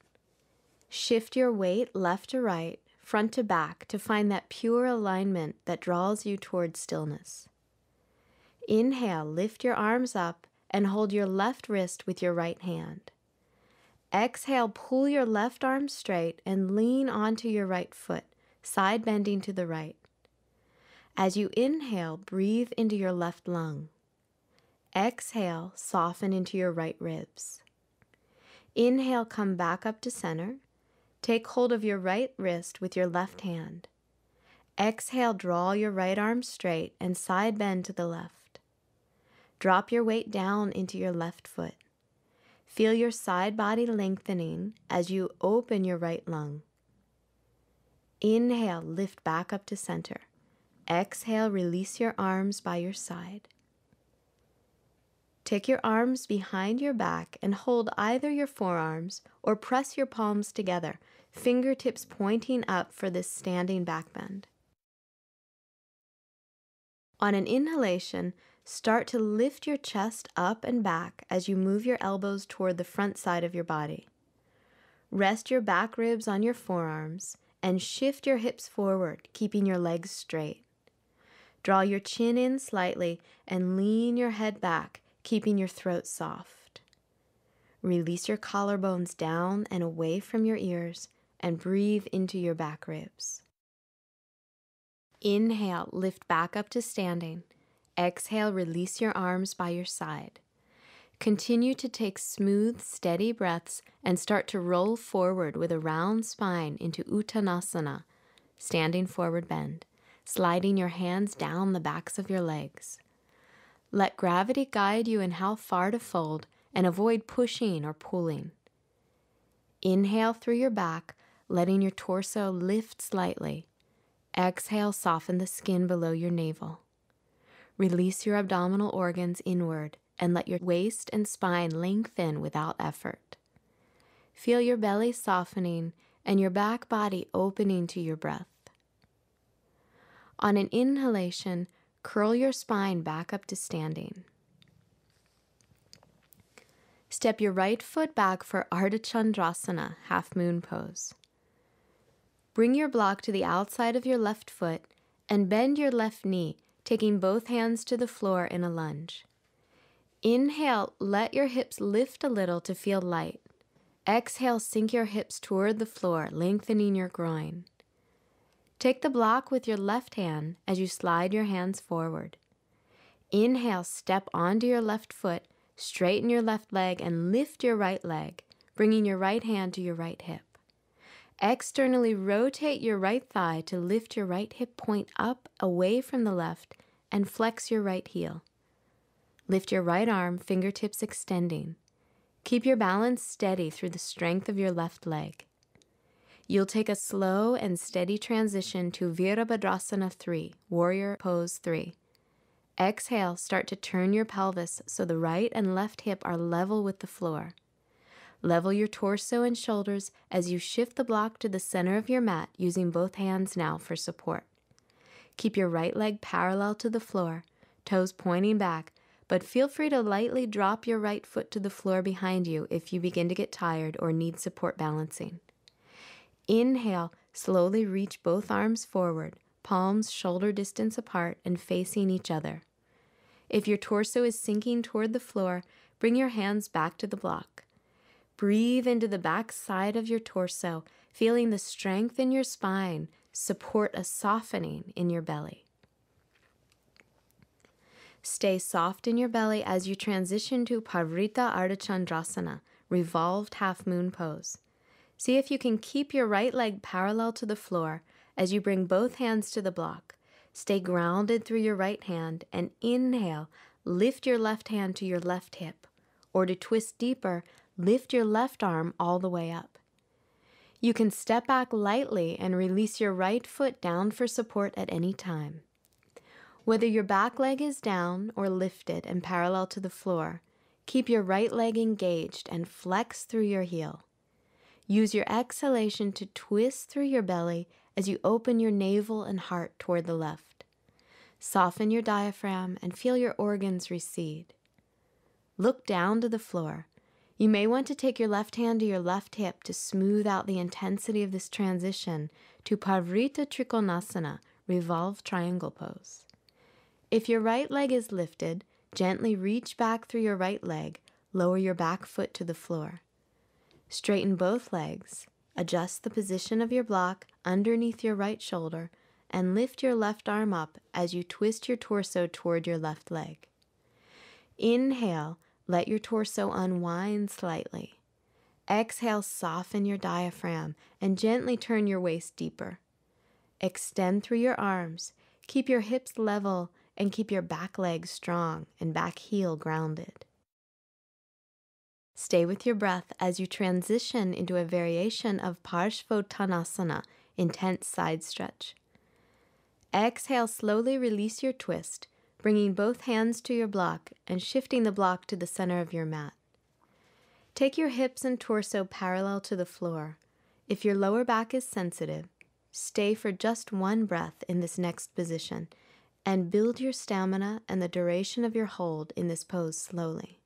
Shift your weight left to right, front to back to find that pure alignment that draws you towards stillness. Inhale, lift your arms up and hold your left wrist with your right hand. Exhale, pull your left arm straight and lean onto your right foot, side bending to the right. As you inhale, breathe into your left lung. Exhale, soften into your right ribs. Inhale, come back up to center. Take hold of your right wrist with your left hand. Exhale, draw your right arm straight and side bend to the left. Drop your weight down into your left foot. Feel your side body lengthening as you open your right lung. Inhale, lift back up to center. Exhale, release your arms by your side. Take your arms behind your back and hold either your forearms or press your palms together, fingertips pointing up for this standing back bend. On an inhalation, start to lift your chest up and back as you move your elbows toward the front side of your body. Rest your back ribs on your forearms and shift your hips forward, keeping your legs straight. Draw your chin in slightly and lean your head back, keeping your throat soft. Release your collarbones down and away from your ears and breathe into your back ribs. Inhale, lift back up to standing. Exhale, release your arms by your side. Continue to take smooth, steady breaths and start to roll forward with a round spine into Uttanasana, standing forward bend, sliding your hands down the backs of your legs. Let gravity guide you in how far to fold and avoid pushing or pulling. Inhale through your back, letting your torso lift slightly. Exhale, soften the skin below your navel. Release your abdominal organs inward and let your waist and spine lengthen without effort. Feel your belly softening and your back body opening to your breath. On an inhalation, curl your spine back up to standing. Step your right foot back for Ardha Chandrasana, half moon pose. Bring your block to the outside of your left foot and bend your left knee, taking both hands to the floor in a lunge. Inhale, let your hips lift a little to feel light. Exhale, sink your hips toward the floor, lengthening your groin. Take the block with your left hand as you slide your hands forward. Inhale, step onto your left foot, straighten your left leg, and lift your right leg, bringing your right hand to your right hip. Externally rotate your right thigh to lift your right hip point up away from the left and flex your right heel. Lift your right arm, fingertips extending. Keep your balance steady through the strength of your left leg. You'll take a slow and steady transition to Virabhadrasana 3, Warrior Pose 3. Exhale, start to turn your pelvis so the right and left hip are level with the floor. Level your torso and shoulders as you shift the block to the center of your mat using both hands now for support. Keep your right leg parallel to the floor, toes pointing back, but feel free to lightly drop your right foot to the floor behind you if you begin to get tired or need support balancing. Inhale, slowly reach both arms forward, palms shoulder distance apart and facing each other. If your torso is sinking toward the floor, bring your hands back to the block. Breathe into the back side of your torso, feeling the strength in your spine support a softening in your belly. Stay soft in your belly as you transition to Parivrtta Ardha Chandrasana, revolved half moon pose. See if you can keep your right leg parallel to the floor as you bring both hands to the block. Stay grounded through your right hand and inhale, lift your left hand to your left hip. Or to twist deeper, lift your left arm all the way up. You can step back lightly and release your right foot down for support at any time. Whether your back leg is down or lifted and parallel to the floor, keep your right leg engaged and flex through your heel. Use your exhalation to twist through your belly as you open your navel and heart toward the left. Soften your diaphragm and feel your organs recede. Look down to the floor. You may want to take your left hand to your left hip to smooth out the intensity of this transition to Parivrtta Trikonasana, revolved triangle pose. If your right leg is lifted, gently reach back through your right leg, lower your back foot to the floor. Straighten both legs, adjust the position of your block underneath your right shoulder, and lift your left arm up as you twist your torso toward your left leg. Inhale, let your torso unwind slightly. Exhale, soften your diaphragm and gently turn your waist deeper. Extend through your arms. Keep your hips level and keep your back leg strong and back heel grounded. Stay with your breath as you transition into a variation of Parshvottanasana, intense side stretch. Exhale, slowly release your twist, bringing both hands to your block and shifting the block to the center of your mat. Take your hips and torso parallel to the floor. If your lower back is sensitive, stay for just one breath in this next position and build your stamina and the duration of your hold in this pose slowly.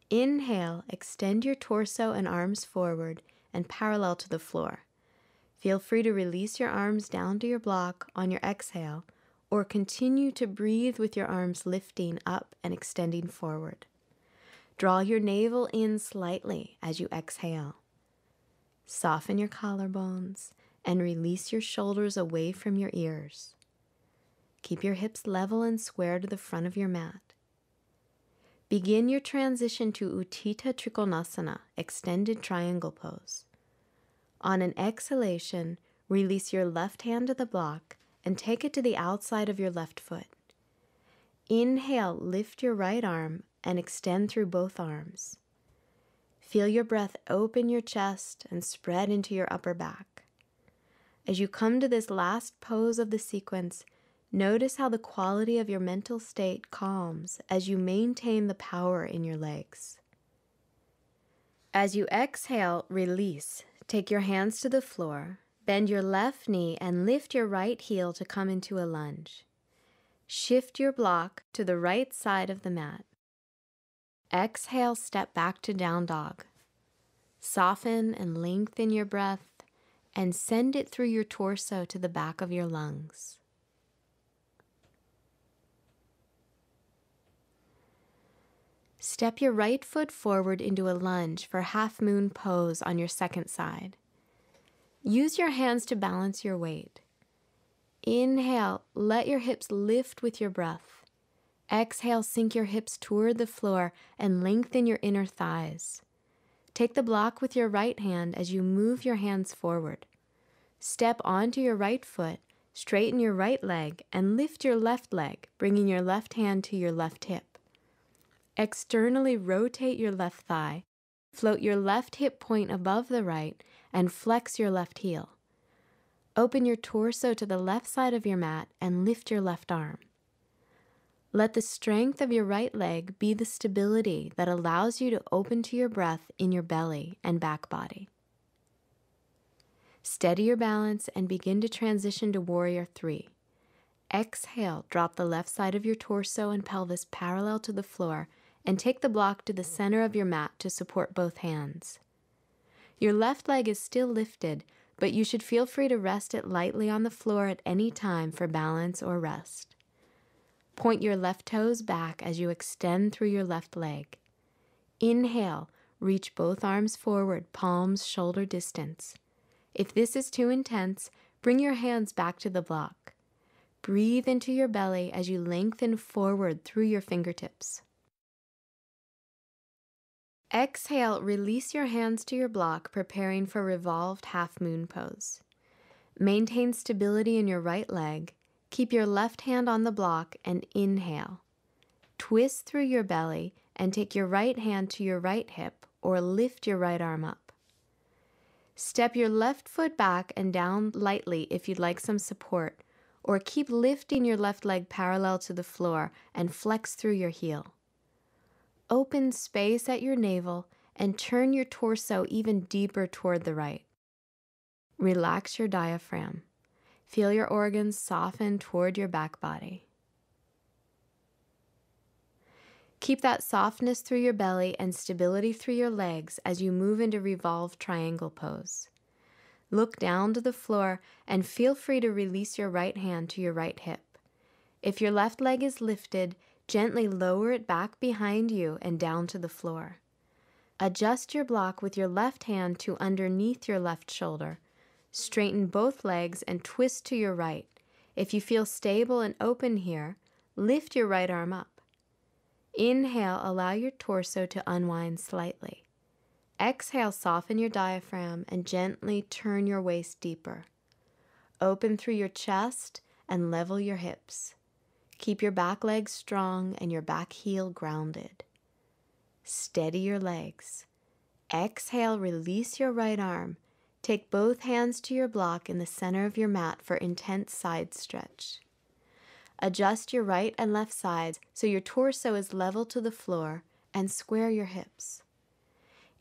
Inhale, extend your torso and arms forward and parallel to the floor. Feel free to release your arms down to your block on your exhale, or continue to breathe with your arms lifting up and extending forward. Draw your navel in slightly as you exhale. Soften your collarbones and release your shoulders away from your ears. Keep your hips level and square to the front of your mat. Begin your transition to Utthita Trikonasana, extended triangle pose. On an exhalation, release your left hand to the block and take it to the outside of your left foot. Inhale, lift your right arm and extend through both arms. Feel your breath open your chest and spread into your upper back. As you come to this last pose of the sequence, notice how the quality of your mental state calms as you maintain the power in your legs. As you exhale, release. Take your hands to the floor, bend your left knee and lift your right heel to come into a lunge. Shift your block to the right side of the mat. Exhale, step back to down dog. Soften and lengthen your breath and send it through your torso to the back of your lungs. Step your right foot forward into a lunge for half moon pose on your second side. Use your hands to balance your weight. Inhale, let your hips lift with your breath. Exhale, sink your hips toward the floor and lengthen your inner thighs. Take the block with your right hand as you move your hands forward. Step onto your right foot, straighten your right leg, and lift your left leg, bringing your left hand to your left hip. Externally rotate your left thigh, float your left hip point above the right, and flex your left heel. Open your torso to the left side of your mat and lift your left arm. Let the strength of your right leg be the stability that allows you to open to your breath in your belly and back body. Steady your balance and begin to transition to Warrior 3. Exhale, drop the left side of your torso and pelvis parallel to the floor and take the block to the center of your mat to support both hands. Your left leg is still lifted, but you should feel free to rest it lightly on the floor at any time for balance or rest. Point your left toes back as you extend through your left leg. Inhale, reach both arms forward, palms shoulder distance. If this is too intense, bring your hands back to the block. Breathe into your belly as you lengthen forward through your fingertips. Exhale, release your hands to your block, preparing for revolved half moon pose. Maintain stability in your right leg. Keep your left hand on the block and inhale. Twist through your belly and take your right hand to your right hip or lift your right arm up. Step your left foot back and down lightly if you'd like some support, or keep lifting your left leg parallel to the floor and flex through your heel. Open space at your navel and turn your torso even deeper toward the right. Relax your diaphragm. Feel your organs soften toward your back body. Keep that softness through your belly and stability through your legs as you move into revolved triangle pose. Look down to the floor and feel free to release your right hand to your right hip. If your left leg is lifted, gently lower it back behind you and down to the floor. Adjust your block with your left hand to underneath your left shoulder. Straighten both legs and twist to your right. If you feel stable and open here, lift your right arm up. Inhale, allow your torso to unwind slightly. Exhale, soften your diaphragm and gently turn your waist deeper. Open through your chest and level your hips. Keep your back legs strong and your back heel grounded. Steady your legs. Exhale, release your right arm. Take both hands to your block in the center of your mat for intense side stretch. Adjust your right and left sides so your torso is level to the floor and square your hips.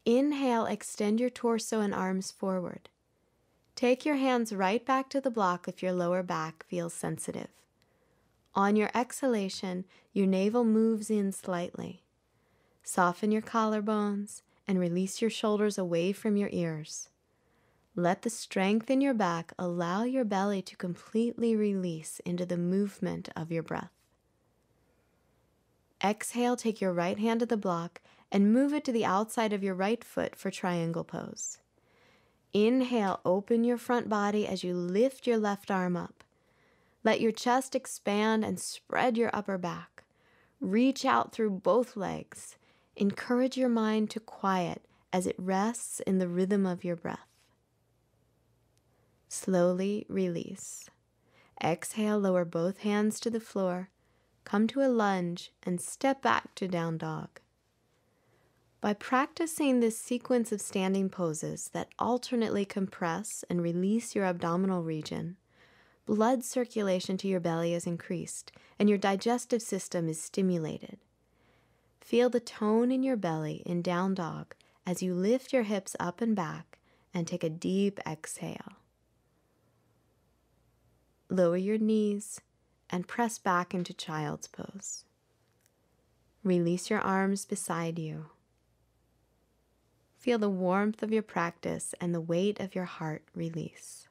Inhale, extend your torso and arms forward. Take your hands right back to the block if your lower back feels sensitive. On your exhalation, your navel moves in slightly. Soften your collarbones and release your shoulders away from your ears. Let the strength in your back allow your belly to completely release into the movement of your breath. Exhale, take your right hand to the block and move it to the outside of your right foot for triangle pose. Inhale, open your front body as you lift your left arm up. Let your chest expand and spread your upper back. Reach out through both legs. Encourage your mind to quiet as it rests in the rhythm of your breath. Slowly release. Exhale, lower both hands to the floor. Come to a lunge and step back to down dog. By practicing this sequence of standing poses that alternately compress and release your abdominal region, blood circulation to your belly is increased and your digestive system is stimulated. Feel the tone in your belly in down dog as you lift your hips up and back and take a deep exhale. Lower your knees and press back into child's pose. Release your arms beside you. Feel the warmth of your practice and the weight of your heart release.